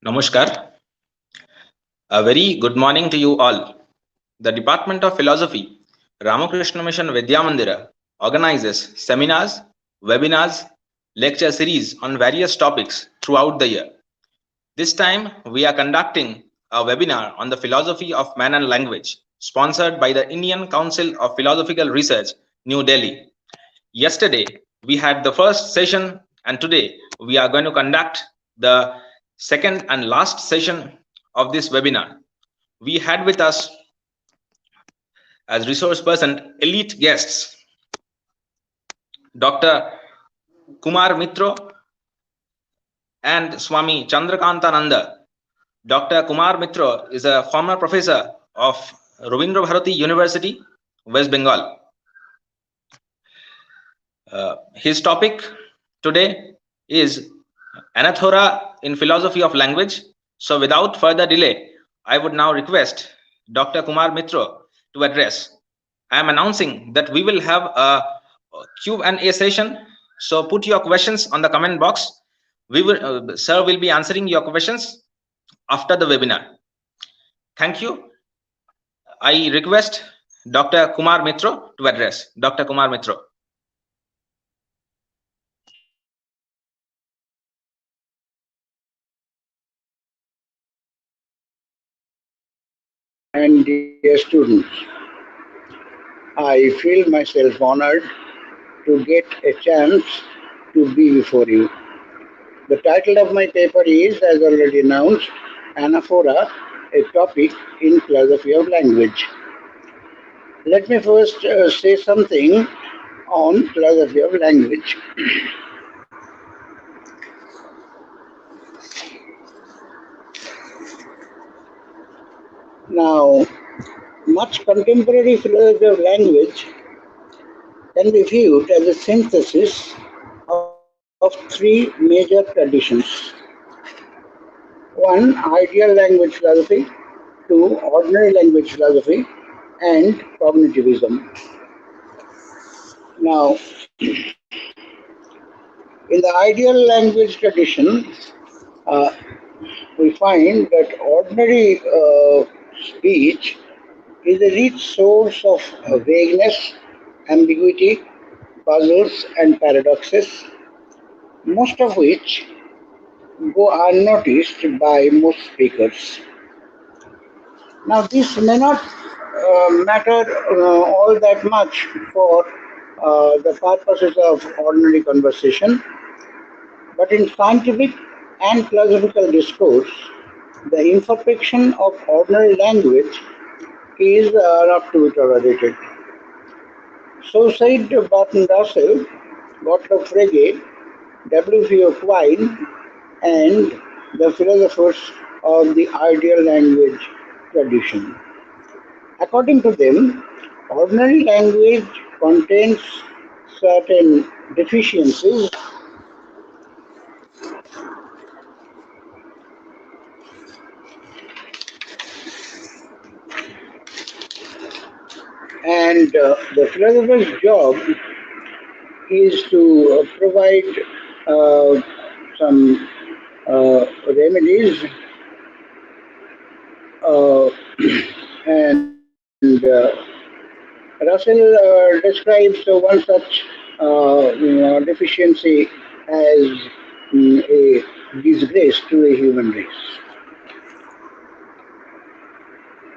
Namaskar. A very good morning to you all. The Department of Philosophy, Ramakrishna Mission Vidyamandira, organizes seminars, webinars, lecture series on various topics throughout the year. This time, we are conducting a webinar on the philosophy of man and language, sponsored by the Indian Council of Philosophical Research, New Delhi. Yesterday, we had the first session, and today we are going to conduct the second and last session of this webinar. We had with us as resource person elite guests Dr. Kumar Mitra and Swami Chandrakantananda. Dr. Kumar Mitra is a former professor of Rabindra Bharati University, West Bengal. His topic today is Anathora in philosophy of language. So without further delay, I would now request Dr. Kumar Mitra to address. I am announcing that we will have a Q&A session. So put your questions on the comment box. Sir will be answering your questions after the webinar. Thank you. I request Dr. Kumar Mitra to address. Dr. Kumar Mitra. And dear students, I feel myself honored to get a chance to be before you. The title of my paper is, as already announced, Anathora, a topic in philosophy of language. Let me first say something on philosophy of language. Now, much contemporary philosophy of language can be viewed as a synthesis of three major traditions. One, ideal language philosophy; two, ordinary language philosophy; and cognitivism. Now, in the ideal language tradition, uh, we find that ordinary speech is a rich source of vagueness, ambiguity, puzzles, and paradoxes, most of which go unnoticed by most speakers. Now, this may not matter all that much for the purposes of ordinary conversation, but in scientific and philosophical discourse, the imperfection of ordinary language is not to be tolerated. So said Barton Russell, Gottlob Frege, W.V.O. Quine, and the philosophers of the ideal language tradition. According to them, ordinary language contains certain deficiencies and the philosopher's job is to provide some remedies uh, and Russell describes one such deficiency as a disgrace to a human race.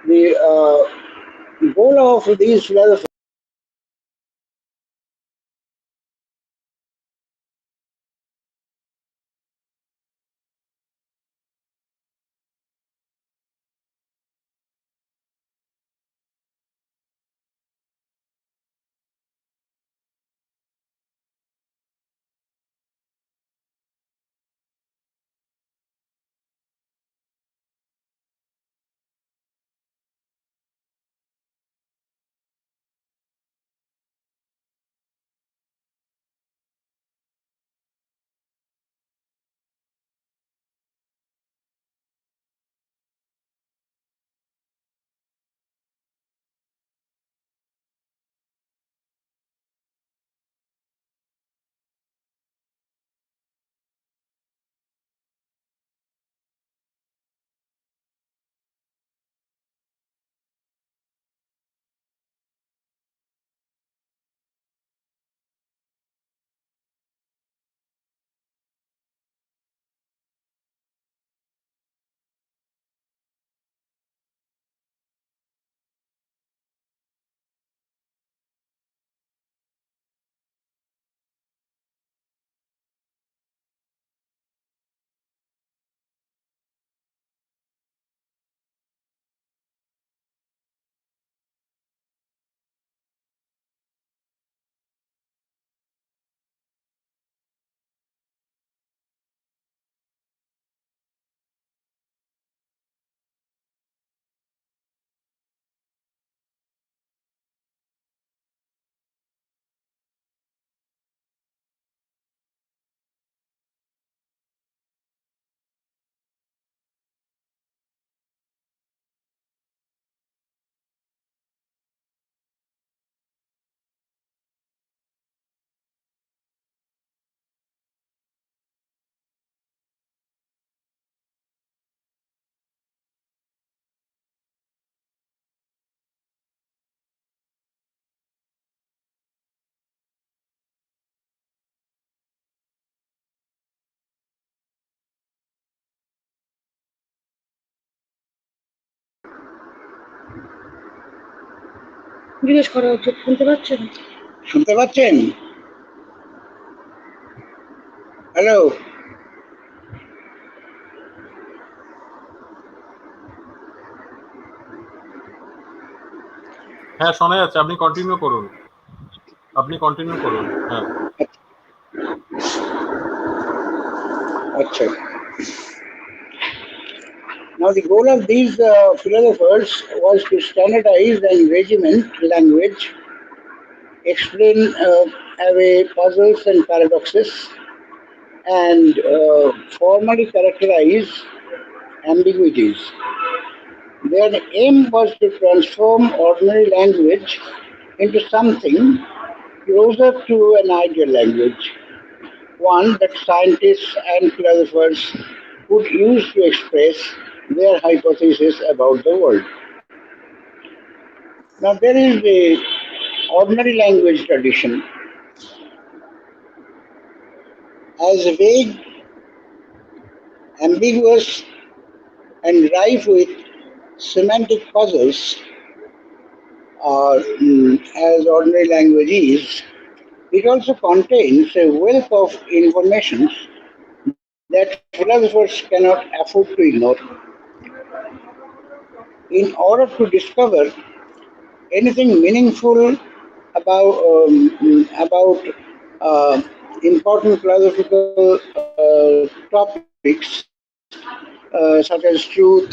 The goal of these philosophers জিজ্ঞেস করা উচিত। শুনতে পাচ্ছেন? শুনতে পাচ্ছেন? Hello, হ্যাঁ শোনা যাচ্ছে, আপনি কন্টিনিউ করুন। হ্যাঁ আচ্ছা। Now the goal of these philosophers was to standardize and regiment language, explain away puzzles and paradoxes, and formally characterize ambiguities. Their aim was to transform ordinary language into something closer to an ideal language, one that scientists and philosophers could use to express their hypotheses about the world. Now there is a ordinary language tradition as vague, ambiguous, and rife with semantic puzzles as ordinary language is. It also contains a wealth of information that philosophers cannot afford to ignore. In order to discover anything meaningful about important philosophical topics such as truth,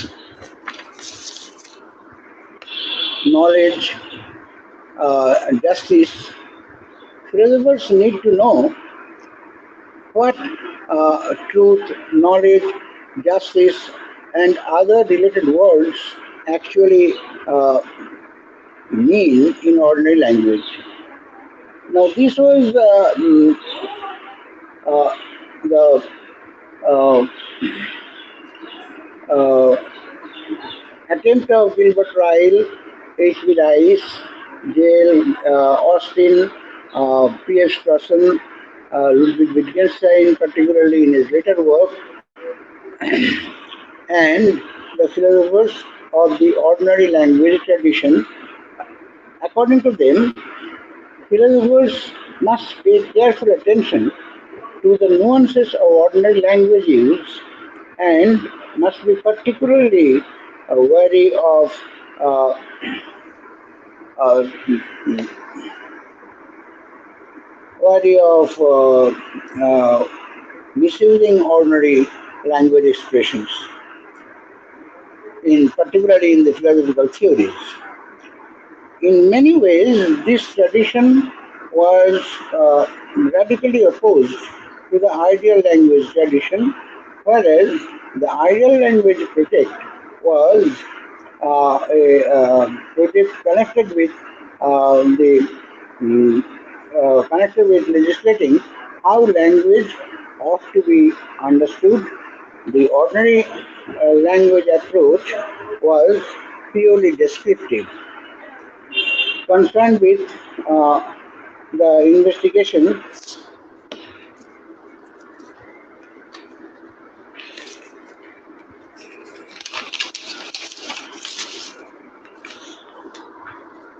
knowledge, justice, philosophers need to know what truth, knowledge, justice, and other related words actually mean in ordinary language. Now, this was the uh, uh, attempt of Gilbert Ryle, H.B. Rice, J.L. Austin, P.S. Strawson, Ludwig Wittgenstein, particularly in his later work, and the philosophers of the ordinary language tradition. According to them, philosophers must pay careful attention to the nuances of ordinary language use and must be particularly wary of uh, uh, misusing ordinary language expressions, particularly in the philosophical theories. In many ways, this tradition was radically opposed to the ideal language tradition, whereas the ideal language project was a project connected with legislating how language ought to be understood. The ordinary language approach was purely descriptive, concerned with the investigation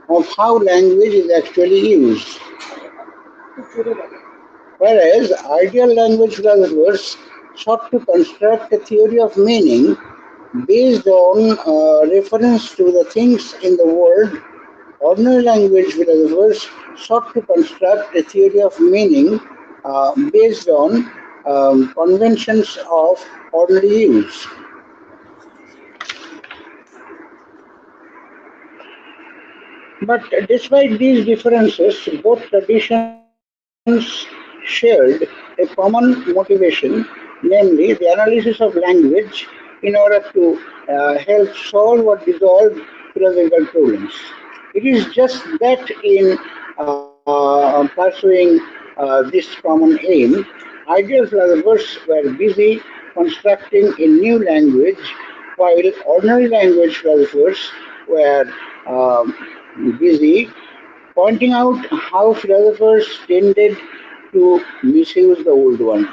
of how language is actually used. Whereas ideal language philosophers sought to construct a theory of meaning based on reference to the things in the world, ordinary language philosophers sought to construct a theory of meaning based on conventions of ordinary use. But despite these differences, both traditions shared a common motivation, namely the analysis of language in order to help solve or dissolve philosophical problems. It is just that in pursuing this common aim, ideal philosophers were busy constructing a new language, while ordinary language philosophers were busy pointing out how philosophers tended to misuse the old one.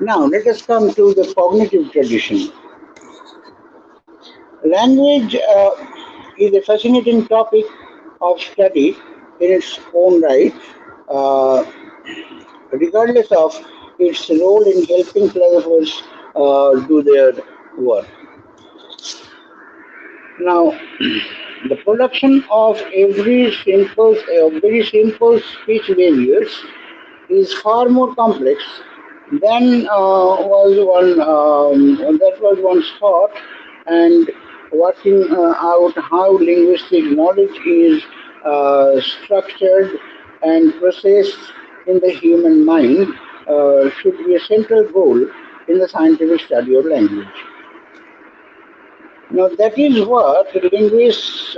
Now, let us come to the cognitive tradition. Language is a fascinating topic of study in its own right, uh, regardless of its role in helping philosophers do their work. Now, the production of very simple speech barriers is far more complex than that was once thought, and working out how linguistic knowledge is structured and processed in the human mind should be a central goal in the scientific study of language. Now, that is what linguists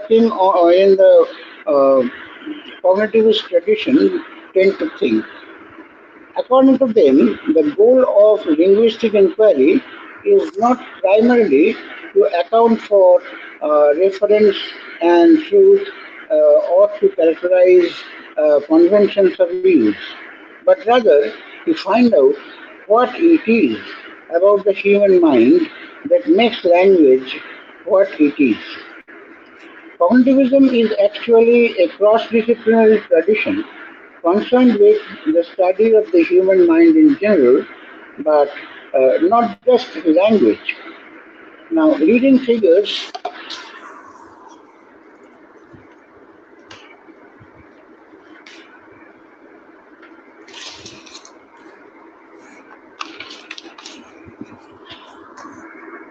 in the cognitivist tradition tend to think. According to them, the goal of linguistic inquiry is not primarily to account for reference and truth or to characterize conventions of use, but rather to find out what it is about the human mind that makes language what it is. Cognitivism is actually a cross-disciplinary tradition concerned with the study of the human mind in general, but not just language. Now, reading figures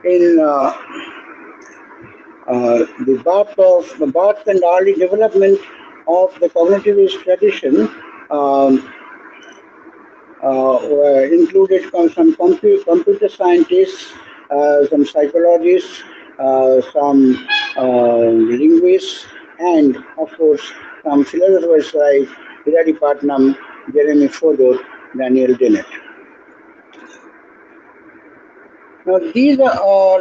in the birth and early development of the cognitivist tradition um, included some computer scientists, some psychologists, some linguists, and of course some philosophers like Hilary Putnam, Jeremy Fodor, Daniel Dennett. Now these are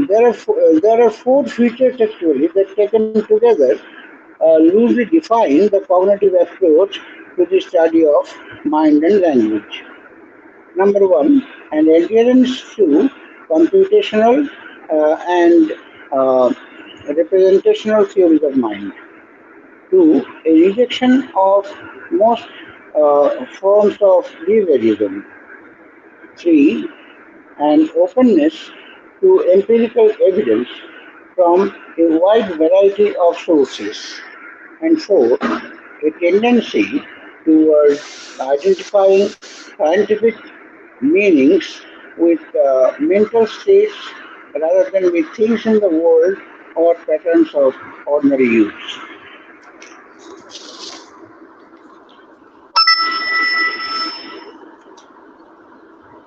there are four features actually that taken together loosely define the cognitive approach to the study of mind and language. Number one, an adherence to computational and representational theories of mind. Two, a rejection of most forms of behaviorism. Three, an openness to empirical evidence from a wide variety of sources. And four, a tendency towards identifying scientific meanings with mental states rather than with things in the world or patterns of ordinary use.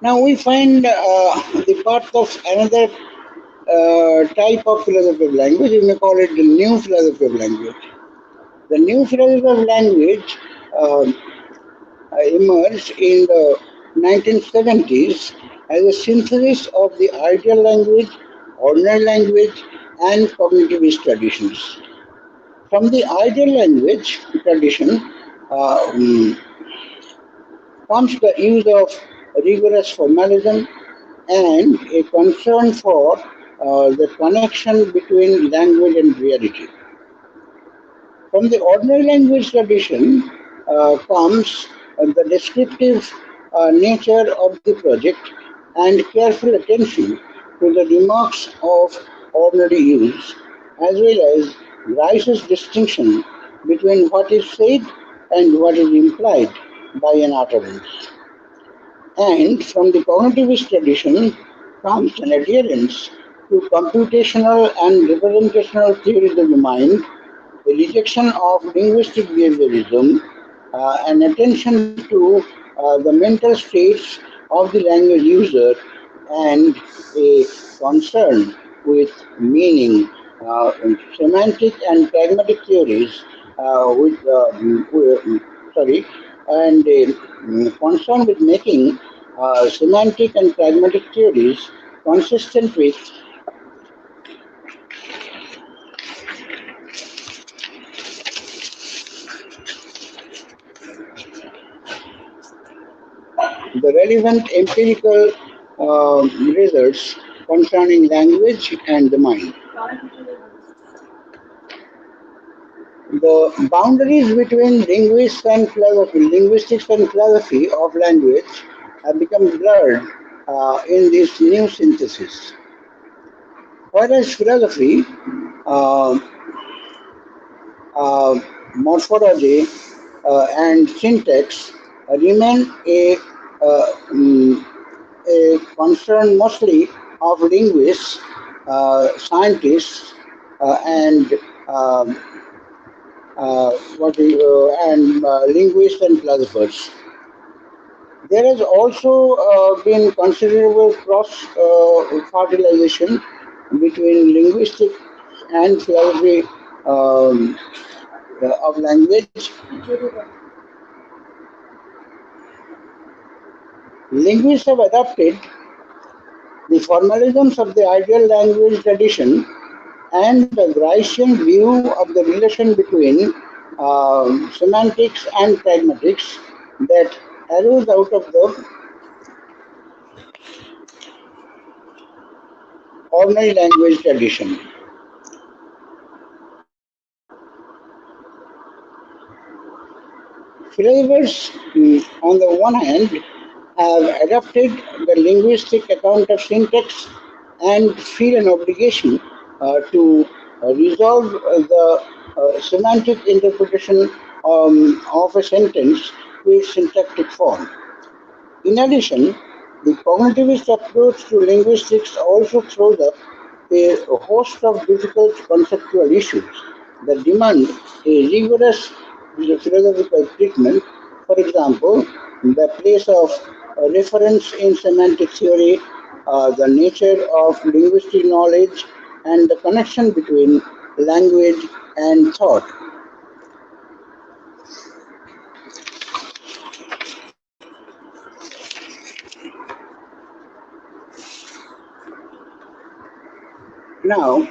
Now we find the part of another type of philosophy of language. We may call it the new philosophy of language. The new philosophy of language emerged in the 1970s as a synthesis of the ideal language, ordinary language, and cognitivist traditions. From the ideal language tradition comes the use of rigorous formalism and a concern for the connection between language and reality. From the ordinary language tradition comes the descriptive nature of the project and careful attention to the remarks of ordinary use, as well as Rice's distinction between what is said and what is implied by an utterance. And from the cognitivist tradition comes an adherence to computational and representational theories of the mind, a rejection of linguistic behaviorism, an attention to the mental states of the language user, and a concern with meaning, semantic and pragmatic theories, and a concern with making semantic and pragmatic theories consistent with the relevant empirical results concerning language and the mind. The boundaries between linguistics and philosophy of language have become blurred in this new synthesis. Whereas philosophy, uh, morphology, and syntax remain a concern mostly of linguists, scientists, and linguists and philosophers. There has also been considerable cross-fertilization between linguistics and philosophy of language. Linguists have adopted the formalisms of the ideal language tradition and the Greissian view of the relation between semantics and pragmatics that arose out of the ordinary language tradition. Philosophers, on the one hand, have adopted the linguistic account of syntax and feel an obligation to resolve the semantic interpretation of a sentence to its syntactic form. In addition, the cognitivist approach to linguistics also throws up a host of difficult conceptual issues that demand a rigorous philosophical treatment. For example, the place of reference in semantic theory, the nature of linguistic knowledge, and the connection between language and thought. Now,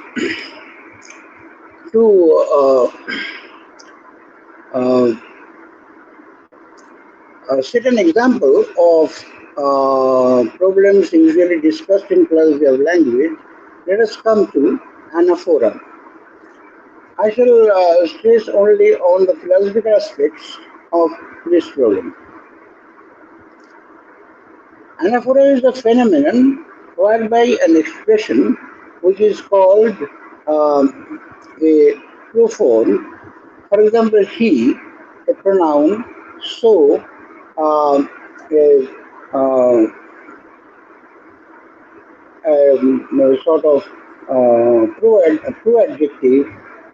to set an example of problems usually discussed in philosophy of language, let us come to Anathora. I shall stress only on the philosophical aspects of this problem. Anathora is the phenomenon whereby an expression which is called a proform, for example, he, a pronoun, so, a sort of true adjective,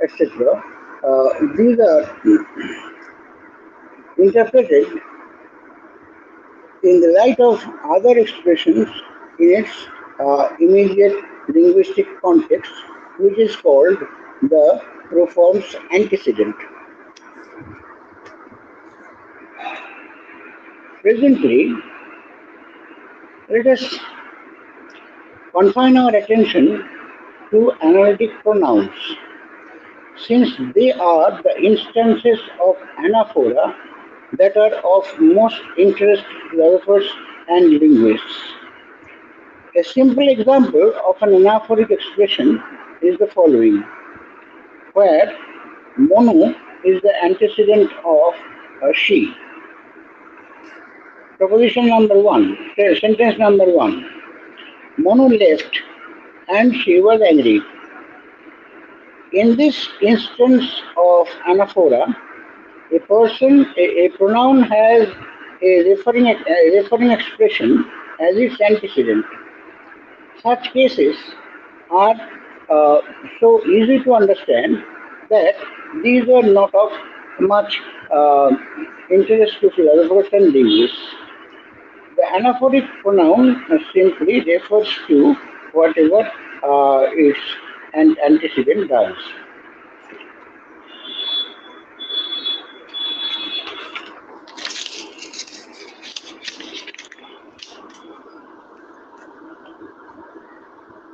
etc. These are interpreted in the light of other expressions in its immediate linguistic context, which is called the proform's antecedent. Presently, let us confine our attention to analytic pronouns, since they are the instances of anaphora that are of most interest to philosophers and linguists. A simple example of an anaphoric expression is the following, where mono is the antecedent of she. Proposition number one, sentence number one. Mono left and she was angry. In this instance of anaphora, a pronoun has a referring expression as its antecedent. Such cases are so easy to understand that these are not of much interest to philosophers and linguists. The anaphoric pronoun simply refers to whatever its antecedent does.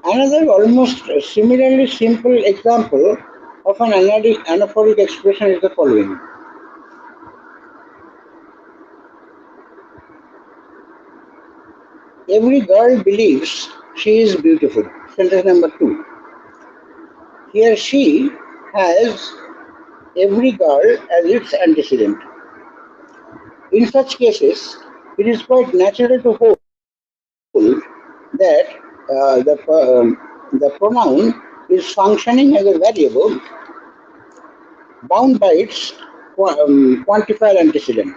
Another almost similarly simple example of an anaphoric expression is the following. Every girl believes she is beautiful. Sentence number 2. Here she has every girl as its antecedent. In such cases, it is quite natural to hold that the pronoun is functioning as a variable bound by its quantifier antecedent.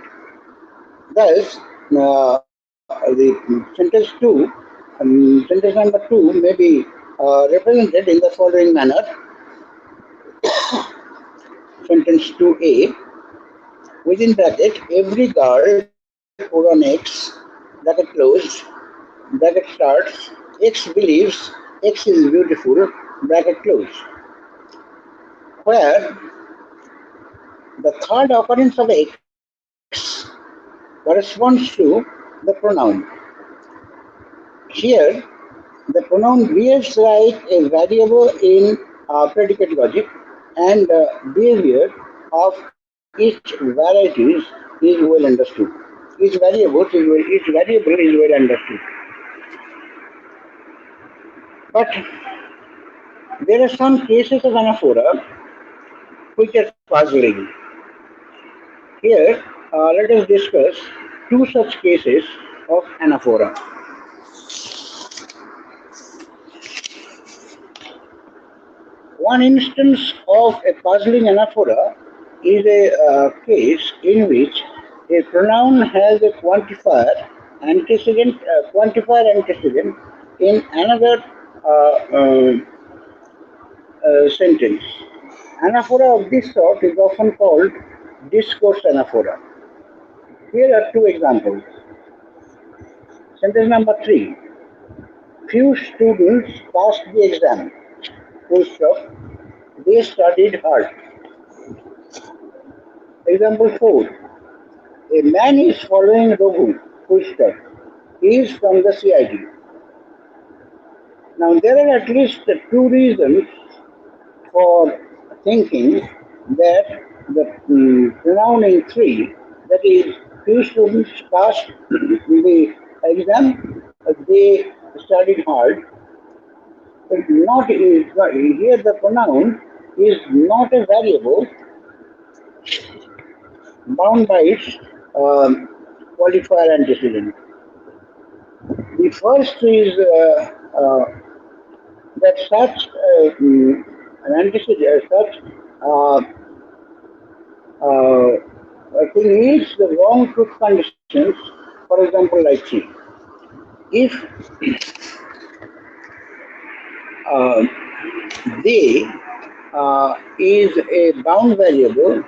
Thus, the sentence number 2 may be represented in the following manner. Sentence 2a, within bracket, every girl put on X, bracket closed, bracket starts, X believes X is beautiful, bracket closed, where the third occurrence of X corresponds to the pronoun. Here, the pronoun behaves like a variable in predicate logic, and the behavior of each varieties is well understood. Each variable is well understood. But there are some cases of anaphora which are puzzling. Here, let us discuss two such cases of anaphora. One instance of a puzzling anaphora is a case in which a pronoun has a quantifier antecedent in another sentence. Anaphora of this sort is often called discourse anaphora. Here are two examples. Sentence number 3. Few students passed the exam. Full stop. They studied hard. Example 4. A man is following Raghu. Full stop. He is from the CID. Now there are at least two reasons for thinking that the pronoun in 3, that is, few students passed the exam, they studied hard. But here the pronoun is not a variable bound by its qualifier antecedent. The first is that such an antecedent, such thing needs the wrong truth conditions, for example, like 3. If they is a bound variable,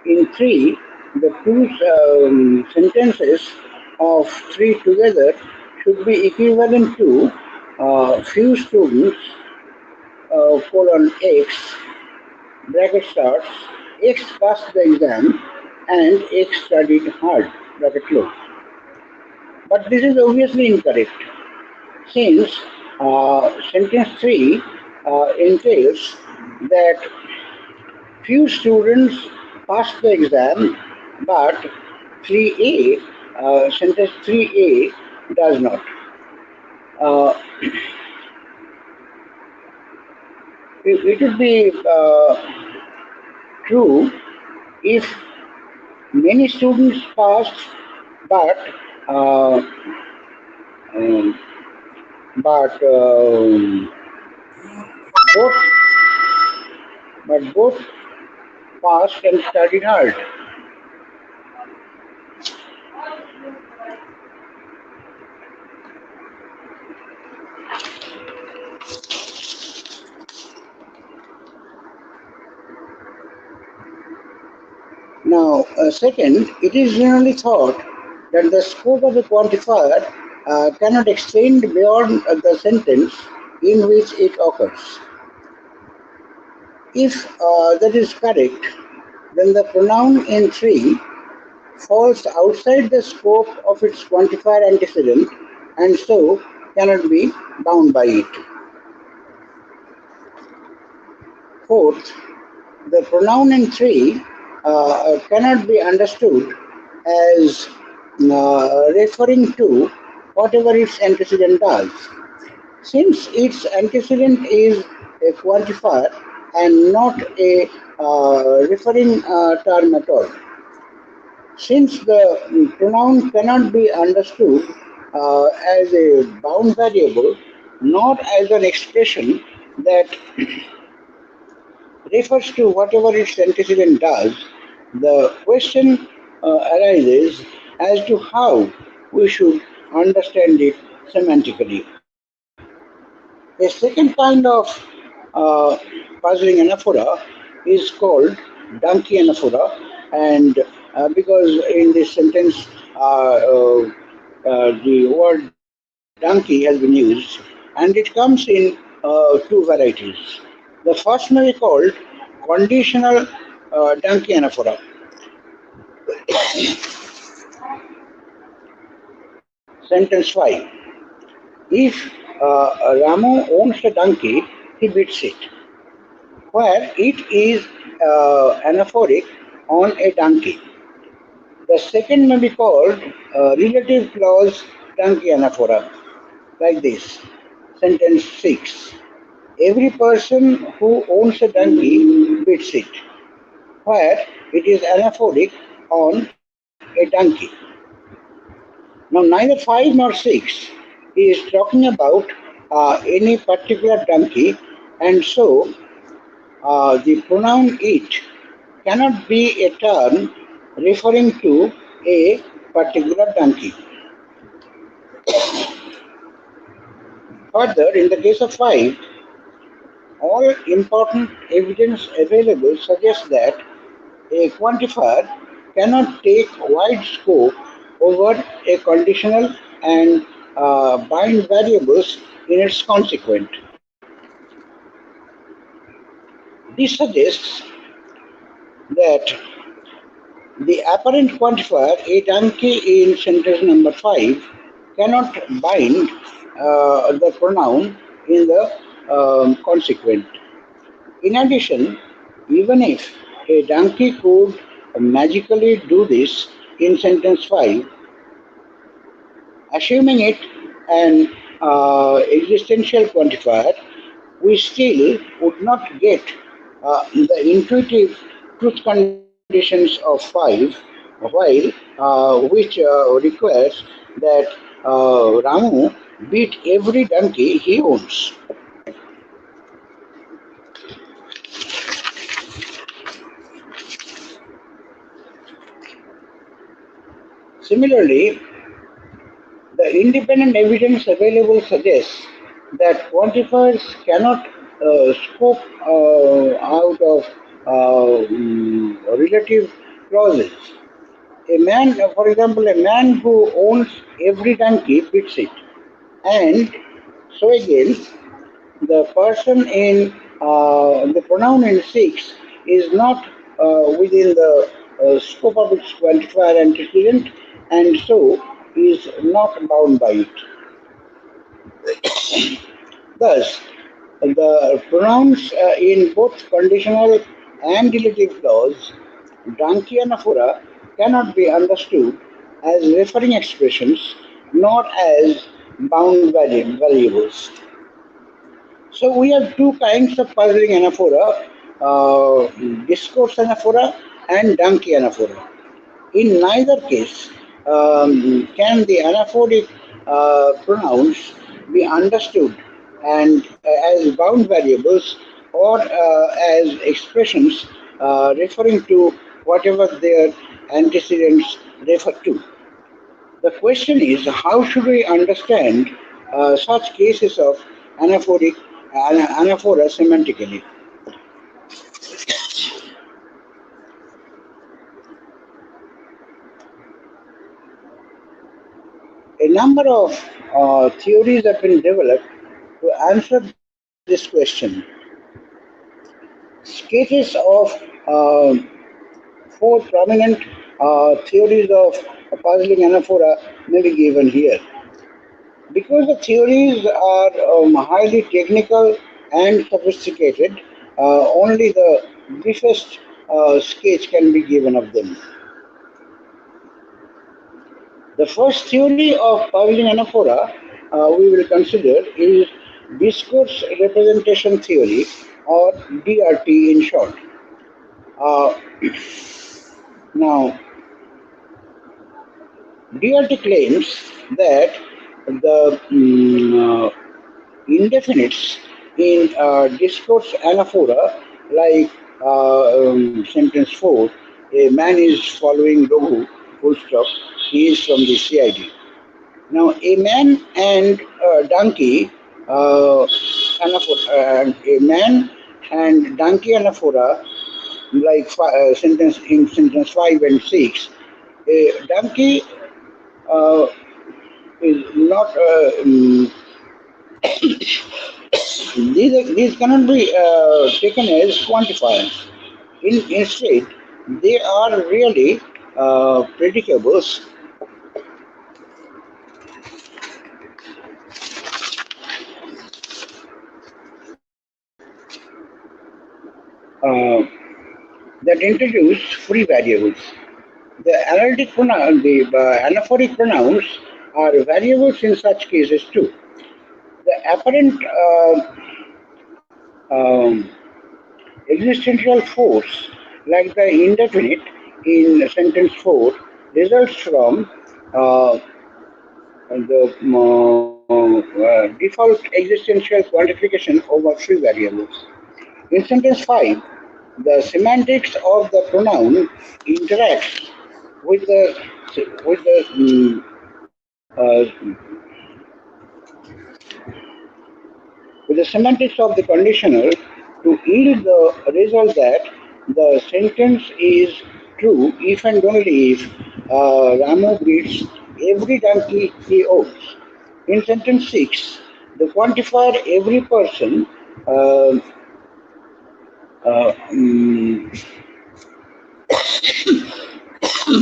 in 3, the two sentences of 3 together should be equivalent to few students colon X, bracket starts, X passed the exam and X studied hard, bracket close. But this is obviously incorrect, since sentence 3 entails that few students passed the exam, but 3a, sentence 3a does not. It would be true if many students passed, but both passed and studied hard. Now, second, it is generally thought that the scope of a quantifier cannot extend beyond the sentence in which it occurs. If that is correct, then the pronoun in 3 falls outside the scope of its quantifier antecedent and so cannot be bound by it. Fourth, the pronoun in 3 cannot be understood as referring to whatever its antecedent does. Since its antecedent is a quantifier and not a referring term at all. Since the pronoun cannot be understood as a bound variable, nor as an expression that refers to whatever its antecedent does, the question arises as to how we should understand it semantically. A second kind of puzzling anaphora is called donkey anaphora, and because in this sentence the word donkey has been used, and it comes in two varieties. The first may be called conditional donkey anaphora. Sentence 5. If Ramu owns a donkey, he beats it, where it is anaphoric on a donkey. The second may be called relative clause donkey anaphora, like this. Sentence 6. Every person who owns a donkey beats it, where it is anaphoric on a donkey. Now, neither 5 nor 6 is talking about any particular donkey, and so the pronoun it cannot be a term referring to a particular donkey. Further, in the case of 5, all important evidence available suggests that a quantifier cannot take wide scope over a conditional and bind variables in its consequent. This suggests that the apparent quantifier, a donkey in sentence number 5, cannot bind the pronoun in the consequent. In addition, even if a donkey could magically do this in sentence 5, assuming it an existential quantifier, we still would not get the intuitive truth conditions of 5, while which requires that Ramu beat every donkey he owns. Similarly, the independent evidence available suggests that quantifiers cannot scope out of relative clauses. A man, for example, a man who owns every donkey beats it, and so again, the person in the pronoun in 6 is not within the scope of its quantifier antecedent, and so is not bound by it. Thus, the pronouns in both conditional and relative clause, donkey and aphora, cannot be understood as referring expressions nor as bound variables. So we have two kinds of puzzling anaphora, discourse anaphora and donkey anaphora. In neither case can the anaphoric pronouns be understood and as bound variables or as expressions referring to whatever their antecedents refer to. The question is, how should we understand such cases of anaphora semantically? A number of theories have been developed to answer this question. Sketches of four prominent theories of puzzling anaphora may be given here. Because the theories are highly technical and sophisticated, only the briefest sketch can be given of them. The first theory of puzzling anaphora we will consider is discourse representation theory, or DRT in short. Uh, Now, DRT claims that the indefinites in discourse anaphora, like sentence 4, a man is following Raghu, full stop, he is from the CID. Now, a man and a donkey, anaphora, a man and donkey anaphora, like sentence in sentence 5 and 6, a donkey uh, is not these cannot be taken as quantifiers. Instead, they are really predicables. Uh, that introduce free variables. The anaphoric pronouns are variables in such cases too. The apparent existential force, like the indefinite in sentence 4, results from uh, the default existential quantification over free variables. In sentence 5, the semantics of the pronoun interacts with the semantics of the conditional to yield the result that the sentence is true if and only if Ramu breeds every donkey he owns. In sentence 6, the quantifier every person uh,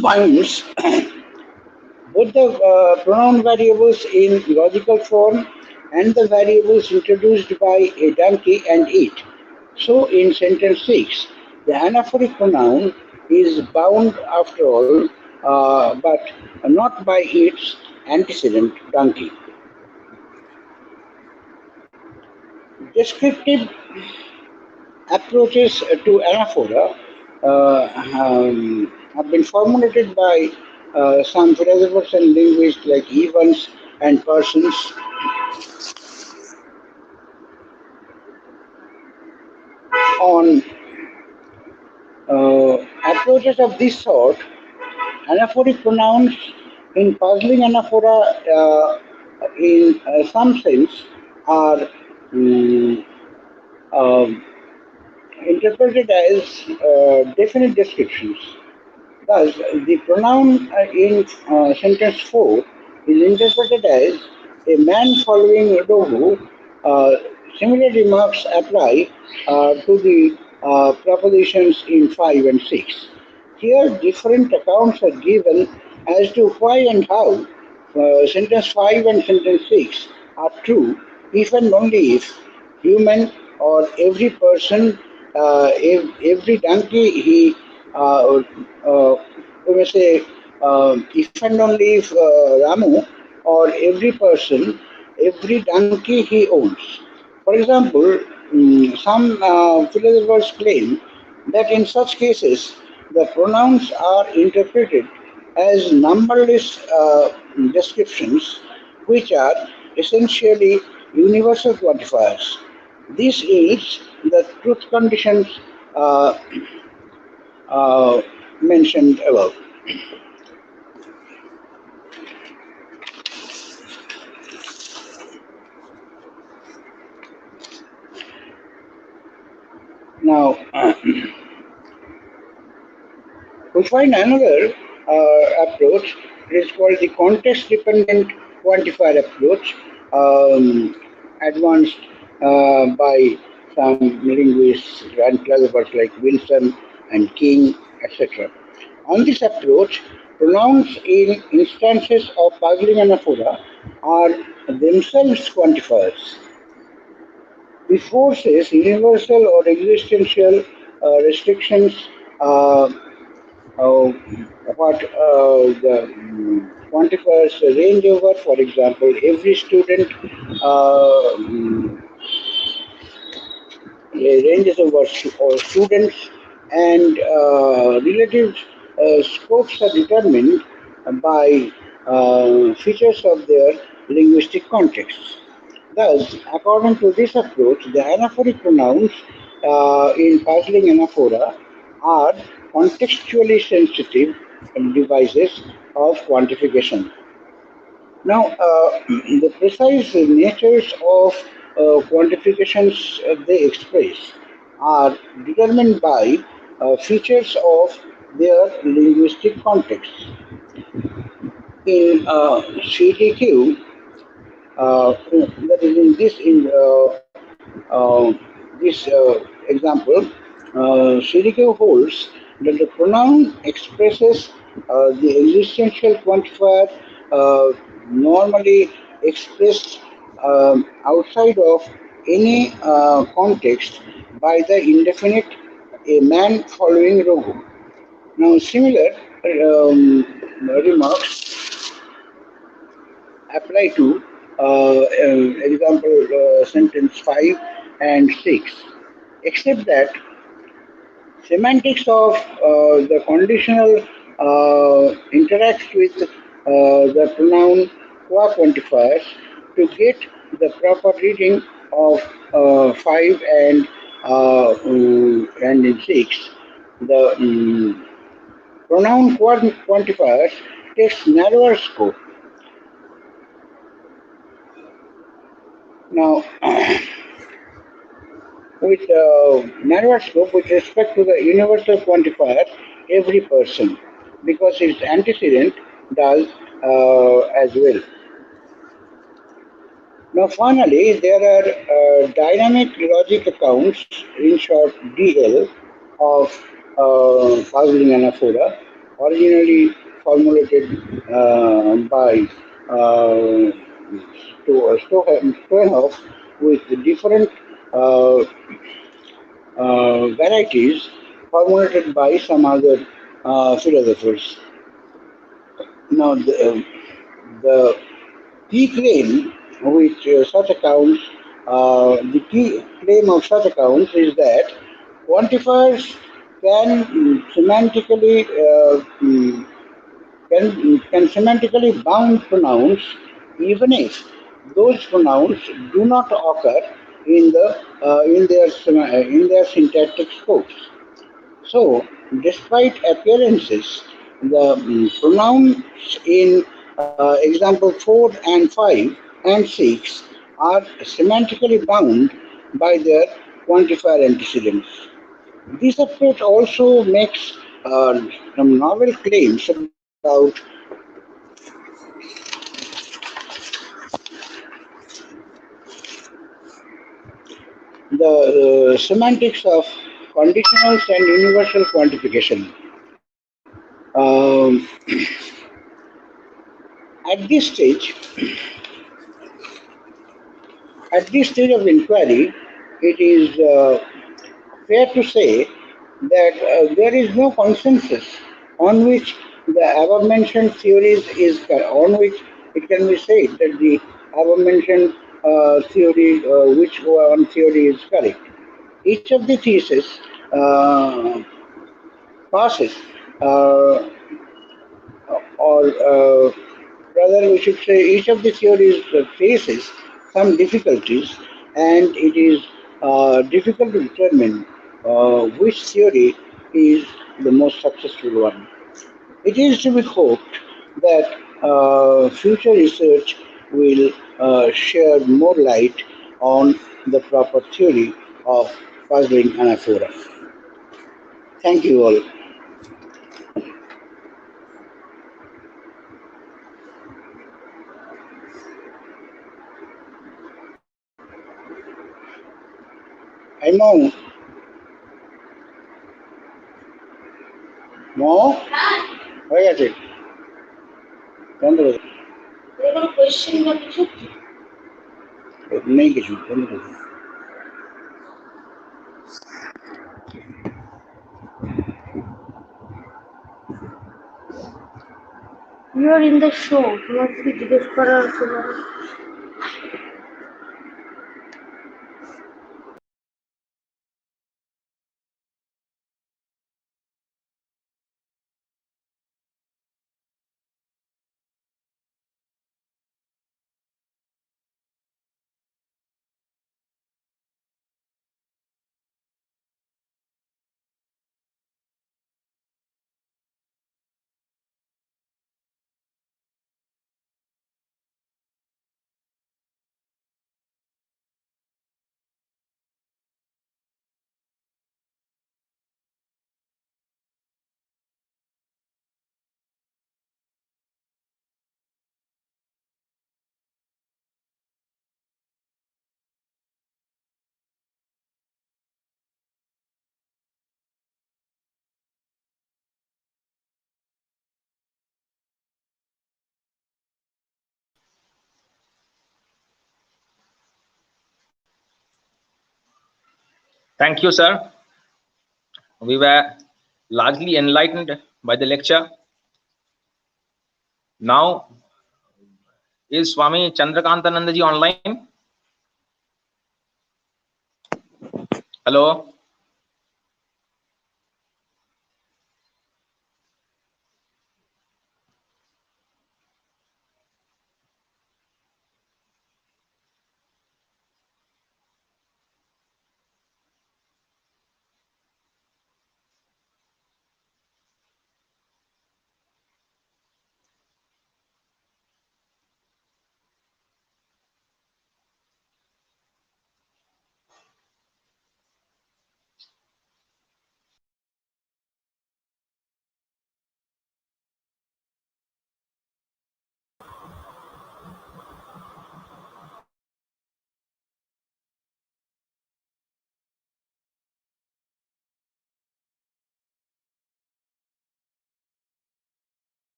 binds both the pronoun variables in logical form and the variables introduced by a donkey and it. So in sentence 6, the anaphoric pronoun is bound after all, but not by its antecedent donkey. Descriptive approaches to anaphora have been formulated by some philosophers and linguists like Evans and Parsons. On approaches of this sort, anaphoric pronouns in puzzling anaphora, in some sense, are um, um, interpreted as definite descriptions. Thus, the pronoun in sentence 4 is interpreted as a man following Dohu. Similar remarks apply to the propositions in 5 and 6. Here, different accounts are given as to why and how sentence 5 and sentence 6 are true if and only if human or every person, every donkey he we may say, if and only if Ramu or every person, every donkey he owns. For example, some philosophers claim that in such cases the pronouns are interpreted as numberless descriptions which are essentially universal quantifiers. This is the truth conditions uh, mentioned above. Now, we find another approach. It is called the context-dependent quantifier approach, advanced by some linguists and philosophers like Wilson and King, etc. On this approach, pronouns in instances of puzzling anaphora are themselves quantifiers. This forces universal or existential restrictions uh, what the quantifiers range over. For example, every student ranges over students and relative scopes are determined by features of their linguistic contexts. Thus, according to this approach, the anaphoric pronouns in puzzling anaphora are contextually sensitive devices of quantification. Now, the precise natures of quantifications they express are determined by features of their linguistic context. In CTQ, that is in this example, CDQ holds that the pronoun expresses the existential quantifier normally expressed outside of any context by the indefinite a man following Rogu. Now, similar remarks apply to example sentence 5 and 6, except that semantics of the conditional interacts with the pronoun qua quantifiers to get the proper reading of 5 and in 6. The pronoun quantifiers takes narrower scope. Now, with narrower scope with respect to the universal quantifier, every person, because its antecedent does as well. Now, finally, there are dynamic logic accounts, in short DL, of puzzling anaphora, originally formulated by Stoenhoff with different uh, varieties formulated by some other philosophers. Now, the key claim which such accounts, the key claim of such accounts is that quantifiers can semantically can semantically bound pronouns even if those pronouns do not occur in the in their syntactic scopes. So, despite appearances, the pronouns in example 4 and 5 and 6 are semantically bound by their quantifier antecedents. This approach also makes some novel claims about the semantics of conditionals and universal quantification. At this stage, of inquiry, it is fair to say that there is no consensus on which the above-mentioned theories is on which it can be said that the above-mentioned theory, which one theory is correct. Each of the theses passes, or rather, we should say, each of the theories faces some difficulties, and it is difficult to determine which theory is the most successful one. It is to be hoped that future research will share more light on the proper theory of puzzling anaphora. Thank you all. Mo, হয়ে গেছে বন্ধ করে নেই কিছু বন্ধ করে You are in the show. তোমার কি জিজ্ঞেস করার কোনো Thank you, sir. We were largely enlightened by the lecture. Now, is Swami Chandrakantananda ji online? Hello.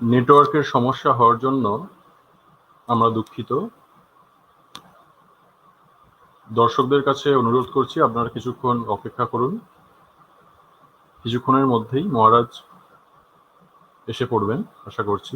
নেটওয়ার্কের সমস্যা হওয়ার জন্য আমরা দুঃখিত। দর্শকদের কাছে অনুরোধ করছি আপনারা কিছুক্ষণ অপেক্ষা করুন। কিছুক্ষণের মধ্যেই মহারাজ এসে পড়বেন আশা করছি।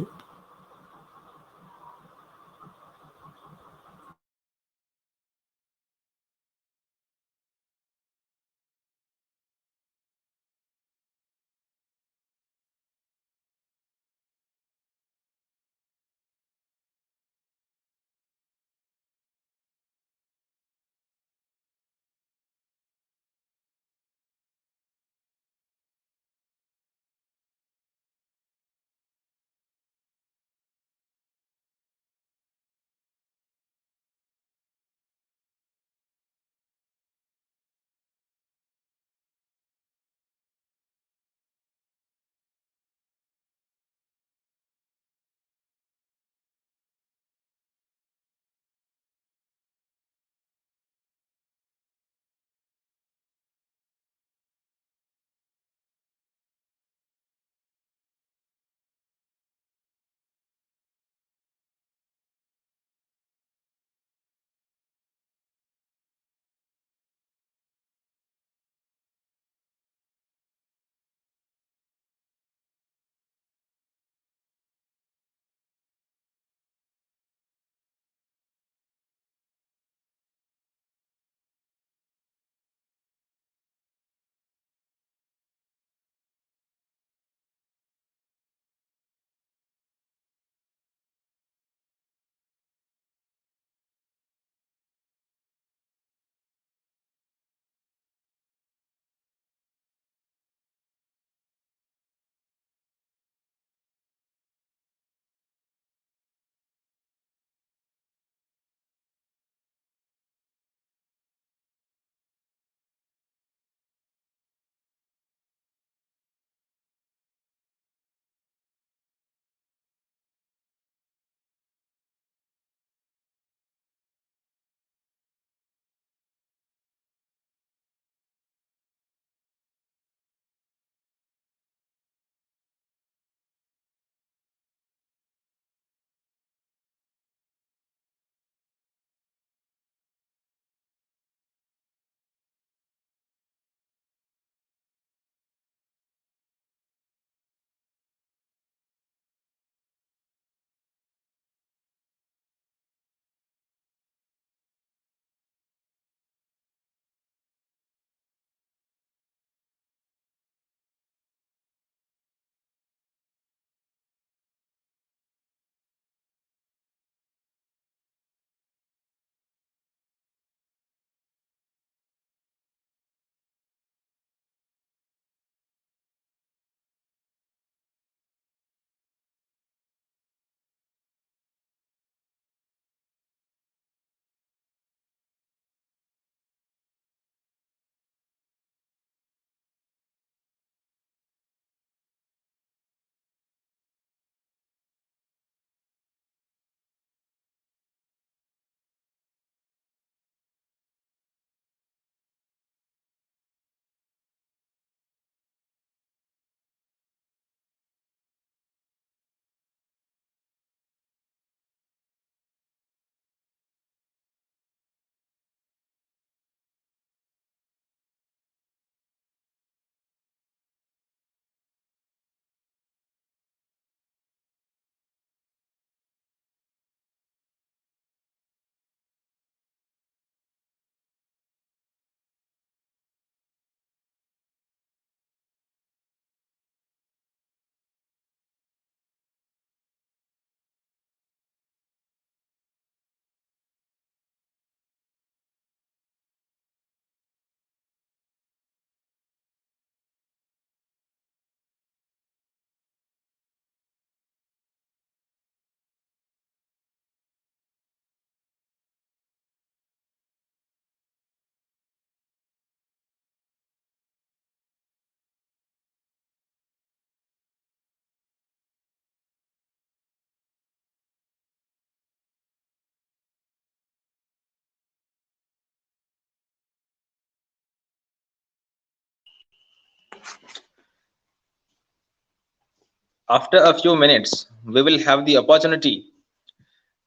After a few minutes, we will have the opportunity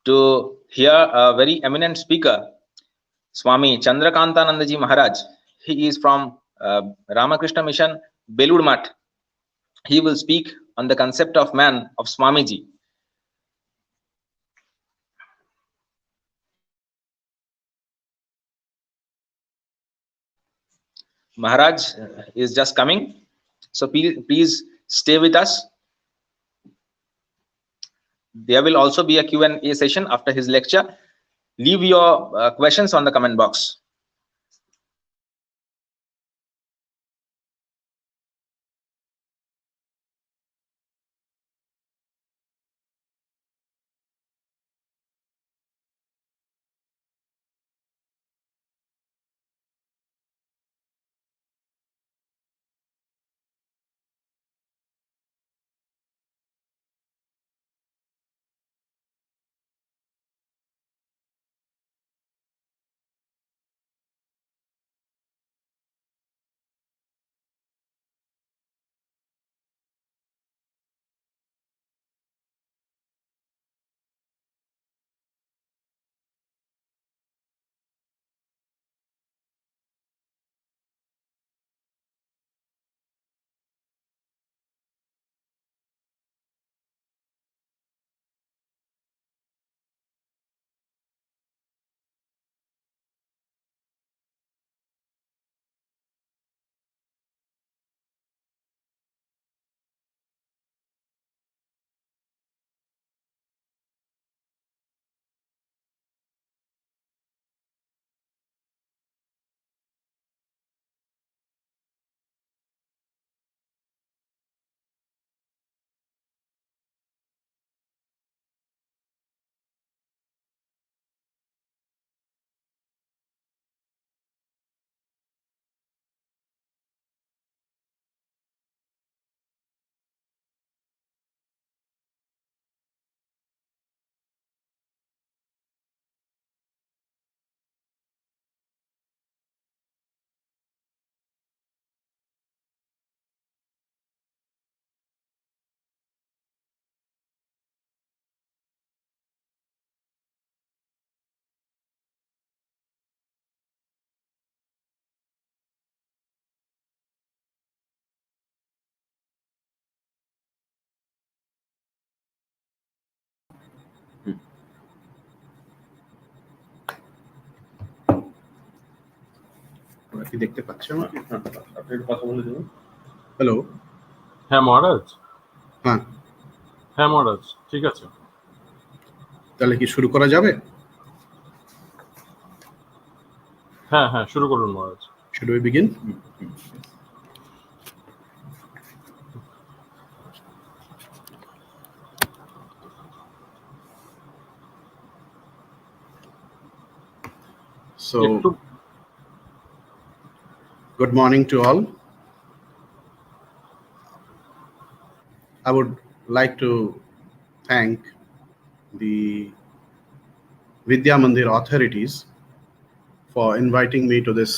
to hear a very eminent speaker, Swami Chandrakantananda ji Maharaj. He is from Ramakrishna Mission, Belur Math. He will speak on the concept of man of Swamiji. Maharaj is just coming, so please stay with us. There will also be a Q&A session after his lecture. Leave your questions on the comment box. কি দেখতে পাচ্ছ আমাকে? আপনি একটু কথা বলে দেবেন। Hello, হ্যাঁ মহারাজ, হ্যাঁ হ্যাঁ মহারাজ, ঠিক আছে। তাহলে কি শুরু করা যাবে? হ্যাঁ হ্যাঁ, শুরু করুন মহারাজ। Should we begin? So, good morning to all. I would like to thank the Vidyamandira authorities for inviting me to this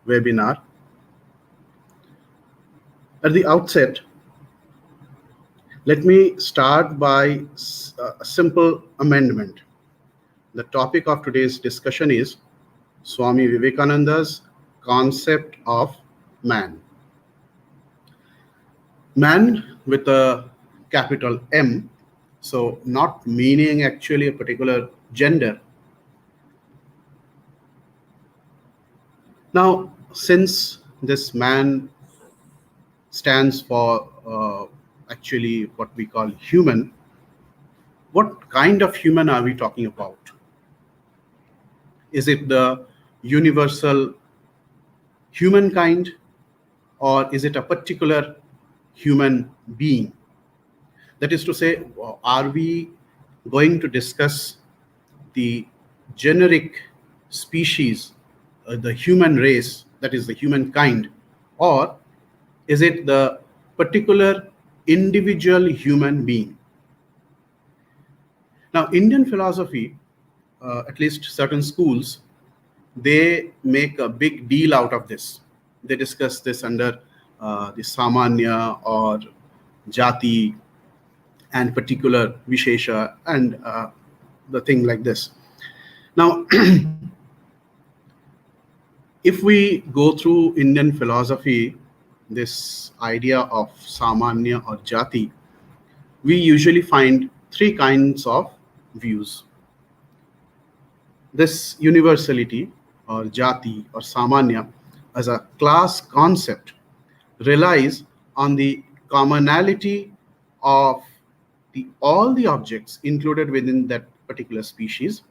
webinar. At the outset, let me start by a simple amendment. The topic of today's discussion is Swami Vivekananda's concept of man. Man with a capital M, so not meaning actually a particular gender. Now, since this man stands for actually what we call human, what kind of human are we talking about? Is it the universal humankind, or is it a particular human being? That is to say, are we going to discuss the generic species, the human race, that is the humankind, or is it the particular individual human being? Now, Indian philosophy, at least certain schools, they make a big deal out of this. They discuss this under the Samanya or Jati and particular Vishesha and the thing like this. Now, if we go through Indian philosophy, this idea of Samanya or Jati, we usually find three kinds of views. This universality or Jati or Samanya as a class concept relies on the commonality of all the objects included within that particular species.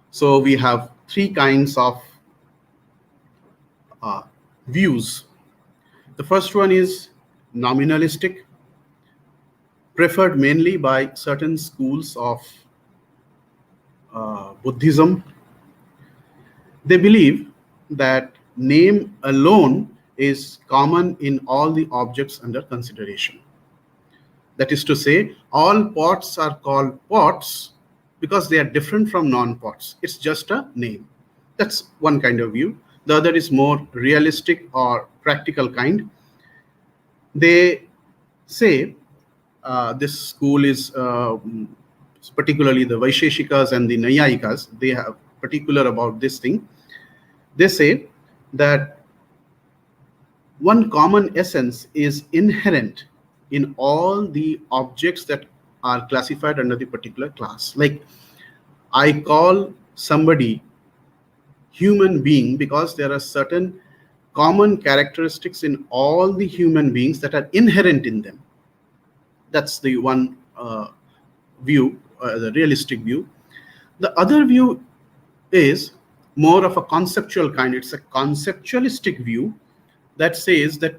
So we have three kinds of views. The first one is nominalistic, preferred mainly by certain schools of Buddhism. They believe that name alone is common in all the objects under consideration. That is to say, all pots are called pots because they are different from non-pots. It's just a name. That's one kind of view. The other is more realistic or practical kind. They say this school is particularly the Vaisheshikas and the Nayayikas. They have particular about this thing. They say that one common essence is inherent in all the objects that are classified under the particular class. Like I call somebody human being because there are certain common characteristics in all the human beings that are inherent in them. That's the one view, the realistic view. The other view is more of a conceptual kind. It's a conceptualistic view that says that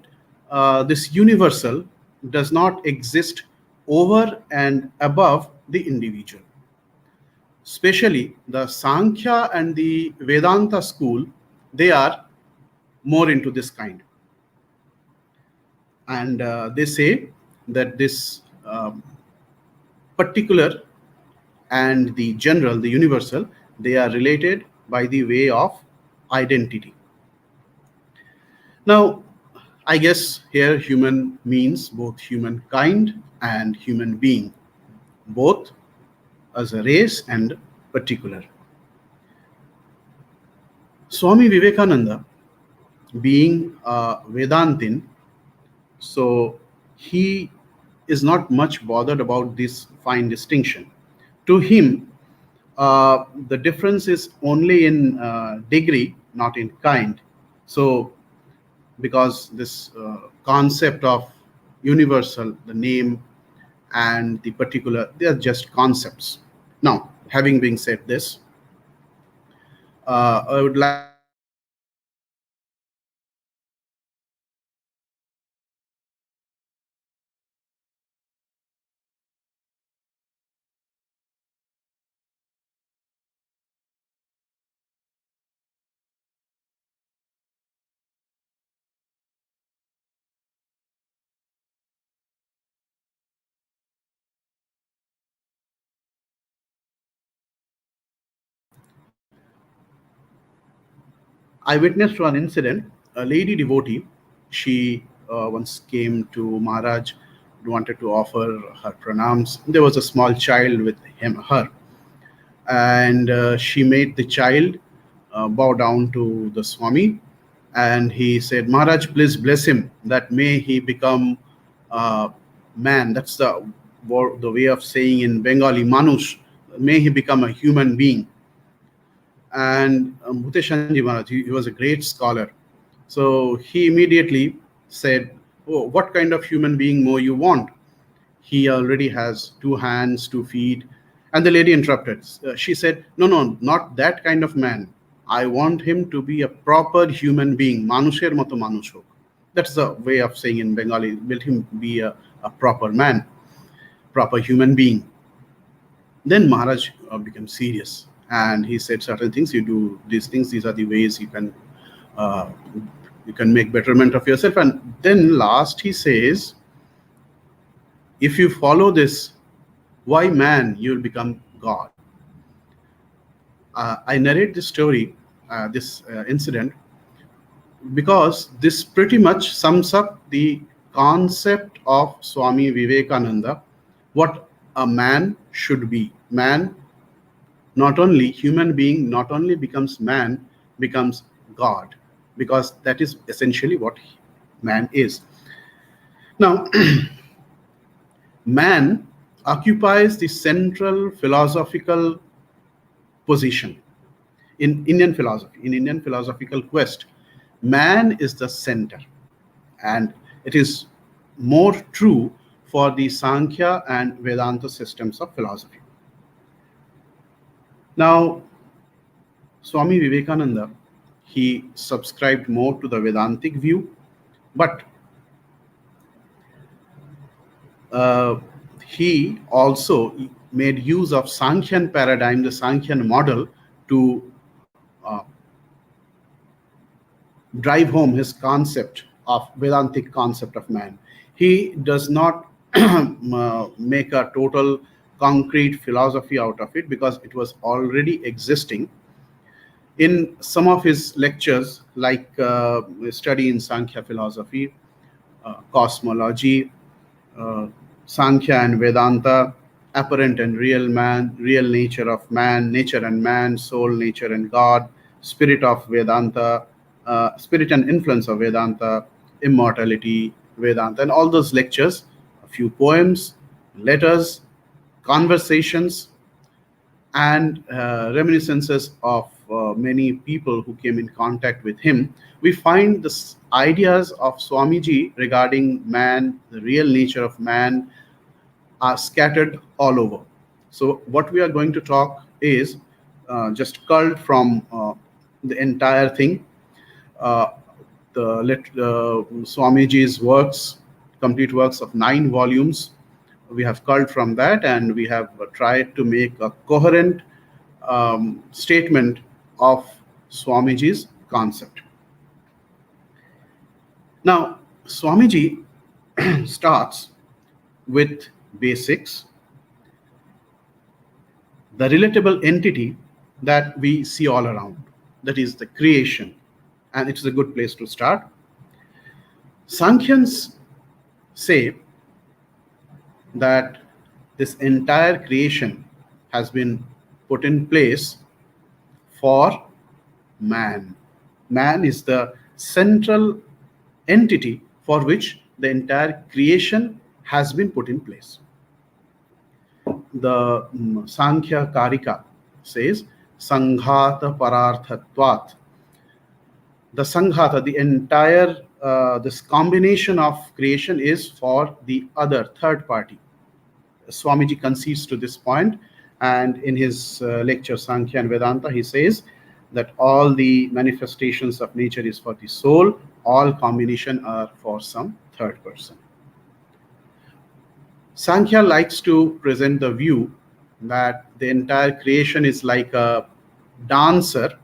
this universal does not exist over and above the individual. Especially the Sankhya and the Vedanta school, they are more into this kind. And they say that this particular and the general, the universal, they are related by the way of identity. Now, I guess here human means both humankind and human being, both as a race and particular. Swami Vivekananda, being a Vedantin, so he is not much bothered about this fine distinction. To him, the difference is only in degree, not in kind. So, because this concept of universal, the name and the particular, they are just concepts. Now, having been said this, I would like to ask I witnessed one incident. A lady devotee, she once came to Maharaj, wanted to offer her pranams. There was a small child with her, and she made the child bow down to the Swami, and he said, "Maharaj, please bless him, that may he become man." That's the way of saying in Bengali, Manush. May he become a human being. And Bhuteshanji Maharaj, he was a great scholar. So he immediately said, "Oh, what kind of human being more you want? He already has 2 hands, 2 feet." And the lady interrupted. She said, "No, no, not that kind of man. I want him to be a proper human being. Manusher moto manush hok." That's the way of saying in Bengali. Let him be a proper man, proper human being. Then Maharaj became serious and he said certain things. You do these things. These are the ways uh, you can make betterment of yourself. And then last he says, if you follow this, why man? You will become God. I narrate this story, this incident, because this pretty much sums up the concept of Swami Vivekananda, what a man should be. Man, not only human being, not only becomes man, becomes God, because that is essentially what man is. Now, man occupies the central philosophical position in Indian philosophy. In Indian philosophical quest, man is the center, and it is more true for the Sankhya and Vedanta systems of philosophy. Now, Swami Vivekananda, he subscribed more to the Vedantic view, but he also made use of Sankhyan paradigm, the Sankhyan model, to drive home his concept of Vedantic concept of man. He does not make a total concrete philosophy out of it, because it was already existing. In some of his lectures, like study in Sankhya philosophy, cosmology, Sankhya and Vedanta, apparent and real man, real nature of man, nature and man, soul, nature and God, spirit of Vedanta, spirit and influence of Vedanta, immortality, Vedanta, and all those lectures, a few poems, letters, conversations, and reminiscences of many people who came in contact with him, we find the ideas of Swamiji regarding man, the real nature of man, are scattered all over. So what we are going to talk is just culled from the entire thing. Swamiji's works, complete works of 9 volumes, we have culled from that, and we have tried to make a coherent statement of Swamiji's concept. Now, Swamiji starts with basics, the relatable entity that we see all around, that is the creation, and it's a good place to start. Sankhyans say that this entire creation has been put in place for man. Man is the central entity for which the entire creation has been put in place. The Sankhya Karika says, Sanghata Pararthatvat. The Sanghata, the entire, this combination of creation is for the other, third party. Swamiji concedes to this point, and in his lecture Sankhya and Vedanta, he says that all the manifestations of nature is for the soul, all combination are for some third person. Sankhya likes to present the view that the entire creation is like a dancer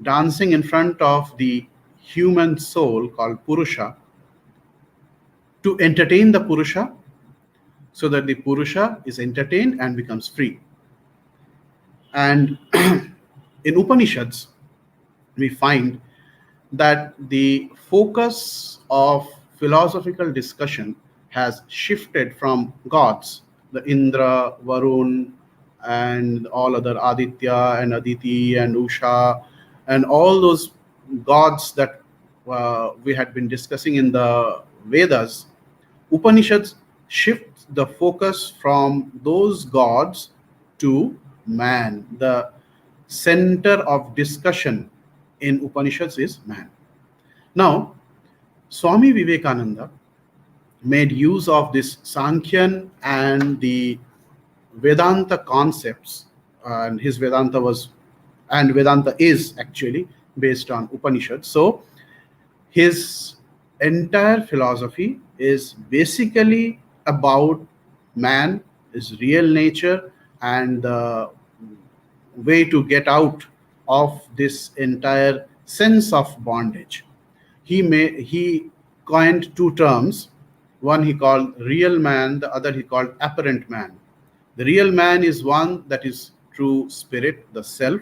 dancing in front of the human soul called Purusha to entertain the Purusha, so that the Purusha is entertained and becomes free. And in Upanishads, we find that the focus of philosophical discussion has shifted from gods, the Indra, Varun, and all other Aditya and Aditi and Usha, and all those gods that we had been discussing in the Vedas. Upanishads shift the focus from those gods to man. The center of discussion in Upanishads is man. Now, Swami Vivekananda made use of this Sankhyan and the Vedanta concepts, and his Vedanta was, and Vedanta is actually based on Upanishads. So his entire philosophy is basically about man, his real nature, and the way to get out of this entire sense of bondage. He coined 2 terms. One he called real man, the other he called apparent man. The real man is one that is true spirit, the self,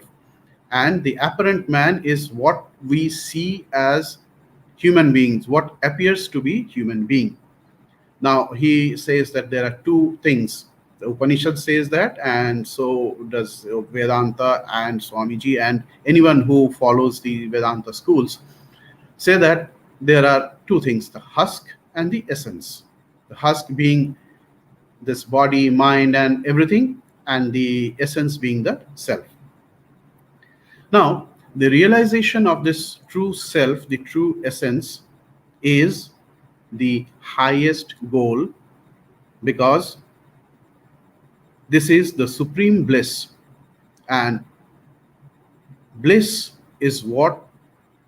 and the apparent man is what we see as human beings, what appears to be human being. Now he says that there are two things. The Upanishad says that, and so does Vedanta and Swamiji and anyone who follows the Vedanta schools say that there are two things, the husk and the essence. The husk being this body, mind, and everything, and the essence being the self. Now, the realization of this true self, the true essence, is the highest goal, because this is the supreme bliss, and bliss is what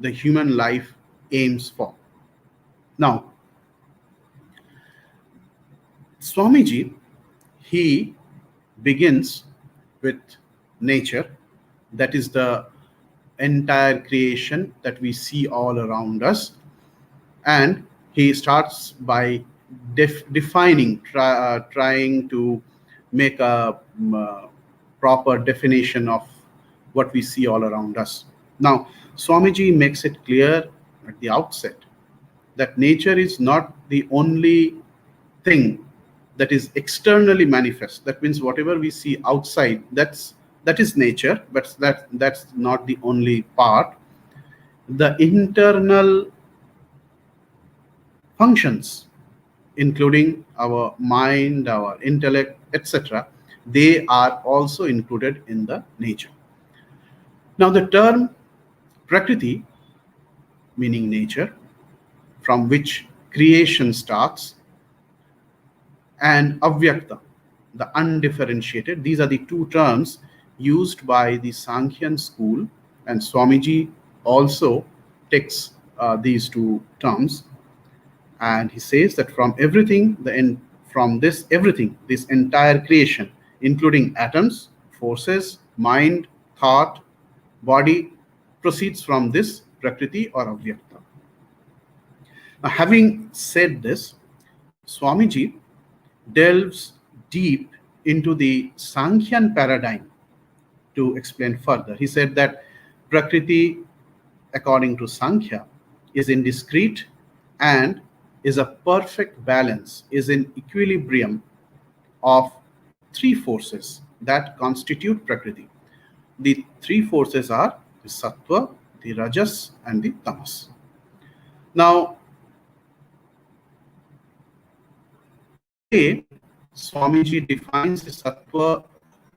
the human life aims for. Now, Swamiji, he begins with nature, that is the entire creation that we see all around us, and he starts by defining, trying to make a proper definition of what we see all around us. Now, Swamiji makes it clear at the outset that nature is not the only thing that is externally manifest. That means whatever we see outside, that is nature, but that's not the only part. The internal functions, including our mind, our intellect, etc., they are also included in the nature. Now, the term Prakriti, meaning nature, from which creation starts, and Avyakta, the undifferentiated, these are the two terms used by the Sankhyan school, and Swamiji also takes these two terms, and he says that from everything, this entire creation, including atoms, forces, mind, thought, body, proceeds from this Prakriti or Avyakta. Now, having said this, Swamiji delves deep into the Sankhyan paradigm to explain further. He said that Prakriti, according to Sankhya, is indiscrete and is a perfect balance, is in equilibrium of three forces that constitute Prakriti. The three forces are the Sattva, the Rajas, and the Tamas. Now, the way Swamiji defines the Sattva,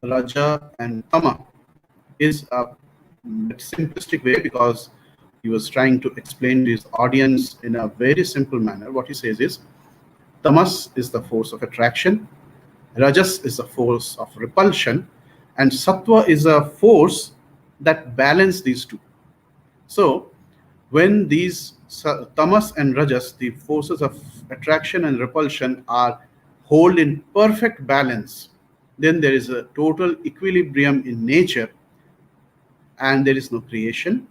Raja, and Tama is a simplistic way, because he was trying to explain to his audience in a very simple manner. What he says is, Tamas is the force of attraction, Rajas is the force of repulsion, and Sattva is a force that balance these two. So, when these Tamas and Rajas, the forces of attraction and repulsion, are held in perfect balance, then there is a total equilibrium in nature and there is no creation.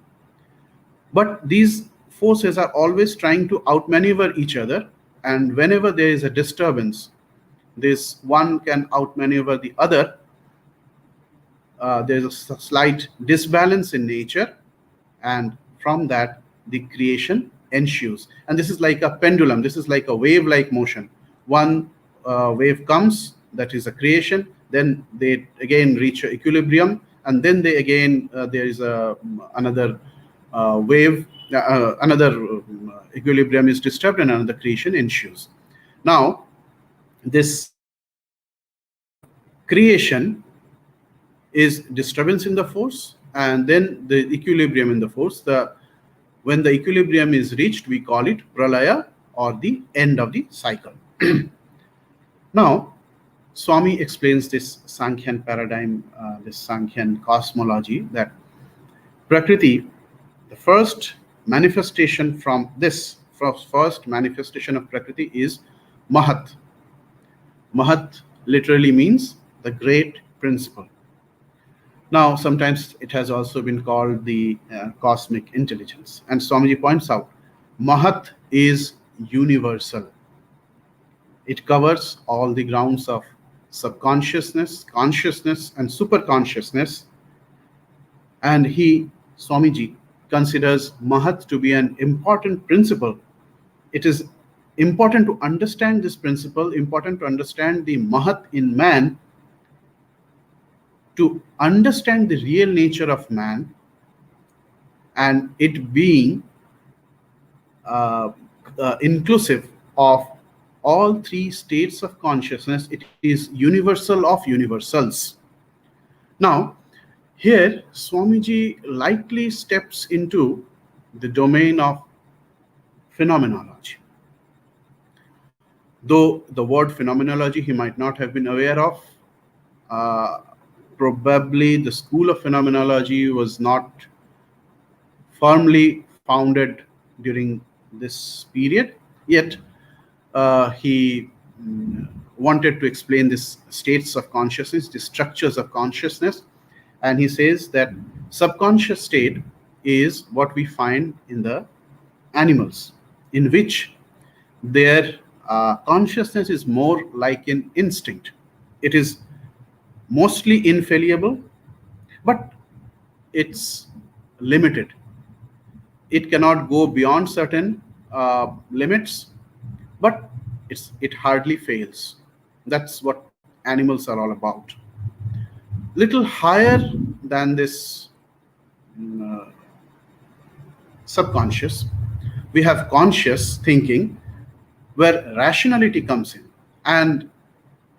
But these forces are always trying to outmaneuver each other, and whenever there is a disturbance, this one can outmaneuver the other. There's a slight disbalance in nature, and from that the creation ensues. And this is like a pendulum, this is like a wave-like motion. One wave comes, that is a creation, then they again reach equilibrium, and then they again there is another wave, another equilibrium is disturbed, and another creation ensues. Now, this creation is disturbance in the force, and then the equilibrium in the force. When the equilibrium is reached, we call it pralaya, or the end of the cycle. Now, Swami explains this Sankhyan paradigm, this Sankhyan cosmology, that Prakriti, the first manifestation from this, first manifestation of Prakriti is Mahat. Mahat literally means the great principle. Now, sometimes it has also been called the cosmic intelligence. And Swamiji points out, Mahat is universal. It covers all the grounds of subconsciousness, consciousness, and superconsciousness. And Swamiji, considers Mahat to be an important principle. It is important to understand this principle, important to understand the Mahat in man, to understand the real nature of man, and it being inclusive of all three states of consciousness. It is universal of universals. Now, here Swamiji lightly steps into the domain of phenomenology. Though the word phenomenology he might not have been aware of, probably the school of phenomenology was not firmly founded during this period, yet he wanted to explain these states of consciousness, the structures of consciousness, and he says that subconscious state is what we find in the animals, in which their consciousness is more like an instinct. It is mostly infallible, but it's limited. It cannot go beyond certain limits, but it hardly fails. That's what animals are all about. Little higher than this subconscious, we have conscious thinking, where rationality comes in, and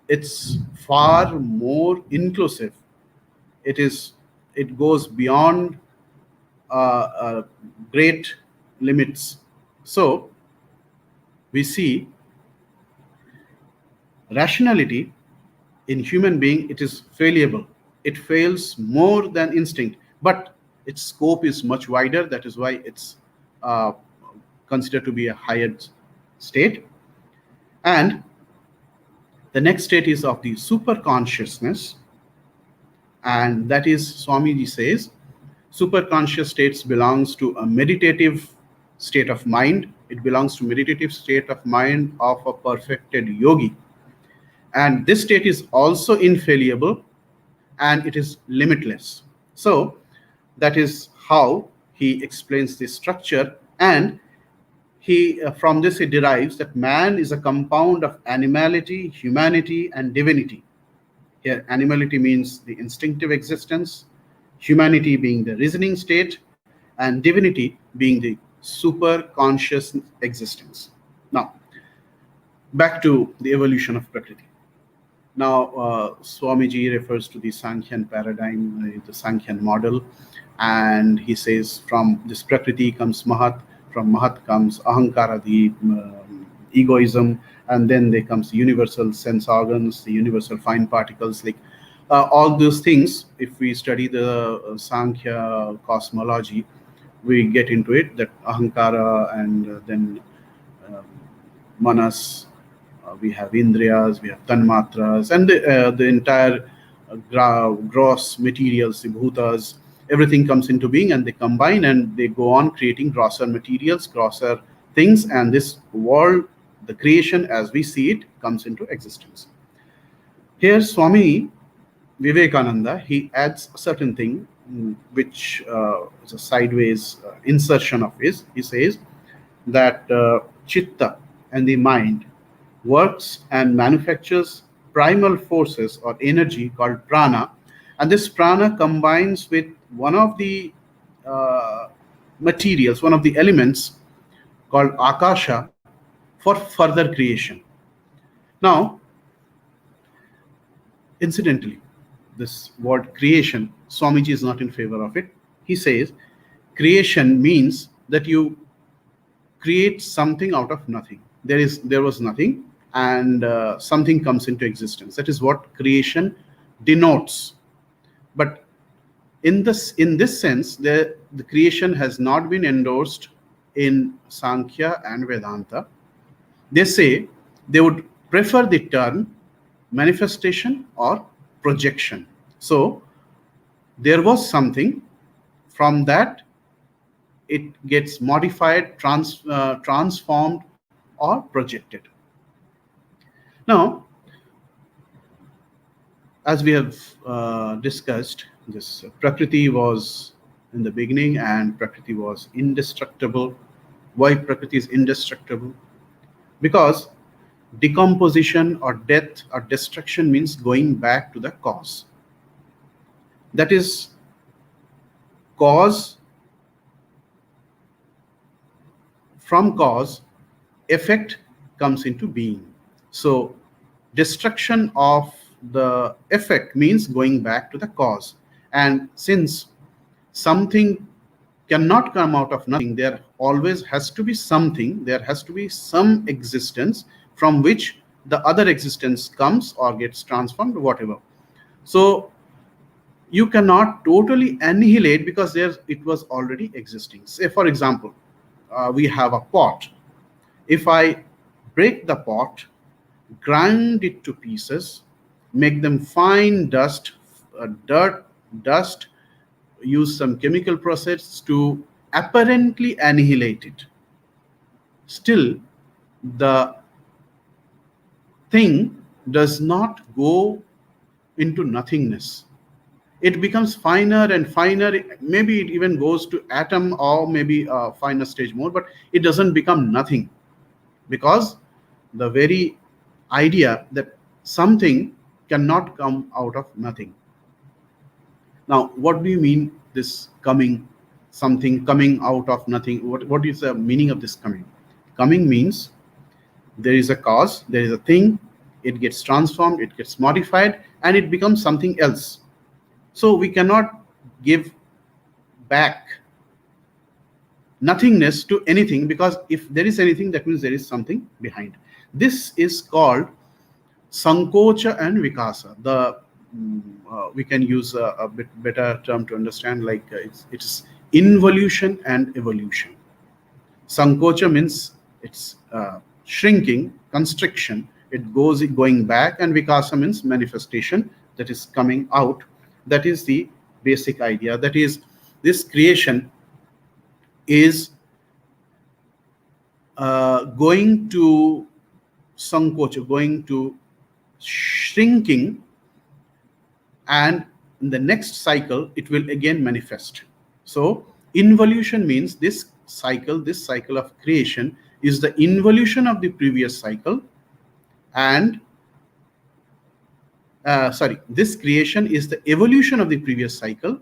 it's far more inclusive. It goes beyond great limits. So we see rationality in human being, it is fallible. It fails more than instinct, but its scope is much wider. That is why it's considered to be a higher state. And the next state is of the super consciousness, and that is, Swamiji says, super conscious states belongs to a meditative state of mind. It belongs to meditative state of mind of a perfected yogi. And this state is also infallible, and it is limitless. So that is how he explains this structure, and he from this he derives that man is a compound of animality, humanity, and divinity. Here, animality means the instinctive existence, humanity being the reasoning state, and divinity being the super conscious existence. Now, back to the evolution of Prakriti. Now, Swamiji refers to the Sankhyan paradigm, the Sankhyan model, and he says from this Prakriti comes Mahat, from Mahat comes Ahankara, the egoism, and then there comes the universal sense organs, the universal fine particles, like all those things. If we study the Sankhya cosmology, we get into it, that Ahankara and then Manas, we have Indriyas, we have Tanmatras, and the entire gross materials, the Bhutas, everything comes into being, and they combine and they go on creating grosser materials, grosser things, and this world, the creation as we see it, comes into existence. Here, Swami Vivekananda, he adds a certain thing, which is a sideways insertion of his. He says that Chitta and the mind works and manufactures primal forces or energy called prana, and this prana combines with one of the materials, one of the elements called akasha, for further creation. Now, incidentally, this word creation, Swamiji is not in favor of it. He says creation means that you create something out of nothing. There was nothing, and something comes into existence. That is what creation denotes. But in this sense, the creation has not been endorsed in Sankhya and Vedanta. They say they would prefer the term manifestation or projection. So there was something, from that it gets modified, transformed, or projected. Now, as we have discussed, this Prakriti was in the beginning, and Prakriti was indestructible. Why Prakriti is indestructible? Because decomposition or death or destruction means going back to the cause. That is, cause, from cause, effect comes into being. So destruction of the effect means going back to the cause. And since something cannot come out of nothing, there always has to be something, there has to be some existence from which the other existence comes or gets transformed, whatever. So you cannot totally annihilate because it was already existing. Say, for example, we have a pot. If I break the pot, grind it to pieces, make them fine dust, dust, use some chemical process to apparently annihilate it, still the thing does not go into nothingness. It becomes finer and finer. Maybe it even goes to atom or maybe a finer stage more, but it doesn't become nothing, because the very idea that something cannot come out of nothing. Now, what do you mean this coming, something coming out of nothing? What is the meaning of this coming? Coming means there is a cause, there is a thing, it gets transformed, it gets modified, and it becomes something else. So we cannot give back nothingness to anything, because if there is anything, that means there is something behind. This is called Sankocha and Vikasa. We can use a bit better term to understand, like it's involution and evolution. Sankocha means it's shrinking, constriction, going back, and Vikasa means manifestation, that is coming out. That is the basic idea. That is, this creation is going to Sankocha, going to shrinking, and in the next cycle it will again manifest. So involution means this cycle of creation is the involution of the previous cycle, and this creation is the evolution of the previous cycle,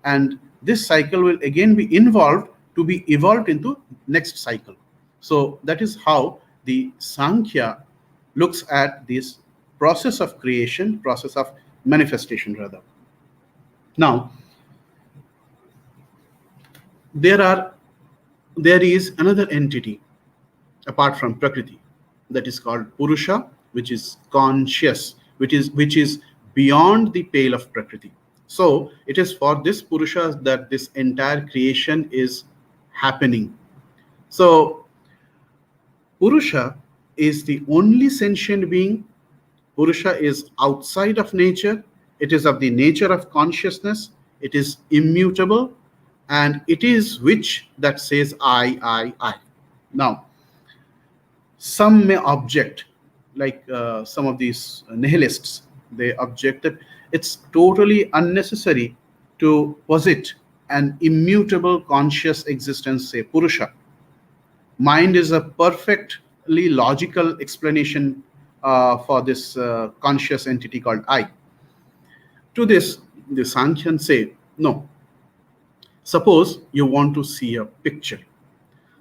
and this cycle will again be evolved into next cycle. So that is how the Sankhya looks at this process of creation, process of manifestation rather. Now, there is another entity apart from Prakriti, that is called Purusha, which is conscious, which is beyond the pale of Prakriti. So it is for this Purusha that this entire creation is happening. So Purusha is the only sentient being. Purusha is outside of nature. It is of the nature of consciousness. It is immutable, and it is which that says I. Now, some may object, like some of these nihilists, they object that it's totally unnecessary to posit an immutable conscious existence, say Purusha. Mind is a perfectly logical explanation for this conscious entity called I. To this, the Sankhyans say, no. Suppose you want to see a picture.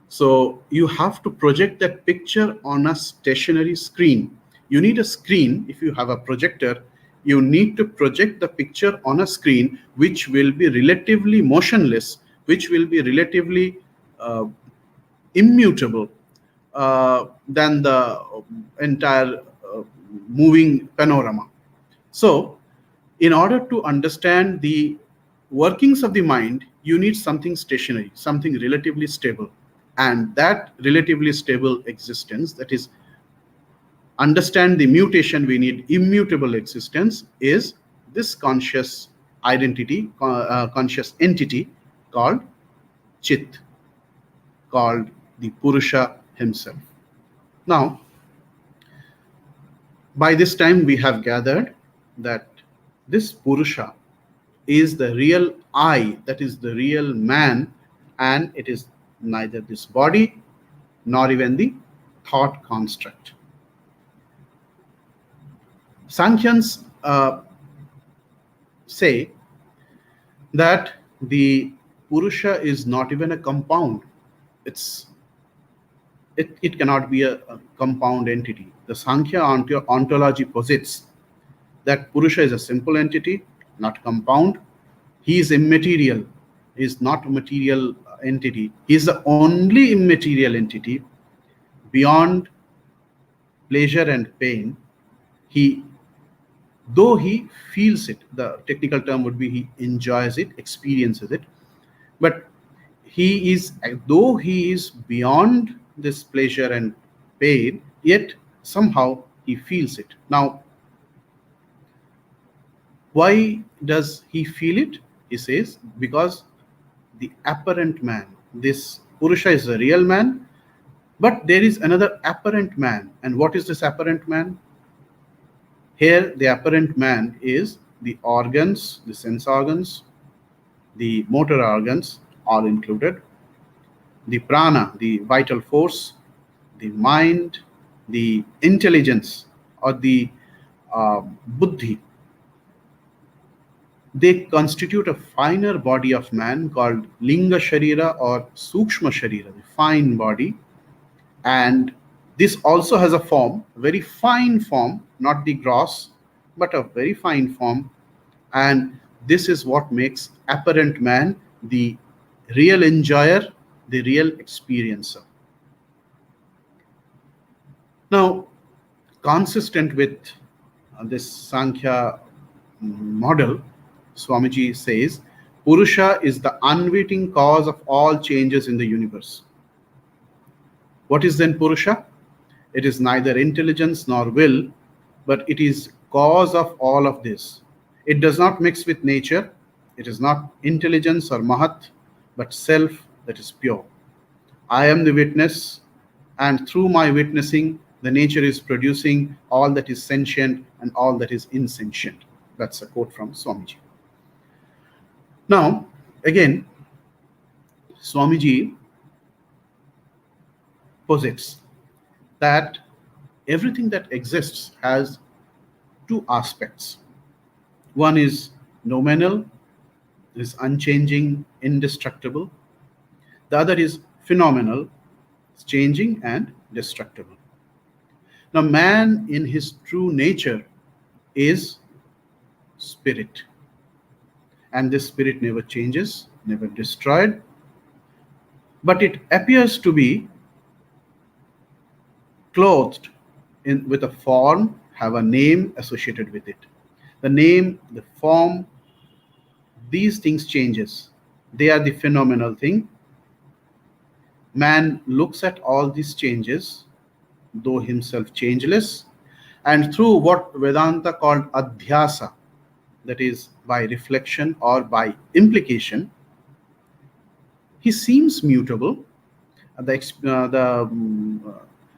So you have to project that picture on a stationary screen. You need a screen. If you have a projector, you need to project the picture on a screen which will be relatively motionless, which will be relatively immutable than the entire moving panorama. So in order to understand the workings of the mind, you need something stationary, something relatively stable. And that relatively stable existence, that is, understand the mutation, we need immutable existence, is this conscious identity, conscious entity called Chit, called the Purusha himself. Now, by this time we have gathered that this Purusha is the real I, that is the real man, and it is neither this body nor even the thought construct. Sankhya's say that the Purusha is not even a compound. It cannot be a compound entity. The Sankhya ontology posits that Purusha is a simple entity, not compound. He is immaterial. He is not a material entity. He is the only immaterial entity beyond pleasure and pain. Though he feels it, the technical term would be he enjoys it, experiences it, but though he is beyond this pleasure and pain, yet somehow he feels it. Now, why does he feel it? He says, because the apparent man, this Purusha is the real man, but there is another apparent man. And what is this apparent man? Here, the apparent man is the organs, the sense organs, the motor organs, all included, the prana, the vital force, the mind, the intelligence, or the buddhi. They constitute a finer body of man called Linga Sharira or Sukshma Sharira, the fine body. And this also has a form, a very fine form, not the gross, but a very fine form. And this is what makes apparent man the real enjoyer, the real experiencer. Now, consistent with this Sankhya model, Swamiji says, Purusha is the unwitting cause of all changes in the universe. What is then Purusha? It is neither intelligence nor will, but it is cause of all of this. It does not mix with nature. It is not intelligence or mahat, but self that is pure. I am the witness, and through my witnessing, the nature is producing all that is sentient and all that is insentient. That's a quote from Swamiji. Now, again, Swamiji posits that everything that exists has two aspects. One is nominal, is unchanging, indestructible. The other is phenomenal, it's changing and destructible. Now, man in his true nature is spirit. And this spirit never changes, never destroyed, but it appears to be clothed with a form, have a name associated with it. The name, the form, these things changes. They are the phenomenal thing. Man looks at all these changes, though himself changeless, and through what Vedanta called adhyasa, that is by reflection or by implication, he seems mutable. The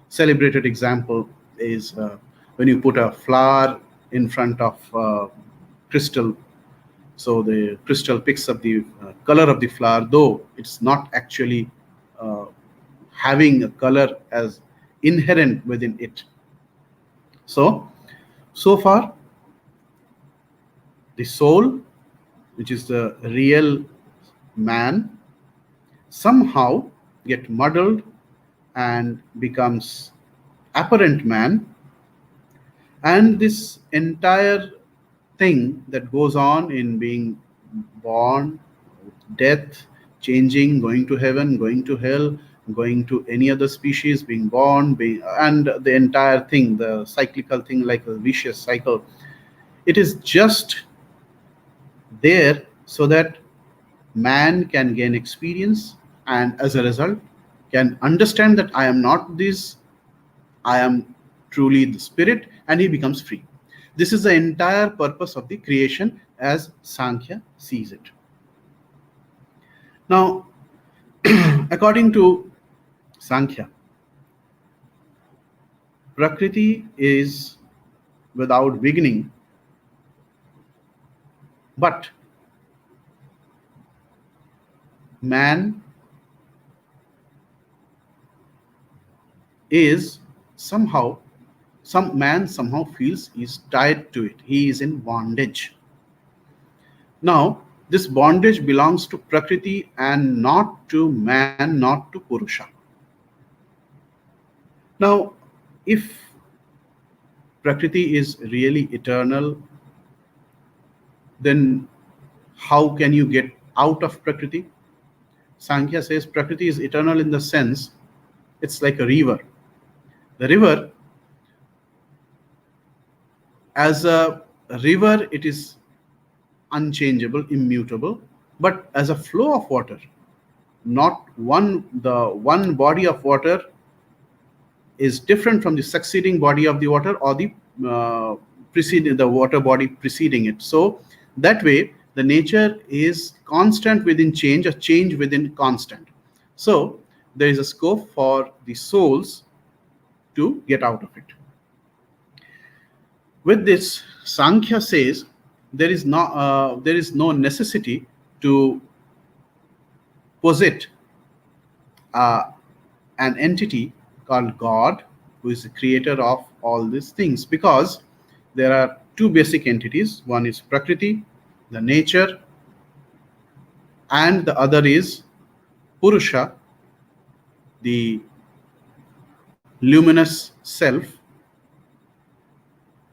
celebrated example is when you put a flower in front of crystal, so the crystal picks up the color of the flower, though it's not actually having a color as inherent within it. So far, the soul, which is the real man, somehow get muddled and becomes apparent man. And this entire thing that goes on in being born, death, changing, going to heaven, going to hell, going to any other species, being born, and the entire thing, the cyclical thing, like a vicious cycle, it is just there so that man can gain experience, and as a result can understand that I am not this, I am truly the spirit, and he becomes free. This is the entire purpose of the creation as Sankhya sees it. Now, according to Sankhya, Prakriti is without beginning, but man is somehow, some man somehow feels is tied to it. He is in bondage. Now, this bondage belongs to Prakriti and not to man, not to Purusha. Now, if Prakriti is really eternal, then how can you get out of Prakriti? Sankhya says Prakriti is eternal in the sense it's like a river. The river, as a river, it is unchangeable, immutable, but as a flow of water, not the one body of water is different from the succeeding body of the water or the the water body preceding it. So that way, the nature is constant within change, a change within constant. So there is a scope for the souls to get out of it. With this, Sankhya says there is no necessity to posit an entity called God, who is the creator of all these things, because there are two basic entities. One is Prakriti, the nature, and the other is Purusha, the luminous self,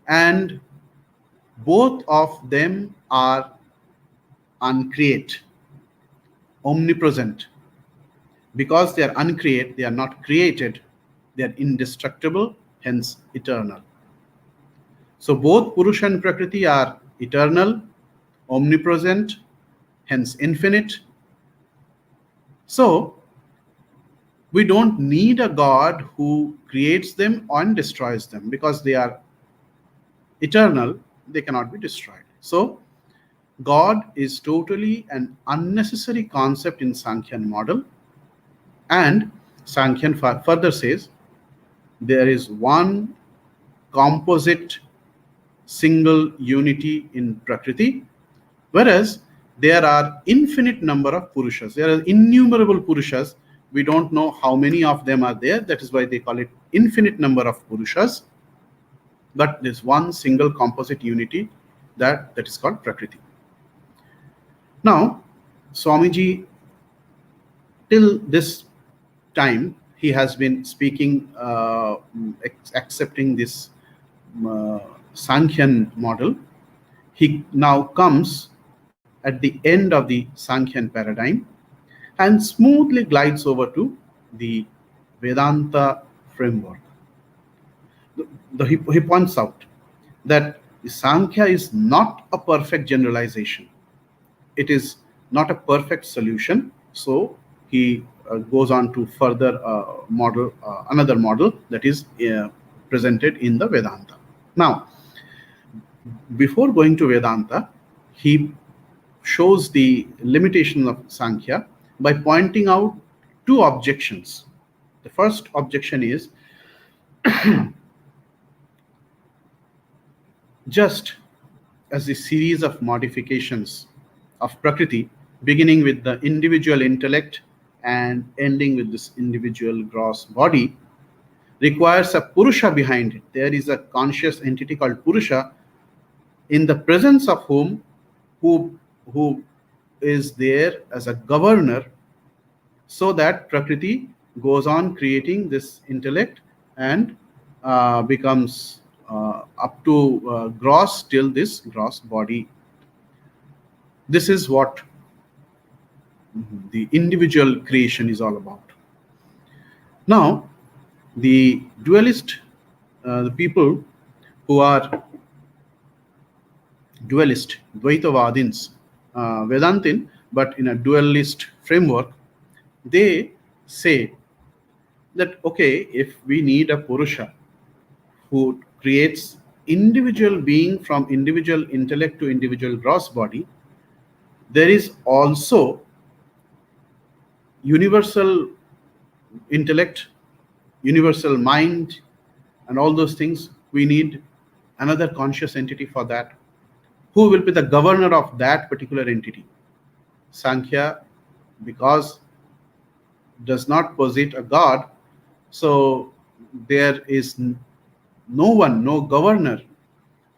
and both of them are uncreate, omnipresent. Because they are uncreate, they are not created, they are indestructible, hence eternal. So both Purusha and Prakriti are eternal, omnipresent, hence infinite. So we don't need a God who creates them and destroys them, because they are eternal, they cannot be destroyed. So God is totally an unnecessary concept in Sankhyan model. And Sankhyan further says there is one composite single unity in Prakriti, whereas there are infinite number of Purushas. There are innumerable Purushas. We don't know how many of them are there. That is why they call it infinite number of Purushas. But there's one single composite unity that is called Prakriti. Now, Swamiji, till this time, he has been speaking, accepting this Sankhyan model. He now comes at the end of the Sankhyan paradigm and smoothly glides over to the Vedanta framework. He points out that the Sankhya is not a perfect generalization. It is not a perfect solution. So he goes on to further model, another model that is presented in the Vedanta. Now, before going to Vedanta, he shows the limitation of Sankhya by pointing out two objections. The first objection is just as the series of modifications of Prakriti, beginning with the individual intellect and ending with this individual gross body, requires a Purusha behind it. There is a conscious entity called Purusha, in the presence of whom who is there as a governor, so that Prakriti goes on creating this intellect and becomes up to gross till this gross body. This is what the individual creation is all about. Now, the dualist, the people who are dualist, Dvaitavadins, Vedantin, but in a dualist framework, they say that, okay, if we need a Purusha who creates individual being from individual intellect to individual gross body, there is also universal intellect, universal mind, and all those things. We need another conscious entity for that. Who will be the governor of that particular entity? Sankhya because does not possess a God, so there is no one, no governor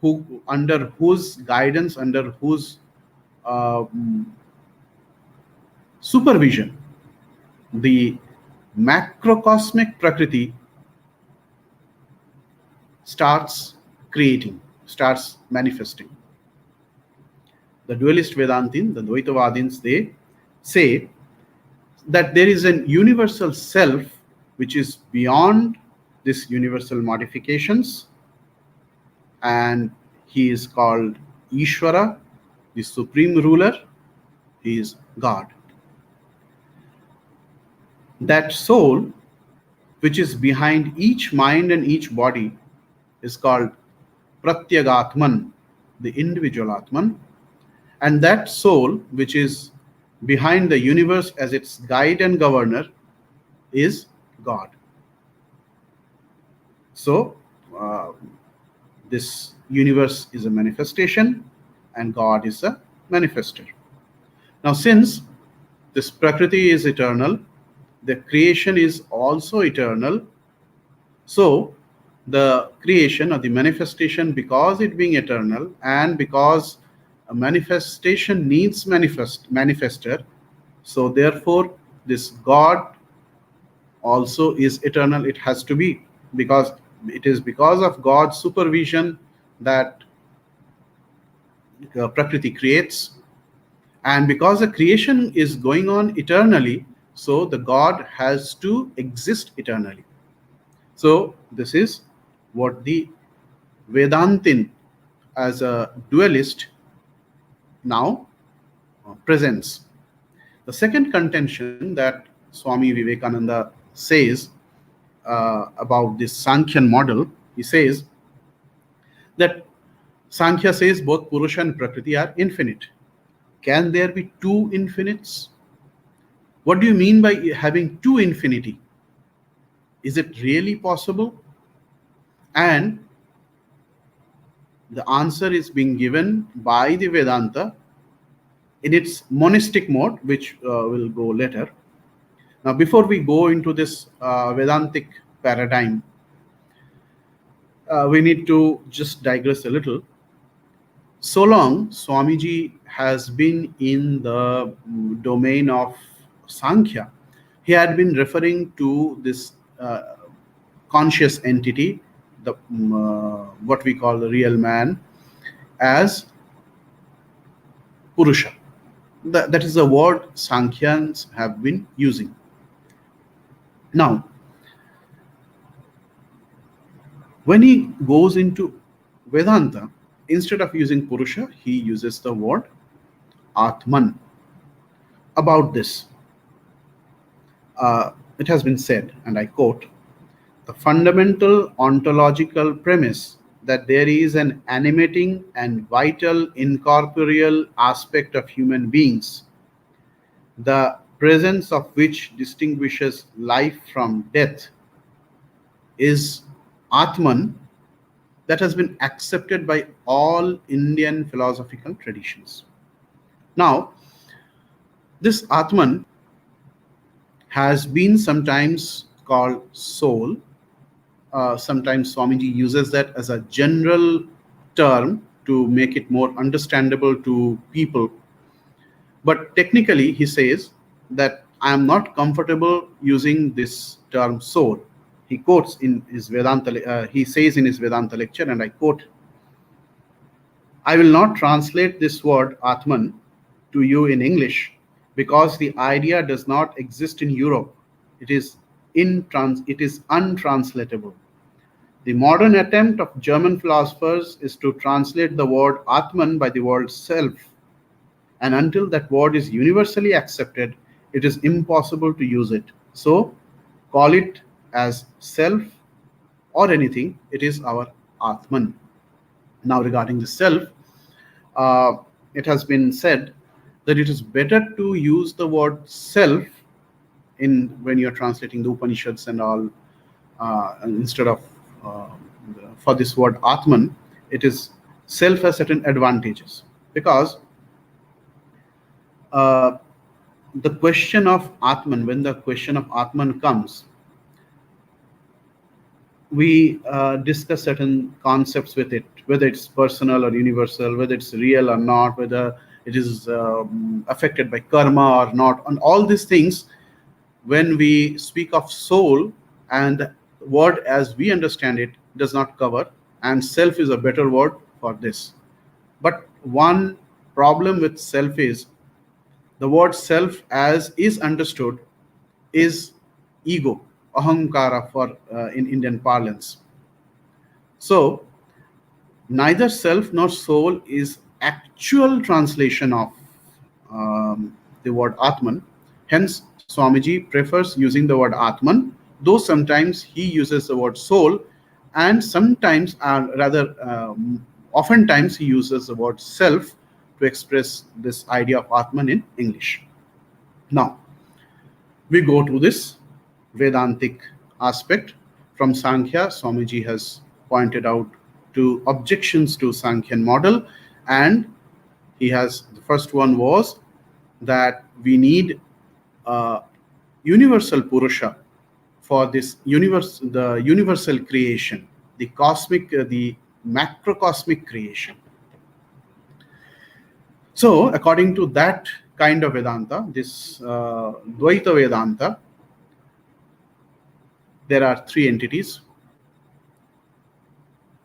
who under whose guidance, under whose supervision the macrocosmic Prakriti starts creating, starts manifesting. The dualist Vedantin, the Dvaitavadins, they say that there is an universal self which is beyond this universal modifications, and he is called Ishvara, the supreme ruler. He is God. That soul which is behind each mind and each body is called Pratyagatman, the individual Atman. And that soul which is behind the universe as its guide and governor is God. So this universe is a manifestation and God is a manifester. Now, since this Prakriti is eternal, the creation is also eternal. So the creation or the manifestation, because it being eternal and because a manifestation needs manifester, so therefore this God also is eternal. It has to be, because it is because of God's supervision that Prakriti creates, and because the creation is going on eternally, so the God has to exist eternally. So this is what the Vedantin as a dualist now presents. The second contention that Swami Vivekananda says about this Sankhyan model, he says that Sankhya says both Purusha and Prakriti are infinite. Can there be two infinites? What do you mean by having two infinity? Is it really possible? And the answer is being given by the Vedanta in its monistic mode, which will go later. Now, before we go into this Vedantic paradigm, we need to just digress a little. So long Swamiji has been in the domain of Sankhya, he had been referring to this conscious entity, the what we call the real man, as Purusha. That is the word Sankhyans have been using. Now, when he goes into Vedanta, instead of using Purusha, he uses the word Atman. About this, it has been said, and I quote, "The fundamental ontological premise that there is an animating and vital incorporeal aspect of human beings, the presence of which distinguishes life from death, is Atman, that has been accepted by all Indian philosophical traditions." Now, this Atman has been sometimes called soul. Sometimes Swamiji uses that as a general term to make it more understandable to people. But technically, he says that I am not comfortable using this term soul. He quotes in his Vedanta, he says in his Vedanta lecture, and I quote, "I will not translate this word Atman to you in English because the idea does not exist in Europe. It is untranslatable. The modern attempt of German philosophers is to translate the word Atman by the word self. And until that word is universally accepted, it is impossible to use it. So, call it as self or anything, it is our Atman." Now, regarding the self, it has been said that it is better to use the word self when you're translating the Upanishads and all, instead of for this word Atman. It is self has certain advantages, because the question of Atman, when the question of Atman comes, we discuss certain concepts with it, whether it's personal or universal, whether it's real or not, whether it is affected by karma or not, and all these things. When we speak of soul, and the word as we understand it does not cover, and self is a better word for this. But one problem with self is the word self as is understood is ego, ahankara for in Indian parlance. So neither self nor soul is actual translation of the word Atman. Hence, Swamiji prefers using the word Atman, though sometimes he uses the word soul, and sometimes, oftentimes, he uses the word self to express this idea of Atman in English. Now, we go to this Vedantic aspect. From Sankhya, Swamiji has pointed out two objections to Sankhyan model, and the first one was that we need a universal Purusha for this universe, the universal creation, the cosmic, the macrocosmic creation. So, according to that kind of Vedanta, this Dvaita Vedanta, there are three entities.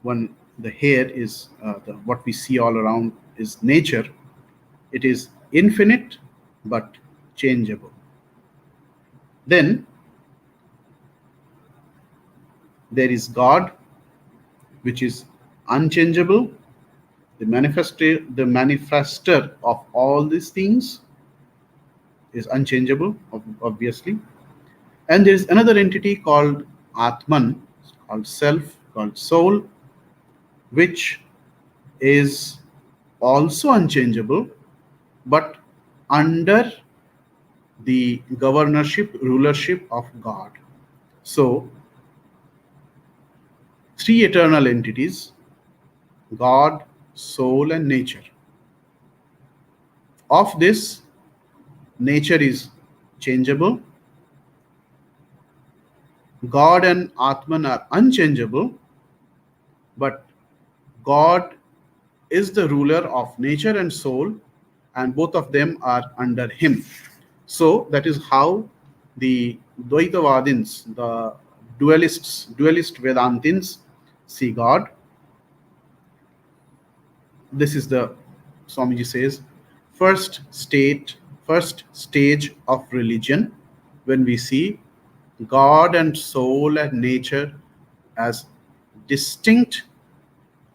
One, the hair is what we see all around is nature. It is infinite but changeable. Then there is God, which is unchangeable, the manifester of all these things is unchangeable, obviously. And there is another entity called Atman, called self, called soul, which is also unchangeable, but under the governorship, rulership of God. So, three eternal entities: God, soul, and nature. Of this, nature is changeable. God and Atman are unchangeable, but God is the ruler of nature and soul, and both of them are under him. So that is how the Dvaitavadins, the dualist Vedantins see God. This is the, Swamiji says, first stage of religion, when we see God and soul and nature as distinct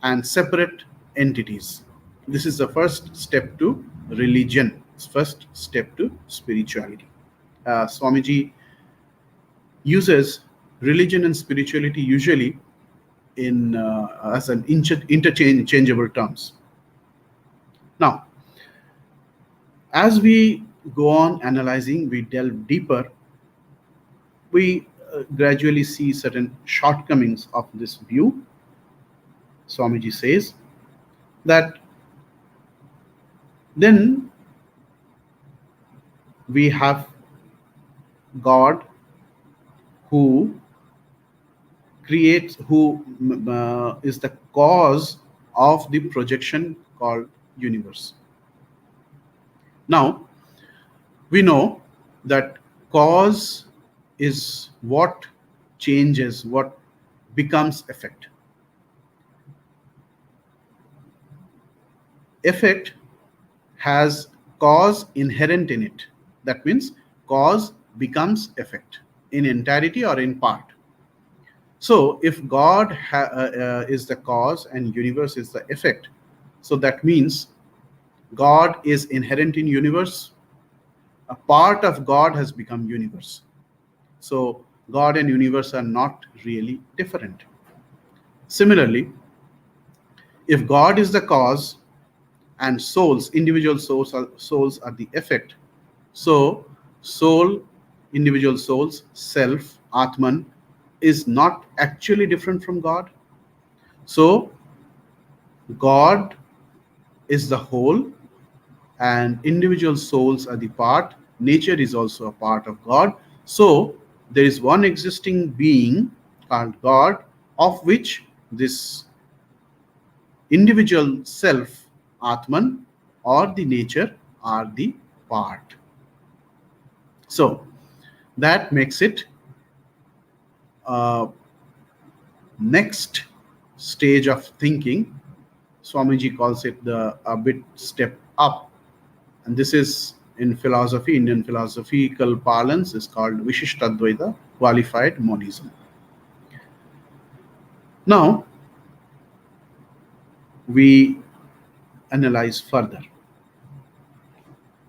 and separate entities. This is the first step to religion, first step to spirituality. Swamiji uses religion and spirituality usually in as an interchangeable terms. Now, as we go on analyzing, we delve deeper, we gradually see certain shortcomings of this view. Swamiji says that then we have God who creates, who is the cause of the projection called universe. Now, we know that cause is what changes, what becomes effect. Effect has cause inherent in it. That means cause becomes effect in entirety or in part. So if God is the cause and universe is the effect, so that means God is inherent in universe. A part of God has become universe. So God and universe are not really different. Similarly, if God is the cause and souls, individual souls are the effect, so soul, individual souls, self, Atman, is not actually different from God. So God is the whole and individual souls are the part, nature is also a part of God. So there is one existing being called God, of which this individual self, Atman, or the nature are the part. So that makes it next stage of thinking. Swamiji calls it the a bit step up, and this is in philosophy, Indian philosophical parlance, is called Vishishtadvaita, qualified monism. Now we analyze further.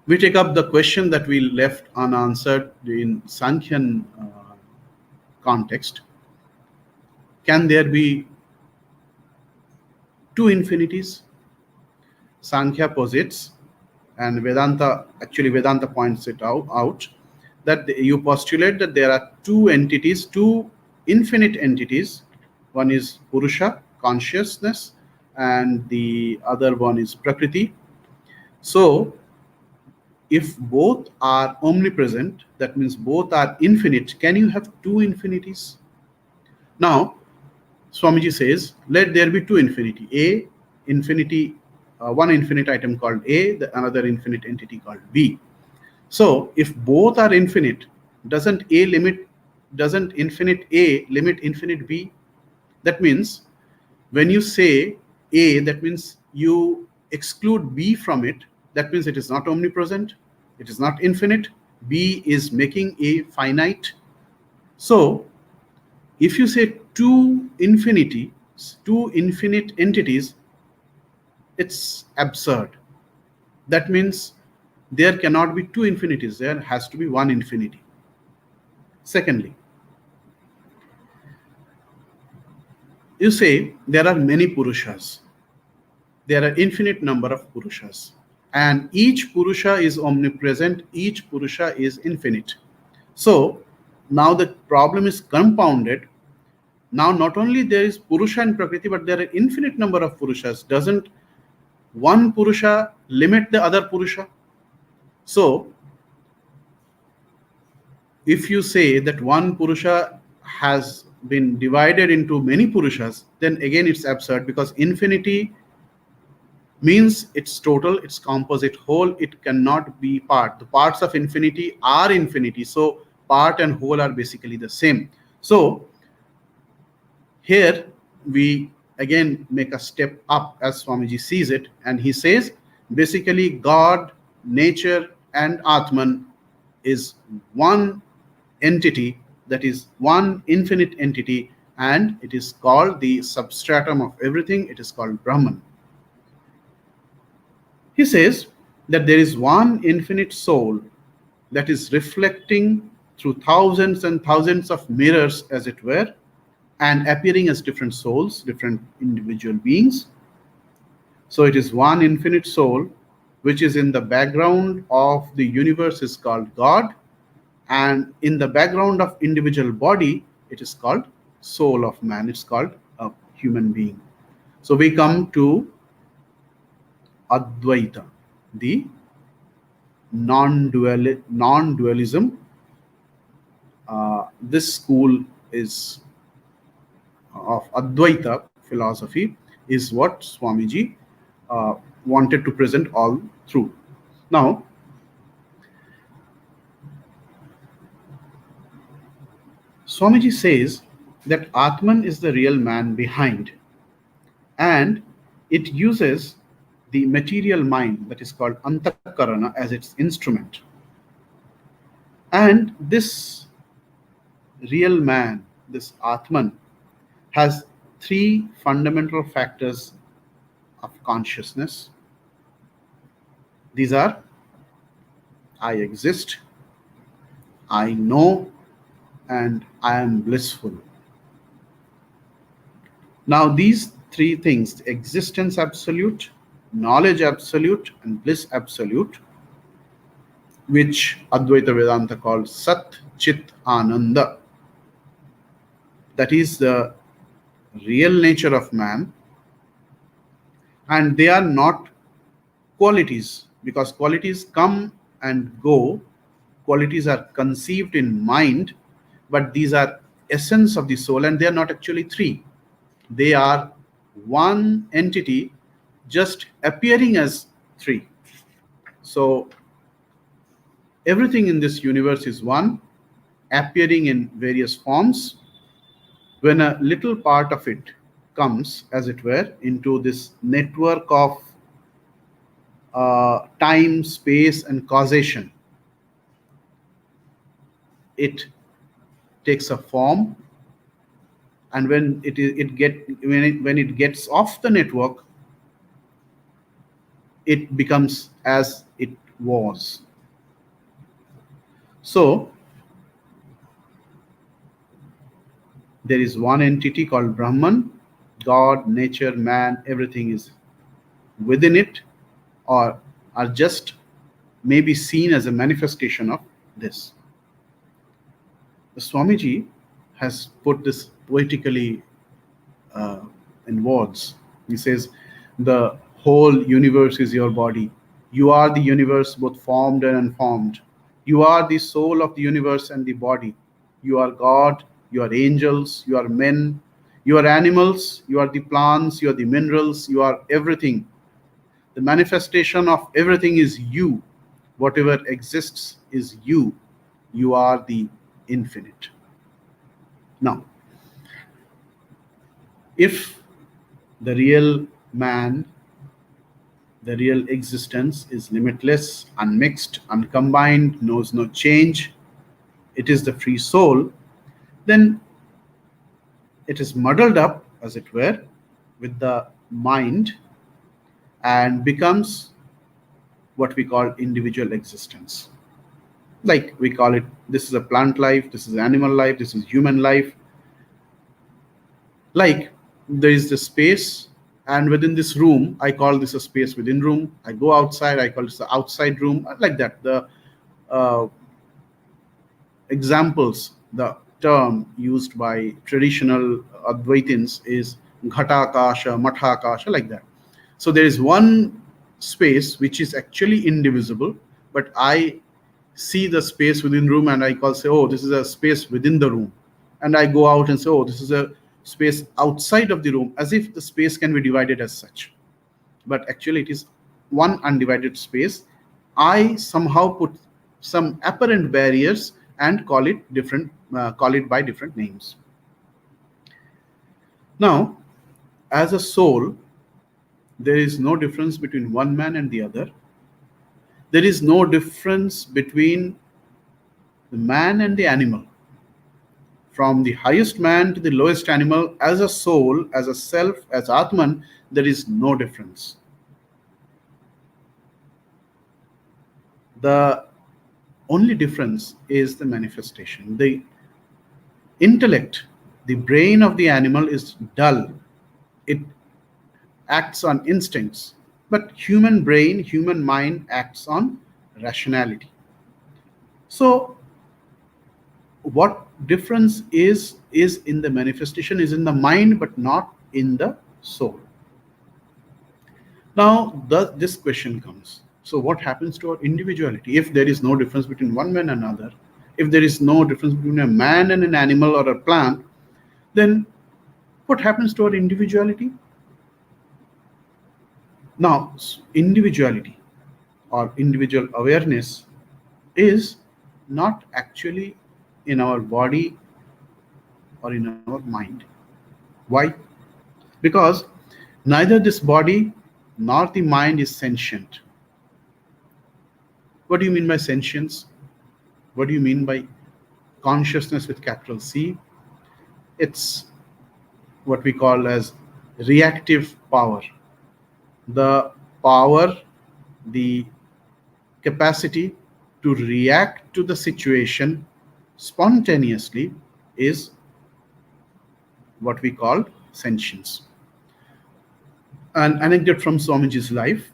We take up the question that we left unanswered in Sankhyan context. Can there be two infinities? Sankhya posits, and Vedanta points it out that you postulate that there are two entities, two infinite entities. One is Purusha, consciousness, and the other one is Prakriti. So if both are omnipresent, that means both are infinite. Can you have two infinities? Now, Swamiji says, let there be two infinity. One infinite item called A, another infinite entity called B. So if both are infinite, doesn't infinite A limit infinite B? That means when you say A, that means you exclude B from it. That means it is not omnipresent, it is not infinite. B is making A finite. So if you say two infinite entities, it's absurd. That means there cannot be two infinities, there has to be one infinity. Secondly, you say there are many Purushas. There are infinite number of Purushas. And each Purusha is omnipresent, each Purusha is infinite. So now the problem is compounded. Now not only there is Purusha and Prakriti, but there are infinite number of Purushas. Doesn't one Purusha limit the other Purusha? So if you say that one Purusha has been divided into many Purushas, then again it's absurd, because infinity means it's total, it's composite whole, it cannot be part. The parts of infinity are infinity, so part and whole are basically the same. So here we again make a step up as Swamiji sees it, and he says basically God, nature, and Atman is one entity, that is one infinite entity, and it is called the substratum of everything, it is called Brahman. He says that there is one infinite soul that is reflecting through thousands and thousands of mirrors, as it were, and appearing as different souls, different individual beings. So it is one infinite soul which is in the background of the universe is called God, and in the background of individual body it is called soul of man, it's called a human being. So we come to Advaita, the non-dualism. This school is of Advaita philosophy is what Swamiji wanted to present all through. Now, Swamiji says that Atman is the real man behind, and it uses the material mind, that is called Antakarana, as its instrument. And this real man, this Atman, has three fundamental factors of consciousness. These are I exist, I know, and I am blissful. Now these three things, existence absolute, knowledge absolute, and bliss absolute, which Advaita Vedanta calls Sat Chit Ananda, that is the real nature of man. And they are not qualities, because qualities come and go, qualities are conceived in mind, but these are essence of the soul, and they are not actually three. They are one entity just appearing as three. So everything in this universe is one, appearing in various forms. When a little part of it comes, as it were, into this network of time, space, and causation, it takes a form, and when it gets off the network, it becomes as it was. So there is one entity called Brahman. God, nature, man, everything is within it, or are just maybe seen as a manifestation of this. The Swamiji has put this poetically in words. He says, the whole universe is your body. You are the universe, both formed and unformed. You are the soul of the universe and the body. You are God, you are angels, you are men, you are animals, you are the plants, you are the minerals, you are everything. The manifestation of everything is you. Whatever exists is you. You are the infinite. Now, if the real man, the real existence is limitless, unmixed, uncombined, knows no change, it is the free soul, then it is muddled up, as it were, with the mind and becomes what we call individual existence. Like we call it, this is a plant life, this is animal life, this is human life. Like there is the space, and within this room, I call this a space within room. I go outside, I call this the outside room, like that. The examples, the term used by traditional Advaitins is Ghatakasha, Mathakasha, like that. So there is one space which is actually indivisible, but I see the space within room and I say, oh, this is a space within the room. And I go out and say, oh, this is a space outside of the room, as if the space can be divided as such. But actually it is one undivided space. I somehow put some apparent barriers and call it by different names. Now, as a soul, there is no difference between one man and the other. There is no difference between the man and the animal. From the highest man to the lowest animal, as a soul, as a self, as Atman, there is no difference. The only difference is the manifestation. The intellect, the brain of the animal is dull. It acts on instincts. But human brain, human mind acts on rationality. So what difference is in the manifestation, is in the mind, but not in the soul. Now this question comes. So what happens to our individuality if there is no difference between one man and another? If there is no difference between a man and an animal or a plant, then what happens to our individuality? Now, individuality or individual awareness is not actually in our body or in our mind. Why? Because neither this body nor the mind is sentient. What do you mean by sentience? What do you mean by consciousness with capital C? It's what we call as reactive power. The power, the capacity to react to the situation spontaneously is what we call sentience. An anecdote from Swamiji's life.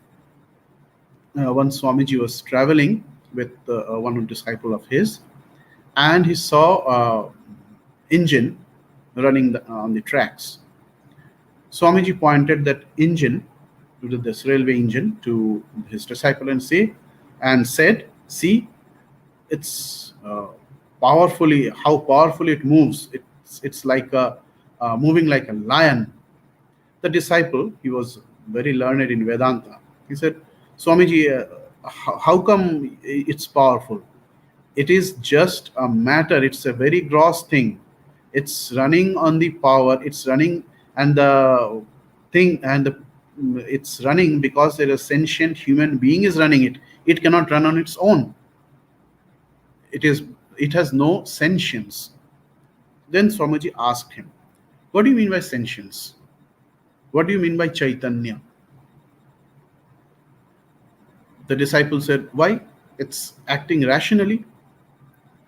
Once Swamiji was traveling with one disciple of his, and he saw an engine running on the tracks. Swamiji pointed that engine, to this railway engine, to his disciple and said, see, it's powerfully, how powerfully it moves. It's like moving like a lion. The disciple, he was very learned in Vedanta. He said, Swamiji, how come it's powerful? It is just a matter. It's a very gross thing. It's running on the power. It's running, and the thing, and it's running because there is a sentient human being is running it. It cannot run on its own. It has no sentience. Then Swamiji asked him, what do you mean by sentience? What do you mean by Chaitanya? The disciple said, why? It's acting rationally.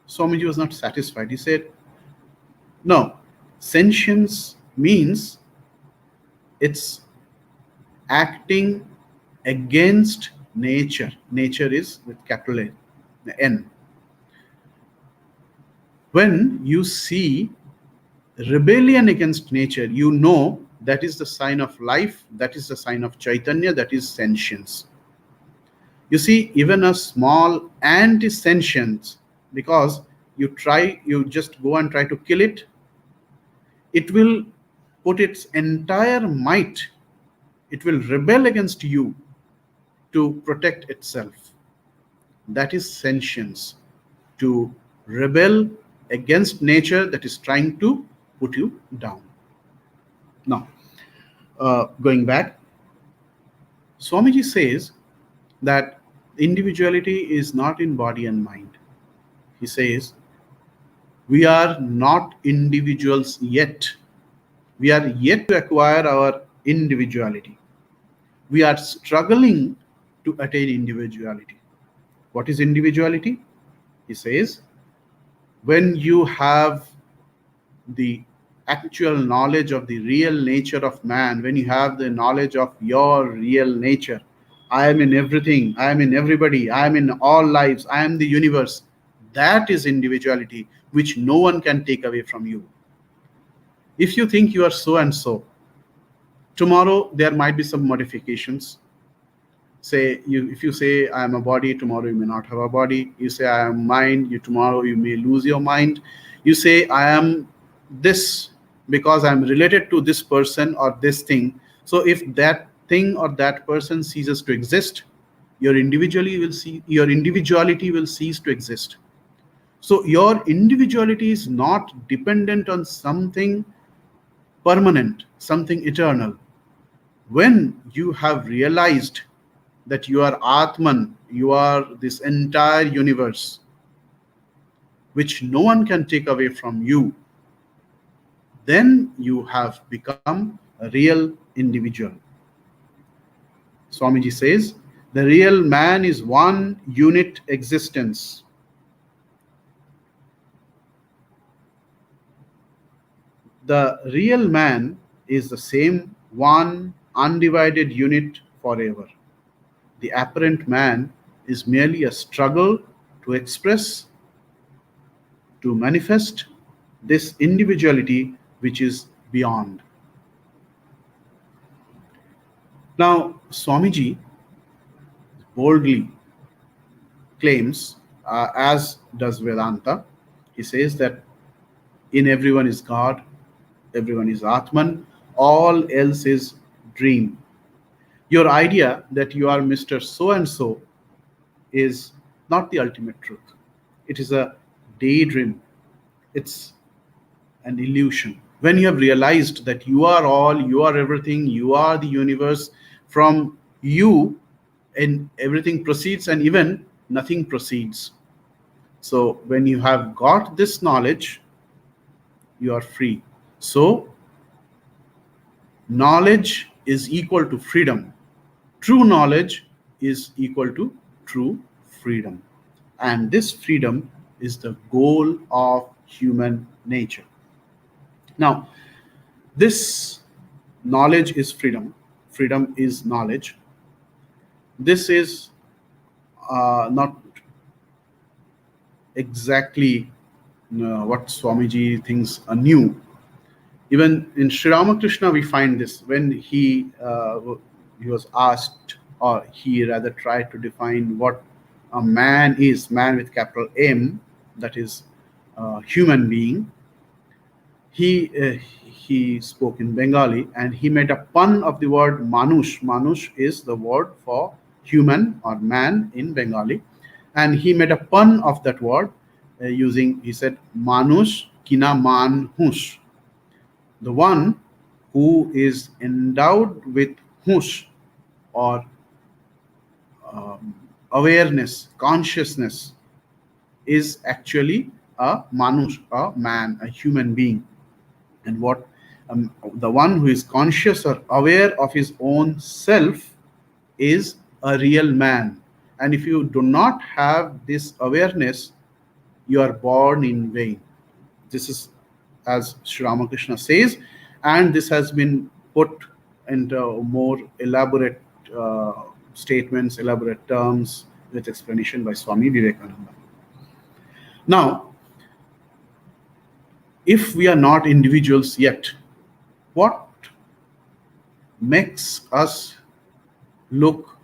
Swamiji was not satisfied. He said, no, sentience means it's acting against nature. Nature is with capital N. When you see rebellion against nature, you know that is the sign of life, that is the sign of Chaitanya, that is sentience. You see, even a small ant is sentient, because you just go and try to kill it, it will put its entire might, it will rebel against you to protect itself. That is sentience, to rebel against nature that is trying to put you down. Now, going back, Swamiji says that individuality is not in body and mind. He says, we are not individuals yet. We are yet to acquire our individuality. We are struggling to attain individuality. What is individuality? He says, when you have the actual knowledge of the real nature of man, when you have the knowledge of your real nature, I am in everything, I am in everybody, I am in all lives, I am the universe. That is individuality, which no one can take away from you. If you think you are so and so, tomorrow there might be some modifications. If you say I am a body, tomorrow you may not have a body. You say I am mind, tomorrow you may lose your mind. You say I am this because I am related to this person or this thing. So if that thing or that person ceases to exist, your individuality will cease to exist. So your individuality is not dependent on something permanent, something eternal. When you have realized that you are Atman, you are this entire universe, which no one can take away from you, then you have become a real individual. Swamiji says, the real man is one unit existence. The real man is the same one undivided unit forever. The apparent man is merely a struggle to express, to manifest this individuality which is beyond. Now, Swamiji boldly claims, as does Vedanta, he says that in everyone is God, everyone is Atman, all else is dream. Your idea that you are Mr. So-and-so is not the ultimate truth. It is a daydream. It's an illusion. When you have realized that you are all, you are everything, you are the universe, from you and everything proceeds, and even nothing proceeds. So when you have got this knowledge, you are free. So knowledge is equal to freedom. True knowledge is equal to true freedom. And this freedom is the goal of human nature. Now, this knowledge is freedom. Freedom is knowledge. This is not exactly what Swamiji thinks anew. Even in Sri Ramakrishna, we find this when he was asked, or he rather tried to define what a man is, man with capital M, that is a human being. He spoke in Bengali and he made a pun of the word manush. Manush is the word for human or man in Bengali, and he made a pun of that word he said manush kina manhush, the one who is endowed with hush or awareness, consciousness, is actually a manush, a man, a human being. And what the one who is conscious or aware of his own self is a real man. And if you do not have this awareness, you are born in vain. This is as Sri Ramakrishna says, and this has been put into more elaborate statements, elaborate terms with explanation by Swami Vivekananda. Now, if we are not individuals yet, what makes us look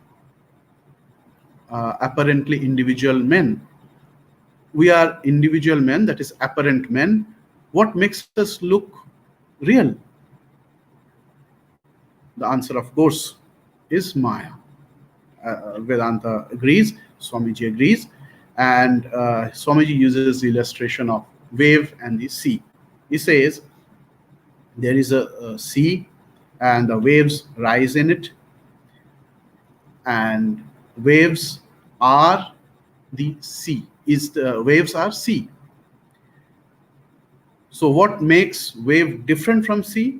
apparently individual men? We are individual men, that is apparent men. What makes us look real? The answer, of course, is Maya. Vedanta agrees, Swamiji agrees, and Swamiji uses the illustration of wave and the sea. He says there is a sea and the waves rise in it, and waves are the sea. Waves are sea. So what makes wave different from sea?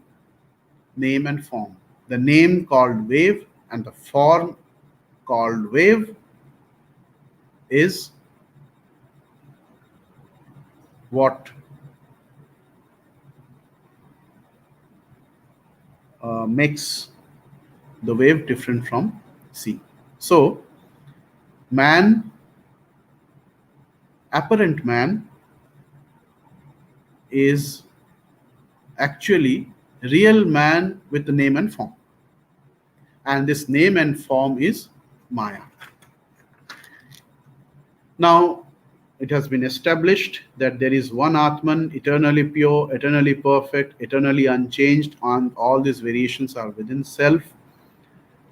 Name and form. The name called wave and the form called wave is what makes the wave different from sea. So man, apparent man, is actually real man with the name and form. And this name and form is Maya. Now, it has been established that there is one Atman, eternally pure, eternally perfect, eternally unchanged, and all these variations are within self.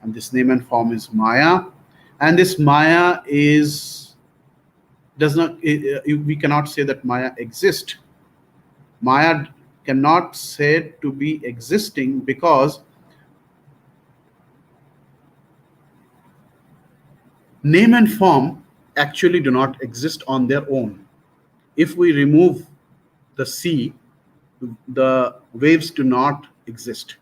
And this name and form is Maya. And this Maya we cannot say that Maya exists. Maya cannot say to be existing because name and form actually do not exist on their own. If we remove the sea, the waves do not exist.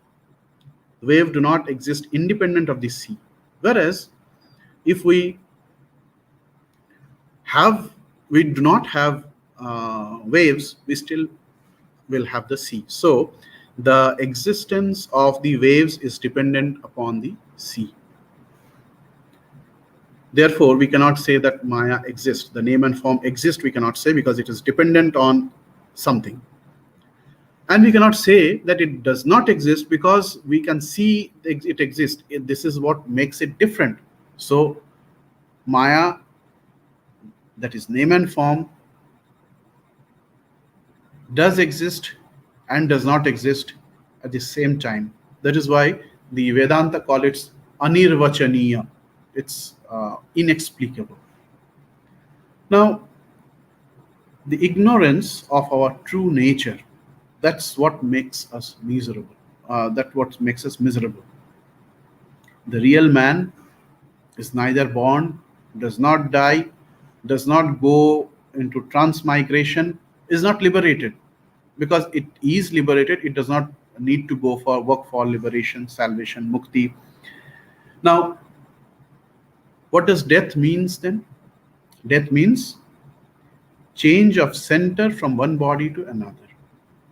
The wave do not exist independent of the sea. Whereas if we do not have waves, we still will have the sea. So the existence of the waves is dependent upon the sea. Therefore, we cannot say that Maya exists. The name and form exist, we cannot say, because it is dependent on something. And we cannot say that it does not exist because we can see it exists. This is what makes it different. So Maya, that is name and form, does exist and does not exist at the same time. That is why the Vedanta call it anirvachaniya. It's inexplicable. Now, the ignorance of our true nature, that's what makes us miserable. That's what makes us miserable. The real man is neither born, does not die, does not go into transmigration, is not liberated. Because it is liberated, it does not need to go for work for liberation, salvation, mukti. Now, what does death means then? Death means change of center from one body to another.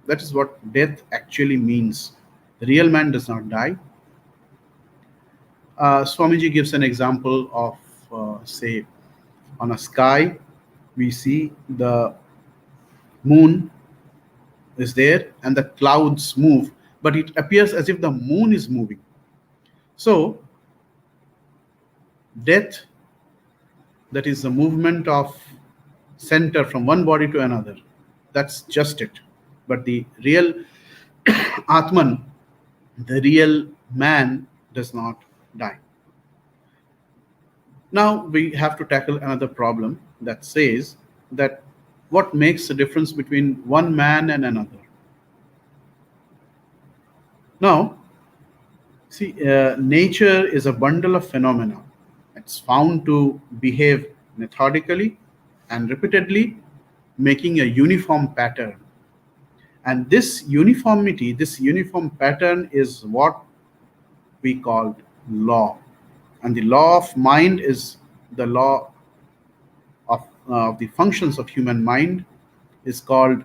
That is what death actually means. The real man does not die. Swamiji gives an example of, say, on a sky, we see the moon is there and the clouds move, but it appears as if the moon is moving. So, death that is the movement of center from one body to another. That's just it. But the real Atman, the real man, does not die. Now we have to tackle another problem that says that what makes the difference between one man and another. Now, see, nature is a bundle of phenomena. It's found to behave methodically and repeatedly, making a uniform pattern. And this uniformity, this uniform pattern is what we call law. And the law of mind is the law of the functions of human mind is called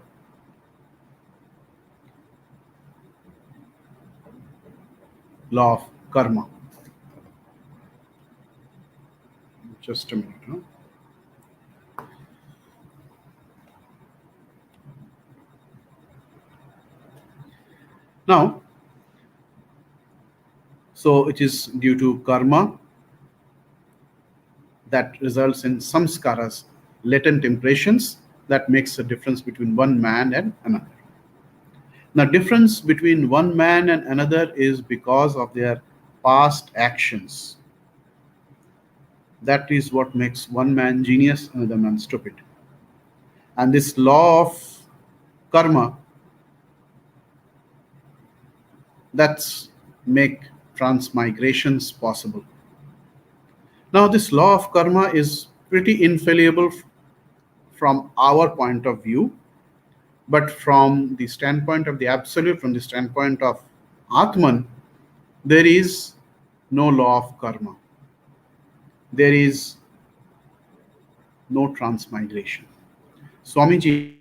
law of karma. Just a minute. Huh? Now, so it is due to karma that results in samskaras, latent impressions, that makes a difference between one man and another. Now, difference between one man and another is because of their past actions. That is what makes one man genius, another man stupid. And this law of karma, that's make transmigrations possible. Now, this law of karma is pretty infallible from our point of view, but from the standpoint of the absolute, from the standpoint of Atman, there is no law of karma. There is no transmigration. Swamiji,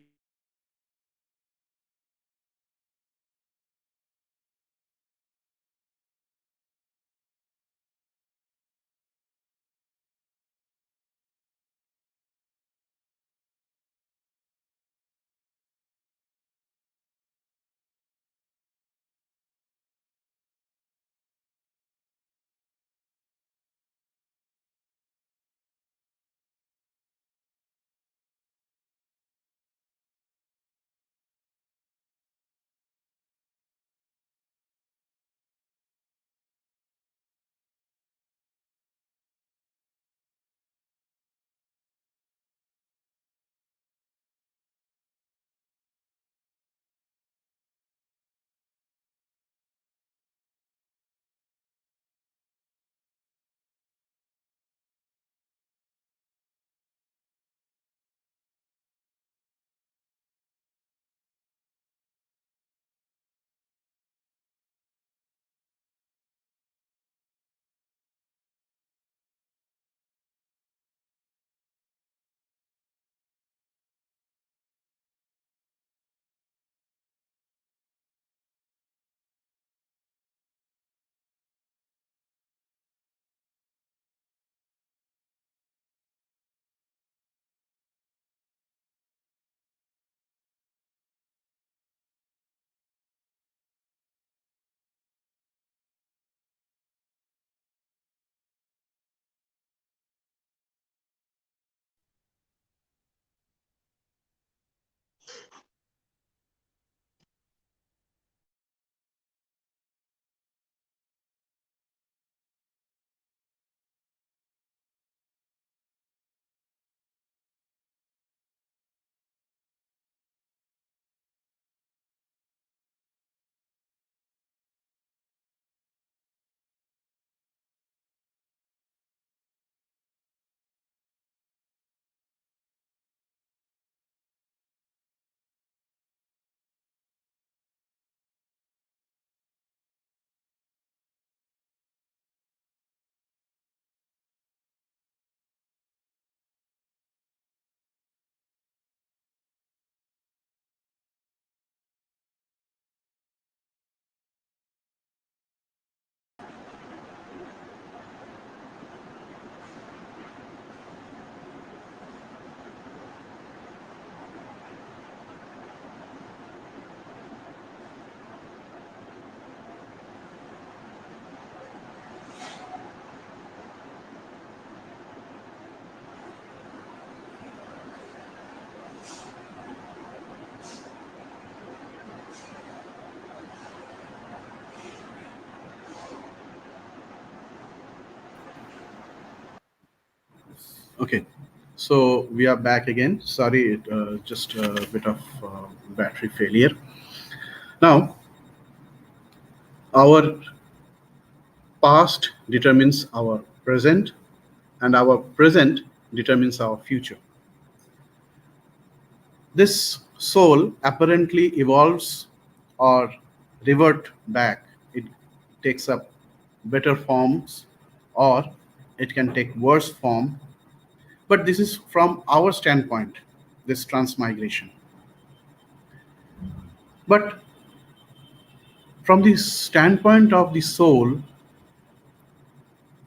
Okay, so we are back again. Sorry, just a bit of battery failure. Now, our past determines our present, and our present determines our future. This soul apparently evolves or revert back. It takes up better forms, or it can take worse form. But this is from our standpoint, this transmigration. But from the standpoint of the soul,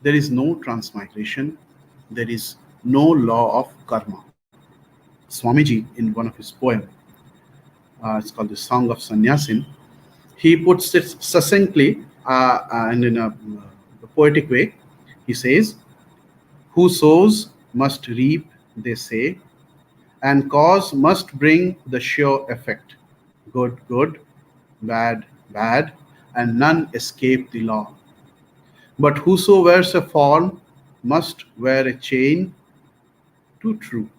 there is no transmigration, there is no law of karma. Swamiji, in one of his poems, it's called the Song of Sannyasin, he puts it succinctly and in a poetic way. He says, "Who sows must reap, they say, and cause must bring the sure effect. Good, good, bad, bad, and none escape the law. But whoso wears a form must wear a chain, too true.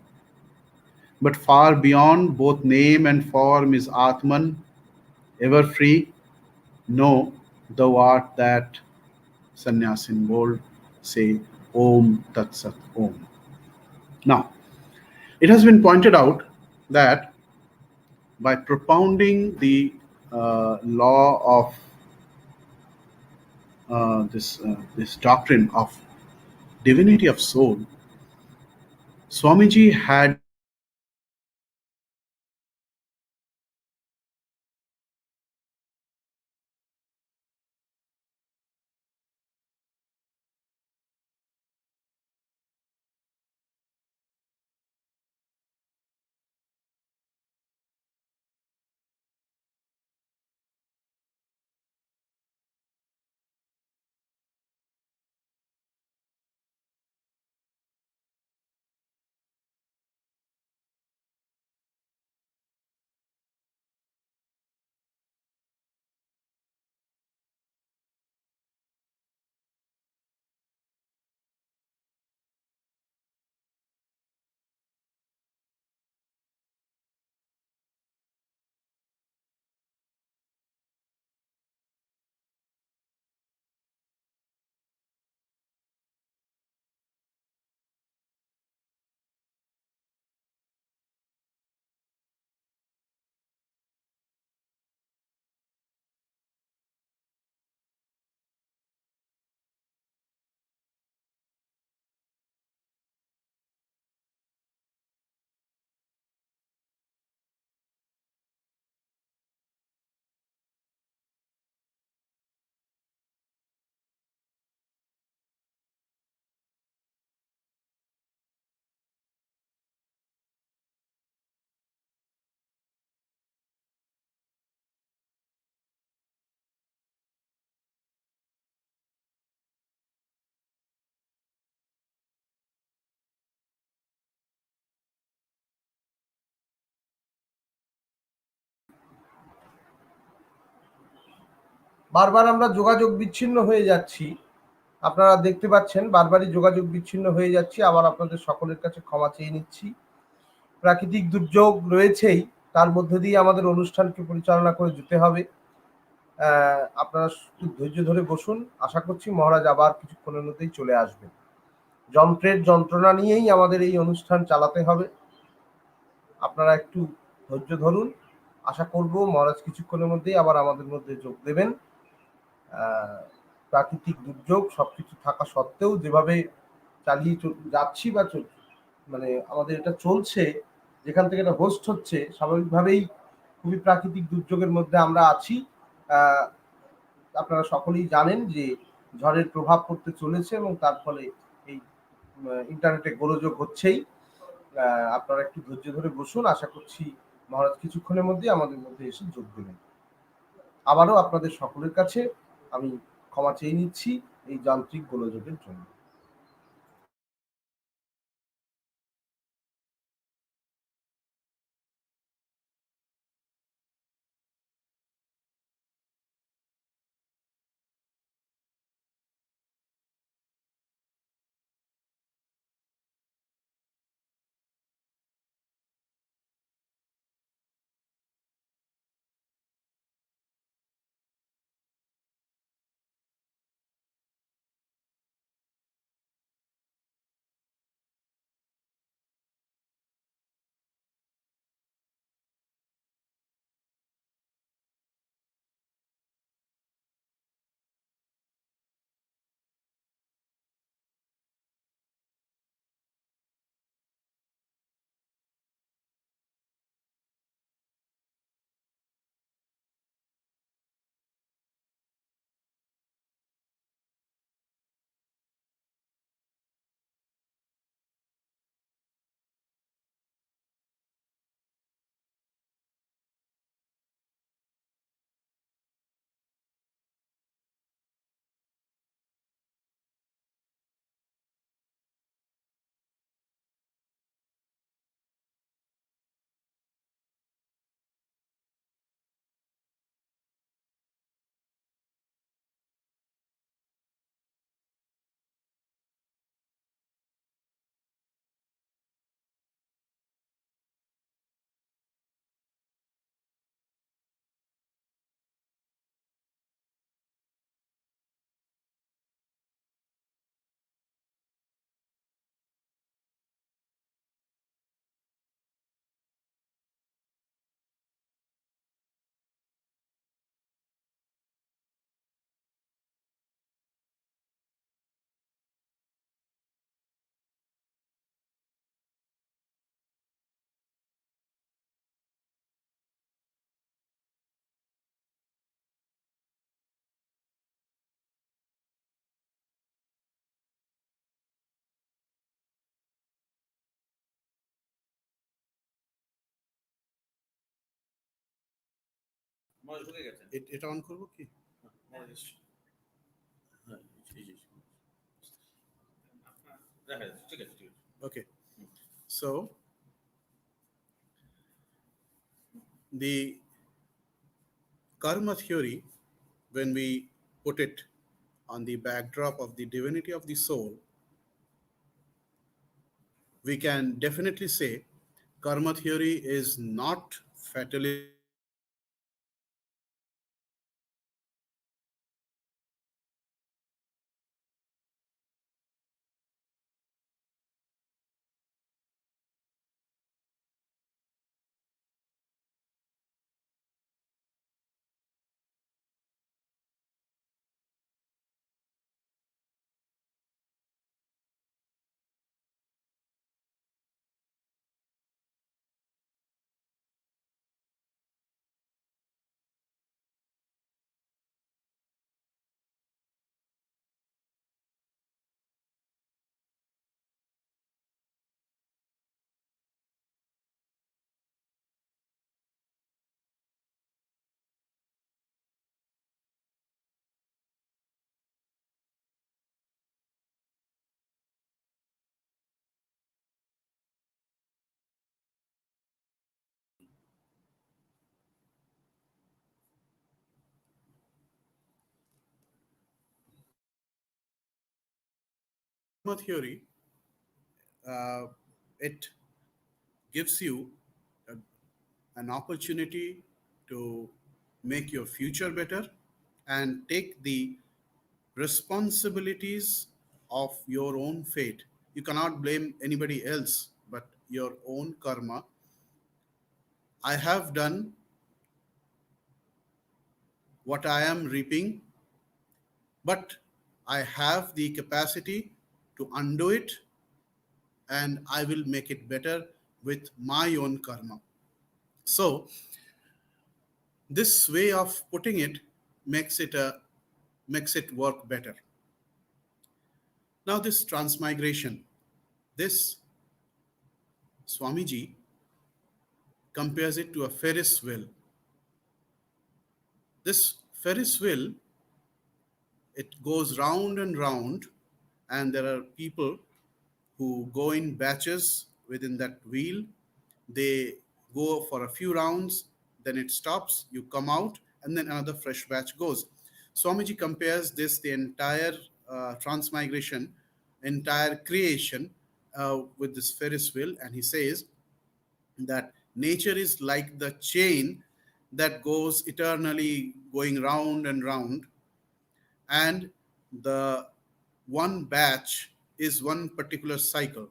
But far beyond both name and form is Atman, ever free. Know thou art that Sannyasin bold, say Om Tat Sat Om." Now, it has been pointed out that by propounding the law of this doctrine of divinity of soul, Swamiji had বারবার আমরা যোগাযোগ বিচ্ছিন্ন হয়ে যাচ্ছি। আপনারা দেখতে পাচ্ছেন বারবারই যোগাযোগ বিচ্ছিন্ন হয়ে যাচ্ছি। আবার আপনাদের সকলের কাছে ক্ষমা চেয়ে নিচ্ছি। প্রাকৃতিক দুর্যোগ রয়েছেই, তার মধ্যে দিয়ে আমাদের অনুষ্ঠানকে পরিচালনা করে যেতে হবে। আপনারা একটু ধৈর্য ধরে বসুন। আশা করছি মহারাজ আবার কিছুক্ষণের মধ্যেই চলে আসবেন। যন্ত্রের যন্ত্রণা নিয়েই আমাদের এই অনুষ্ঠান চালাতে হবে। আপনারা একটু ধৈর্য ধরুন। আশা করব মহারাজ কিছুক্ষণের মধ্যেই আবার আমাদের মধ্যে যোগ দেবেন। প্রাকৃতিক দুর্যোগ সবকিছু থাকা সত্ত্বেও যেভাবে চালিয়ে যাচ্ছি বা মানে আমাদের এটা চলছে, যেখান থেকে এটা হোস্ট হচ্ছে, স্বাভাবিকভাবেই খুবই প্রাকৃতিক দুর্যোগের মধ্যে আমরা আছি। আপনারা সকলেই জানেন যে ঝড়ের প্রভাব পড়তে চলেছে এবং তার ফলে এই ইন্টারনেটে গোলযোগ হচ্ছেই। আপনারা একটু ধৈর্য ধরে বসুন। আশা করছি মহারাজ কিছুক্ষণের মধ্যেই আমাদের মধ্যে এসে যোগ দেবেন। আবারও আপনাদের সকলের কাছে আমি ক্ষমা চেয়ে নিচ্ছি এই যান্ত্রিক গোলযোগের জন্য। এটা অন করবো কি? Okay. So the karma theory, when we put it on the backdrop of the divinity of the soul, we can definitely say karma theory is not fatalistic. Karma theory, it gives you a, an opportunity to make your future better and take the responsibilities of your own fate. You cannot blame anybody else but your own karma. I have done what I am reaping, but I have the capacity to undo it, and I will make it better with my own karma. So, this way of putting it makes it work better. Now, this transmigration, this Swamiji compares it to a Ferris wheel. This Ferris wheel, it goes round and round, and there are people who go in batches within that wheel. They go for a few rounds, then it stops, you come out, and then another fresh batch goes. Swamiji compares this, the entire transmigration, entire creation, with this Ferris wheel, and he says that nature is like the chain that goes eternally going round and round, and the one batch is one particular cycle.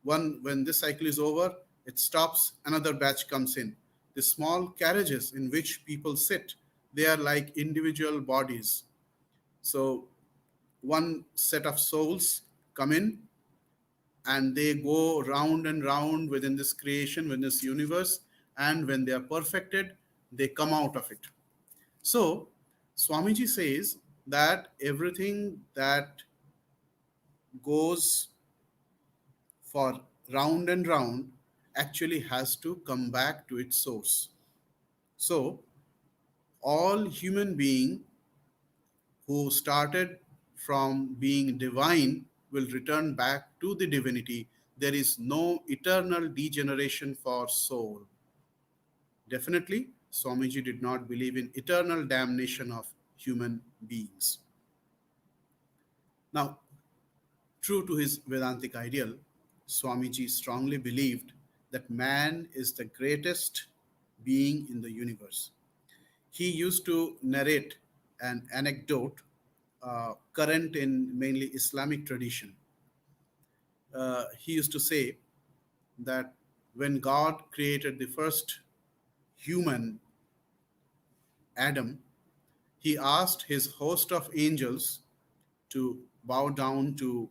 When this cycle is over, it stops, another batch comes in. The small carriages in which people sit, they are like individual bodies. So one set of souls come in, and they go round and round within this creation, within this universe, and when they are perfected, they come out of it. So Swamiji says that everything that goes for round and round actually has to come back to its source. So all human being who started from being divine will return back to the divinity. There is no eternal degeneration for soul. Definitely, Swamiji did not believe in eternal damnation of human beings. Now, true to his Vedantic ideal, Swamiji strongly believed that man is the greatest being in the universe. He used to narrate an anecdote current in mainly Islamic tradition. He used to say that when God created the first human, Adam, he asked his host of angels to bow down to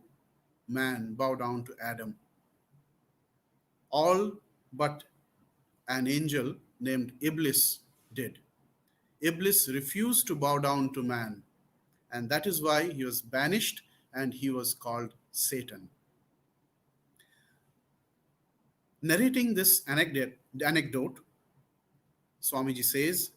man, bow down to Adam. All but an angel named Iblis did. Iblis refused to bow down to man, and that is why he was banished and he was called Satan. Narrating this anecdote, Swamiji says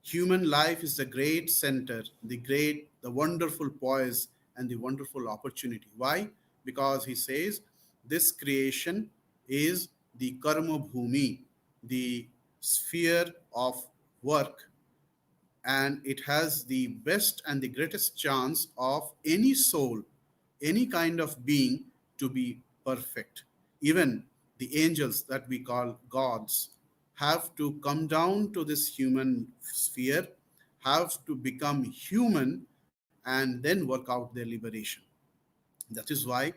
Human life is the great center, the wonderful poise, and the wonderful opportunity. Why? Because he says this creation is the karma bhumi, the sphere of work, and it has the best and the greatest chance of any soul, any kind of being to be perfect. Even the angels that we call gods have to come down to this human sphere, have to become human, and then work out their liberation. That is why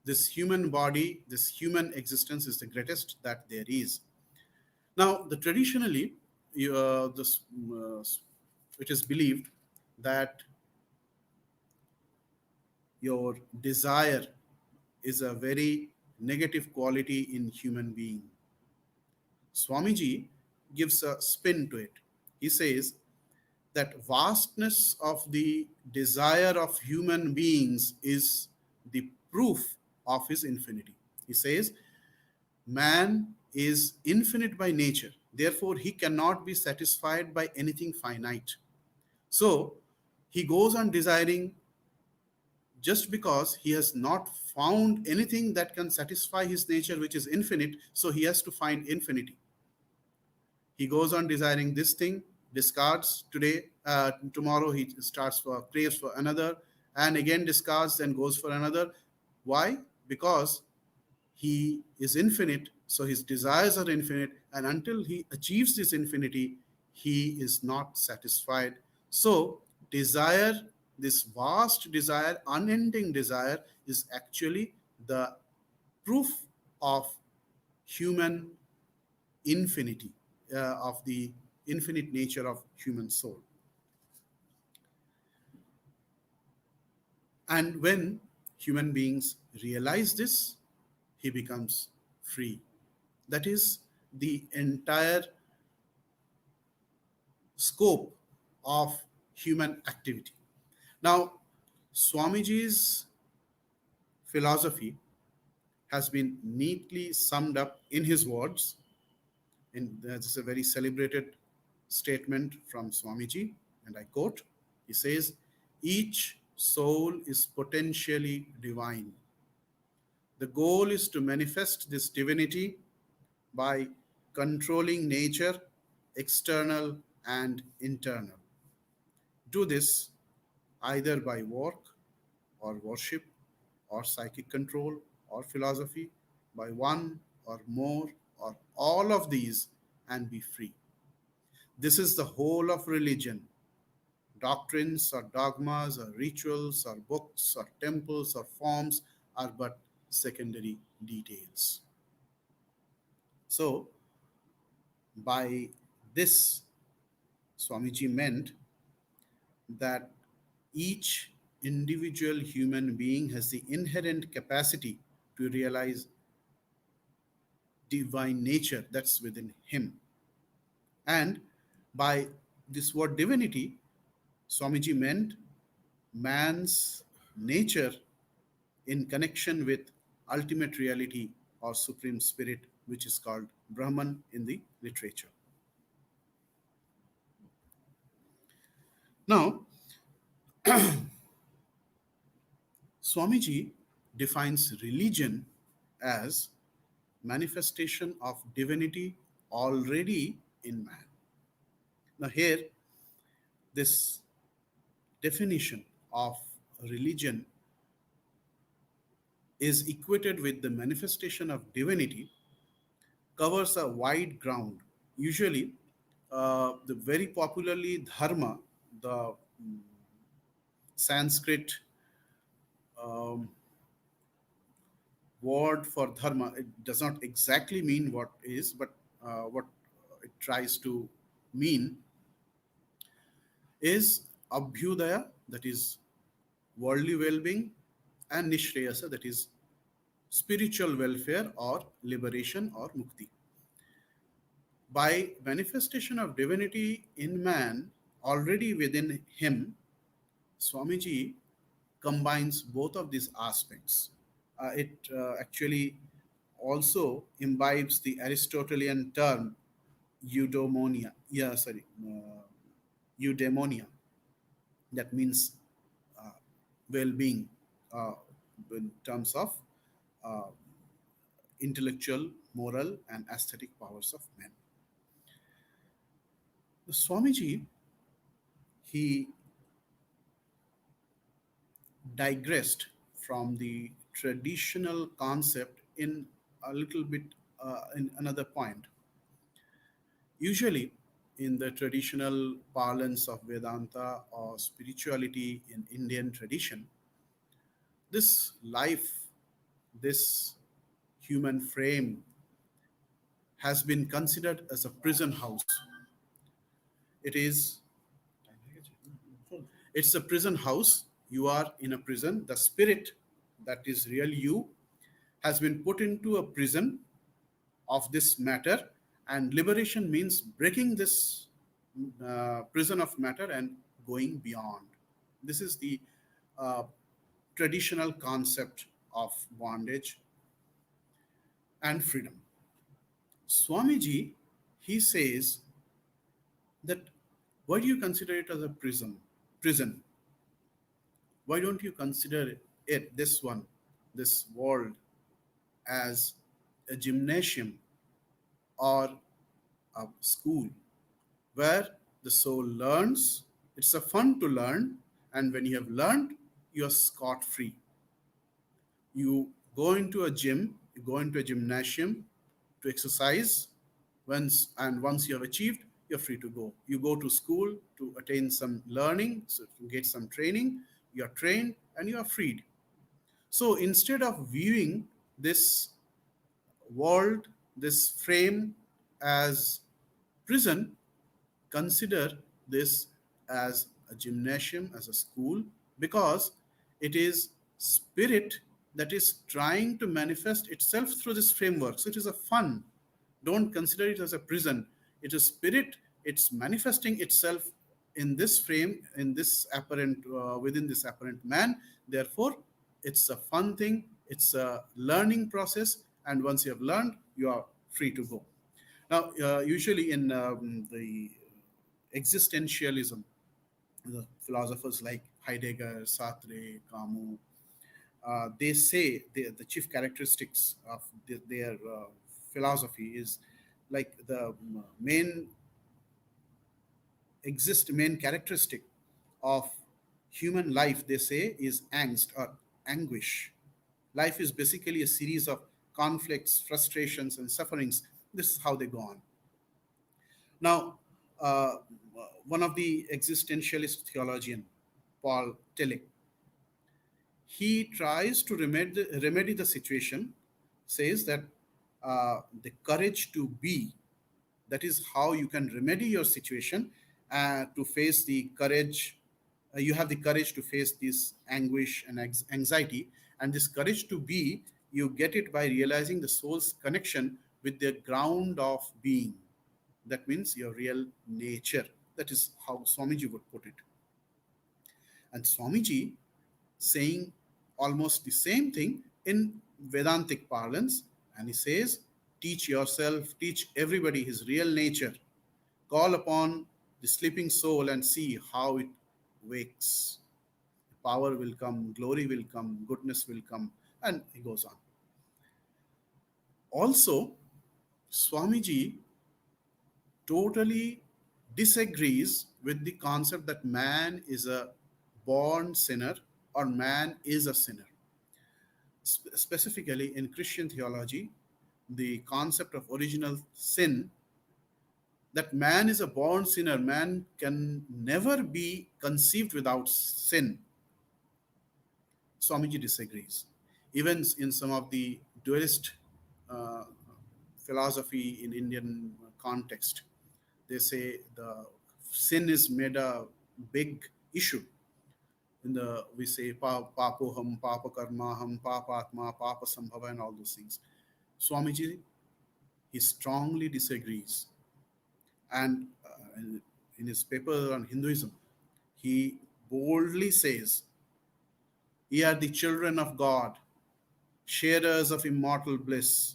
this human body, this human existence is the greatest that there is. Now, traditionally, it is believed that your desire is a very negative quality in human being. Swamiji gives a spin to it. He says that vastness of the desire of human beings is the proof of his infinity. He says man is infinite by nature, therefore he cannot be satisfied by anything finite. So he goes on desiring just because he has not found anything that can satisfy his nature, which is infinite, so he has to find infinity. He goes on desiring this thing, discards today, tomorrow he craves for another, and again discards and goes for another. Why? Because he is infinite, so his desires are infinite, and until he achieves this infinity, he is not satisfied. So desire, this vast desire, unending desire, is actually the proof of human infinity, of the infinite nature of human soul. And when human beings realize this, he becomes free. That is the entire scope of human activity. Now, Swamiji's philosophy has been neatly summed up in his words. And this is a very celebrated statement from Swamiji, and I quote, he says, each soul is potentially divine. The goal is to manifest this divinity by controlling nature, external and internal. Do this either by work or worship or psychic control or philosophy, by one or more or all of these, and be free. This is the whole of religion. Doctrines or dogmas or rituals or books or temples or forms are but secondary details. So, by this, Swamiji meant that each individual human being has the inherent capacity to realize divine nature that's within him. And by this word divinity, Swamiji meant man's nature in connection with ultimate reality or supreme spirit, which is called Brahman in the literature. Now, Swamiji defines religion as manifestation of divinity already in man. Now, here, this definition of religion is equated with the manifestation of divinity, covers a wide ground. Usually, the very popularly dharma, the Sanskrit um, word for dharma, it does not exactly mean what is, but what it tries to mean is abhyudaya, that is worldly well-being, and nishreyasa, that is spiritual welfare or liberation or mukti. By manifestation of divinity in man already within him, Swamiji combines both of these aspects. It actually also imbibes the Aristotelian term eudaimonia. eudaimonia. That means well-being in terms of uh, intellectual, moral, and aesthetic powers of men. The Swamiji, he digressed from the traditional concept in a little bit in another point. Usually, in the traditional parlance of Vedanta or spirituality in Indian tradition, this life, this human frame has been considered as a prison house. It is, it's a prison house. You are in a prison. The spirit that is real you has been put into a prison of this matter, and liberation means breaking this prison of matter and going beyond. This is the uh, traditional concept of bondage and freedom. Swamiji, he says that why do you consider it as a prison? Prison. Why don't you consider it, this one, this world, as a gymnasium or a school where the soul learns? It's a fun to learn, and when you have learned, you're scot free. You go into a gym, you go into a gymnasium to exercise. Once you have achieved, you're free to go. You go to school to attain some learning, so to get some training. You are trained and you are freed. So instead of viewing this world, this frame as prison, consider this as a gymnasium, as a school, because it is spirit that is trying to manifest itself through this framework. So it is a fun. Don't consider it as a prison. It is spirit. It's manifesting itself in this frame, in this apparent, within this apparent man. Therefore, it's a fun thing. It's a learning process. And once you have learned, you are free to go. Now, usually in the existentialism, the philosophers like Heidegger, Sartre, Camus, they say the chief characteristics of their philosophy is like the main characteristic of human life, they say, is angst or anguish. Life is basically a series of conflicts, frustrations, and sufferings. This is how they go on. Now, uh, one of the existentialist theologian, Paul Tillich, he tries to remedy the situation, says that the courage to be, that is how you can remedy your situation, to face the courage. You have the courage to face this anguish and anxiety, and this courage to be, you get it by realizing the soul's connection with the ground of being. That means your real nature. That is how Swamiji would put it. And Swamiji saying almost the same thing in Vedantic parlance, and he says, teach yourself, teach everybody his real nature. Call upon the sleeping soul and see how it wakes. Power will come, glory will come, goodness will come, and he goes on. Also, Swamiji totally disagrees with the concept that man is a born sinner or man is a sinner. Specifically in Christian theology, the concept of original sin, that man is a born sinner, man can never be conceived without sin. Swamiji disagrees. Even in some of the dualist uh, philosophy in Indian context, they say the sin is made a big issue. In the, we say papoham, papa karmaham, papatma, papa sambhava, and all those things. Swamiji, he strongly disagrees. And in his paper on Hinduism, he boldly says, ye are the children of God, sharers of immortal bliss,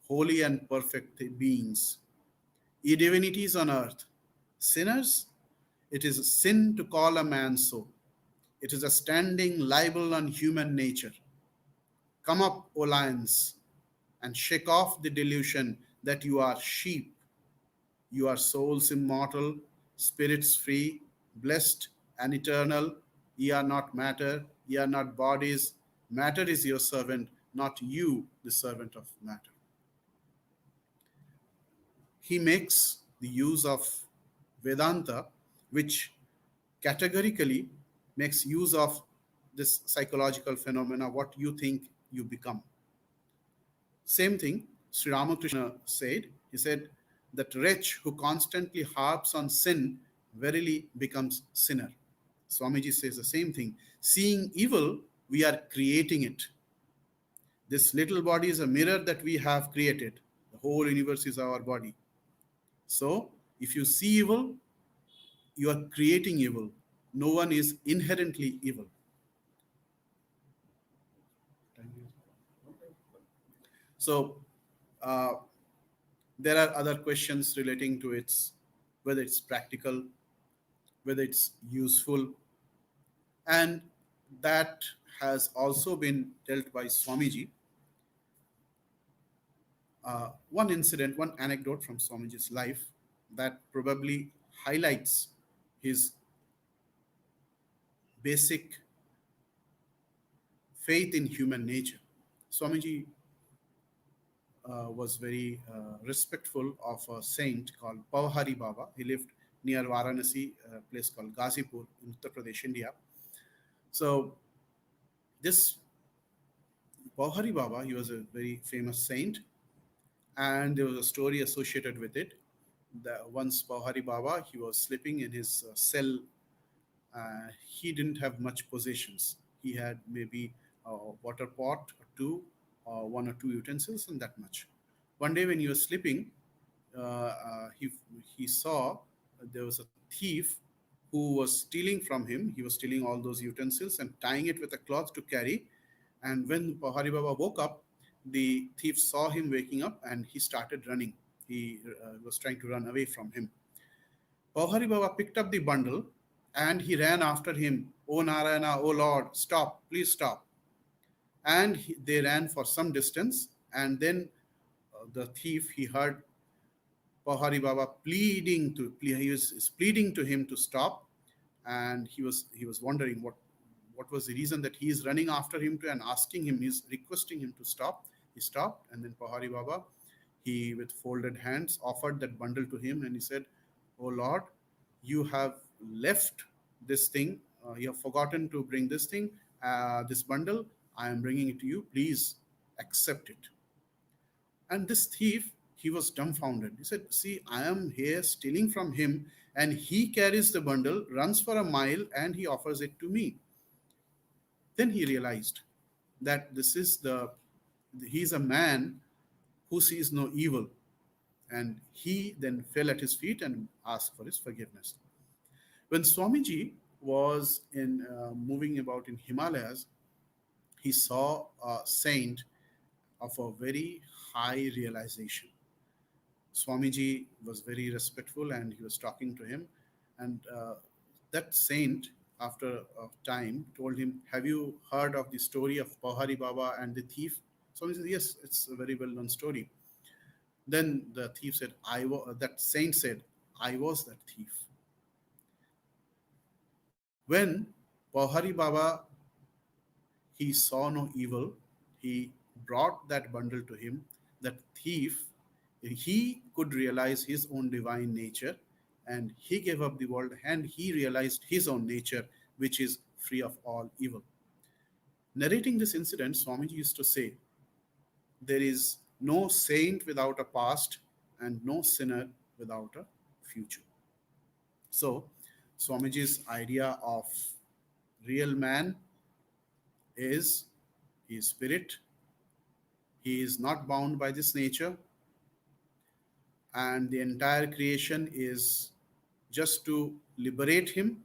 holy and perfect beings, ye divinities on earth, sinners, It is a sin to call a man so. It is a standing libel on human nature. Come up, O lions, and shake off the delusion that you are sheep. You are souls immortal, spirits free, blessed and eternal. Ye are not matter, ye are not bodies. Matter is your servant, not you, the servant of matter. He makes the use of Vedanta, which categorically makes use of this psychological phenomena, what you think you become. Same thing Sri Ramakrishna said. He said, that wretch who constantly harps on sin verily becomes sinner. Swamiji says the same thing. Seeing evil, we are creating it. This little body is a mirror that we have created. The whole universe is our body. So, if you see evil, you are creating evil. No one is inherently evil. So, there are other questions relating to its, whether it's practical, whether it's useful, and that has also been dealt by Swamiji. One incident, one anecdote from Swamiji's life that probably highlights his basic faith in human nature. Swamiji was very respectful of a saint called Pauhari Baba. He lived near Varanasi, a place called Ghazipur in Uttar Pradesh, India. So this Pauhari Baba, he was a very famous saint, and there was a story associated with it. Once Pauhari Baba, he was sleeping in his cell. He didn't have much possessions. He had maybe a water pot or two, one or two utensils, and that much. One day when he was sleeping, he saw there was a thief who was stealing from him. He was stealing all those utensils and tying it with a cloth to carry. And when Pauhari Baba woke up, the thief saw him waking up and he started running. He was trying to run away from him. Pauhari Baba picked up the bundle and he ran after him. "O Narayana, O Lord, stop, please stop." And they ran for some distance, and then the thief, he heard Pauhari Baba pleading to, he was pleading to him to stop, and he was wondering what was the reason that he is running after him to and asking him, he's requesting him to stop. He stopped, and then Pauhari Baba, he with folded hands offered that bundle to him, and he said, "Oh Lord, you have left this thing, you have forgotten to bring this thing, this bundle, I am bringing it to you, please accept it." And this thief, he was dumbfounded. He said, "See, I am here stealing from him, and he carries the bundle, runs for a mile, and he offers it to me." Then he realized that he's a man who sees no evil. And he then fell at his feet and asked for his forgiveness. When Swamiji was moving about in Himalayas, he saw a saint of a very high realization. Swamiji was very respectful and he was talking to him. And that saint, after a time, told him, "Have you heard of the story of Pauhari Baba and the thief?" Swamiji said, "Yes, it's a very well-known story." Then the thief said, that saint said, "I was that thief." When Pauhari Baba, he saw no evil, he brought that bundle to him. That thief, he could realize his own divine nature, and he gave up the world and he realized his own nature, which is free of all evil. Narrating this incident, Swamiji used to say, "There is no saint without a past and no sinner without a future." So, Swamiji's idea of real man is he is spirit, he is not bound by this nature, and the entire creation is just to liberate him.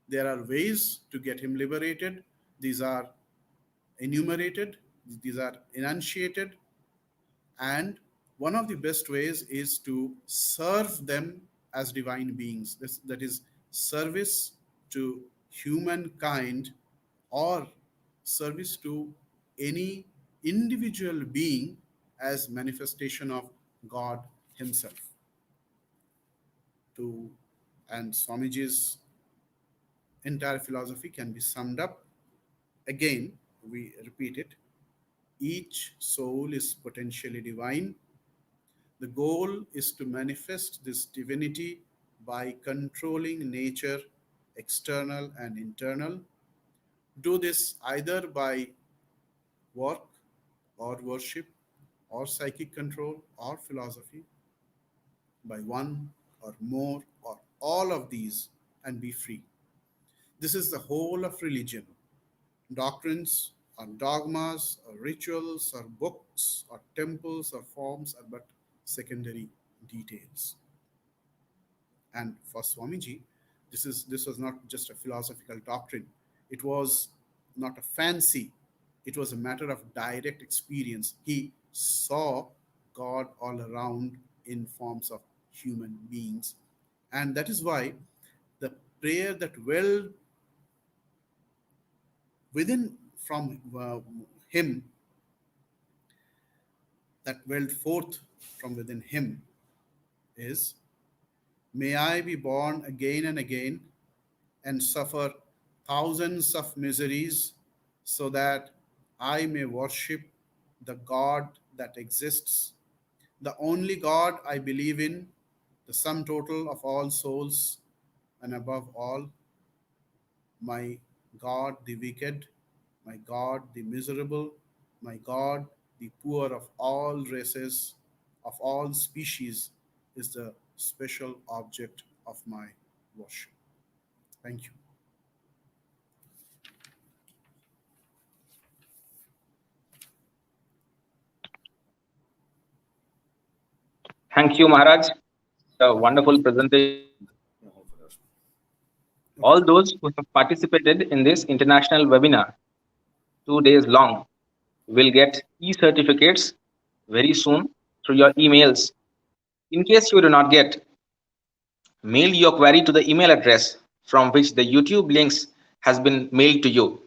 There are ways to get him liberated. These are enumerated, these are enunciated, and one of the best ways is to serve them as divine beings. That is service to humankind or service to any individual being as manifestation of God himself. And Swamiji's entire philosophy can be summed up. Again, we repeat it. Each soul is potentially divine. The goal is to manifest this divinity by controlling nature, external and internal. Do this either by work or worship or psychic control or philosophy, by one or more or all of these, and be free. This is the whole of religion. Doctrines or dogmas or rituals or books or temples or forms are but secondary details. And for Swamiji, this was not just a philosophical doctrine. It was not a fancy. It was a matter of direct experience. He saw God all around in forms of human beings. And that is why the prayer that welled within from him, that welled forth from within him is, may I be born again and again and suffer thousands of miseries so that I may worship the God that exists, the only God I believe in, the sum total of all souls, and above all, my God the wicked, my God the miserable, my God the poor of all races, of all species, is the special object of my worship. Thank you. Thank you, Maharaj. A wonderful presentation. All those who have participated in this international webinar, 2 days long, will get e-certificates very soon through your emails. In case you do not get, mail your query to the email address from which the YouTube links has been mailed to you.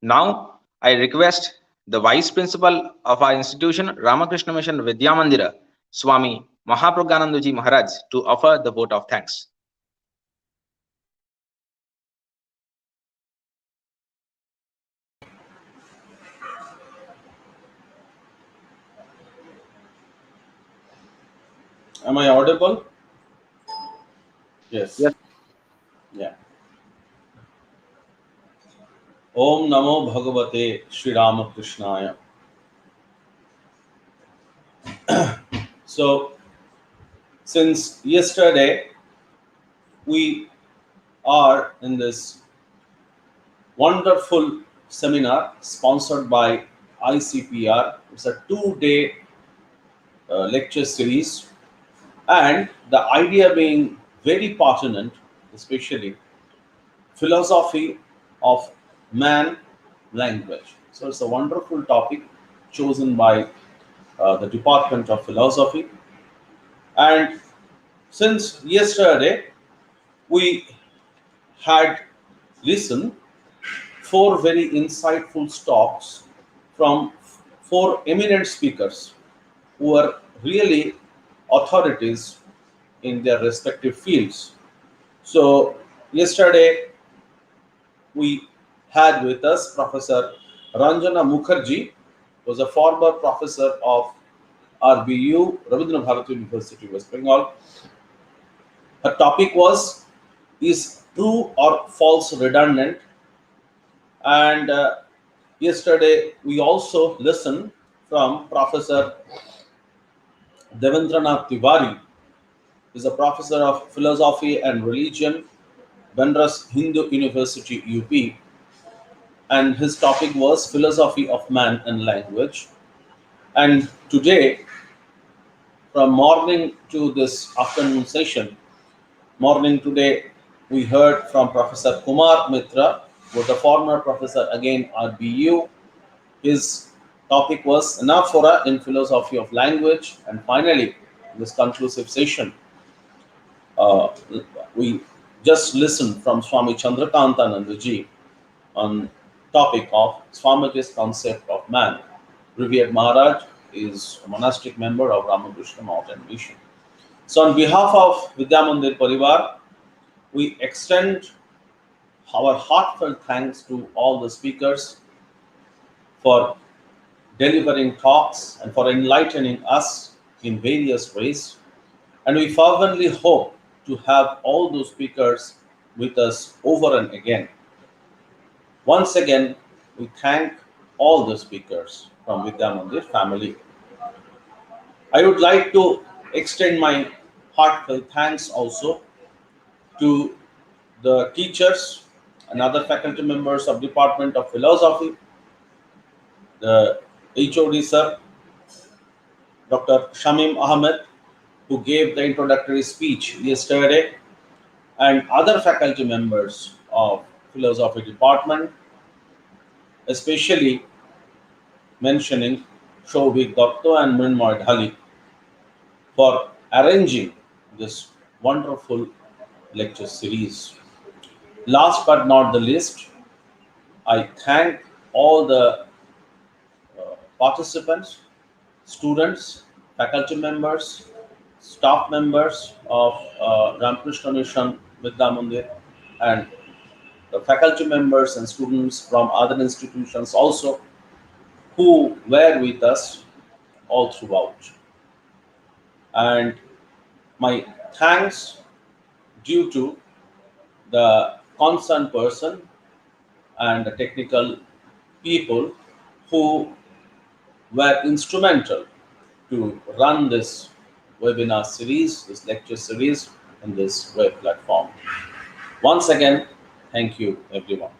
Now, I request the Vice Principal of our institution, Ramakrishna Mission Vidyamandira, Swami Mahapragyanandaji Maharaj, to offer the vote of thanks. Am I audible? Yes. Yes. Yeah. Om Namo Bhagavate Sri Ramakrishnaya. So, since yesterday, we are in this wonderful seminar sponsored by ICPR. It's a 2-day lecture series, and the idea being very pertinent, especially philosophy of man language. So it's a wonderful topic chosen by the Department of Philosophy. And since yesterday, we had listened 4 very insightful talks from 4 eminent speakers who are really authorities in their respective fields. So yesterday we had with us Professor Ranjana Mukherjee, who was a former professor of RBU, Rabindranath Bharati University, West Bengal. Her topic was, is true or false redundant? And yesterday we also listened from Professor Deventra Tiwari, who is a professor of philosophy and religion, Benares Hindu University, UP, and his topic was philosophy of man and language. And today, from morning to this afternoon session, morning today, we heard from Professor Kumar Mitra, who was a former professor again RBU. His topic was Anathora in philosophy of language. And finally, this conclusive session, we just listen from Swami Chandrakantananda ji on topic of Swamiji's concept of man. Revered Maharaj is a monastic member of Ramakrishna Mountain Mission. So on behalf of Vidyamandir Parivar, we extend our heartfelt thanks to all the speakers for delivering talks and for enlightening us in various ways. And we fervently hope to have all those speakers with us over and again. Once again, we thank all the speakers from Vidyamandir family. I would like to extend my heartfelt thanks also to the teachers and other faculty members of Department of Philosophy, the HOD sir, Dr. Samim Ahmed, who gave the introductory speech yesterday, and other faculty members of Philosophy Department, especially mentioning Shobhik Dotto and Mrinmoy Dhali for arranging this wonderful lecture series. Last but not the least, I thank all the participants, students, faculty members, staff members of Ramakrishna Mission Vidyamandir, and the faculty members and students from other institutions also who were with us all throughout. And my thanks due to the concerned person and the technical people who were instrumental to run this webinar series, this lecture series, in this web platform. Once again, thank you, everyone.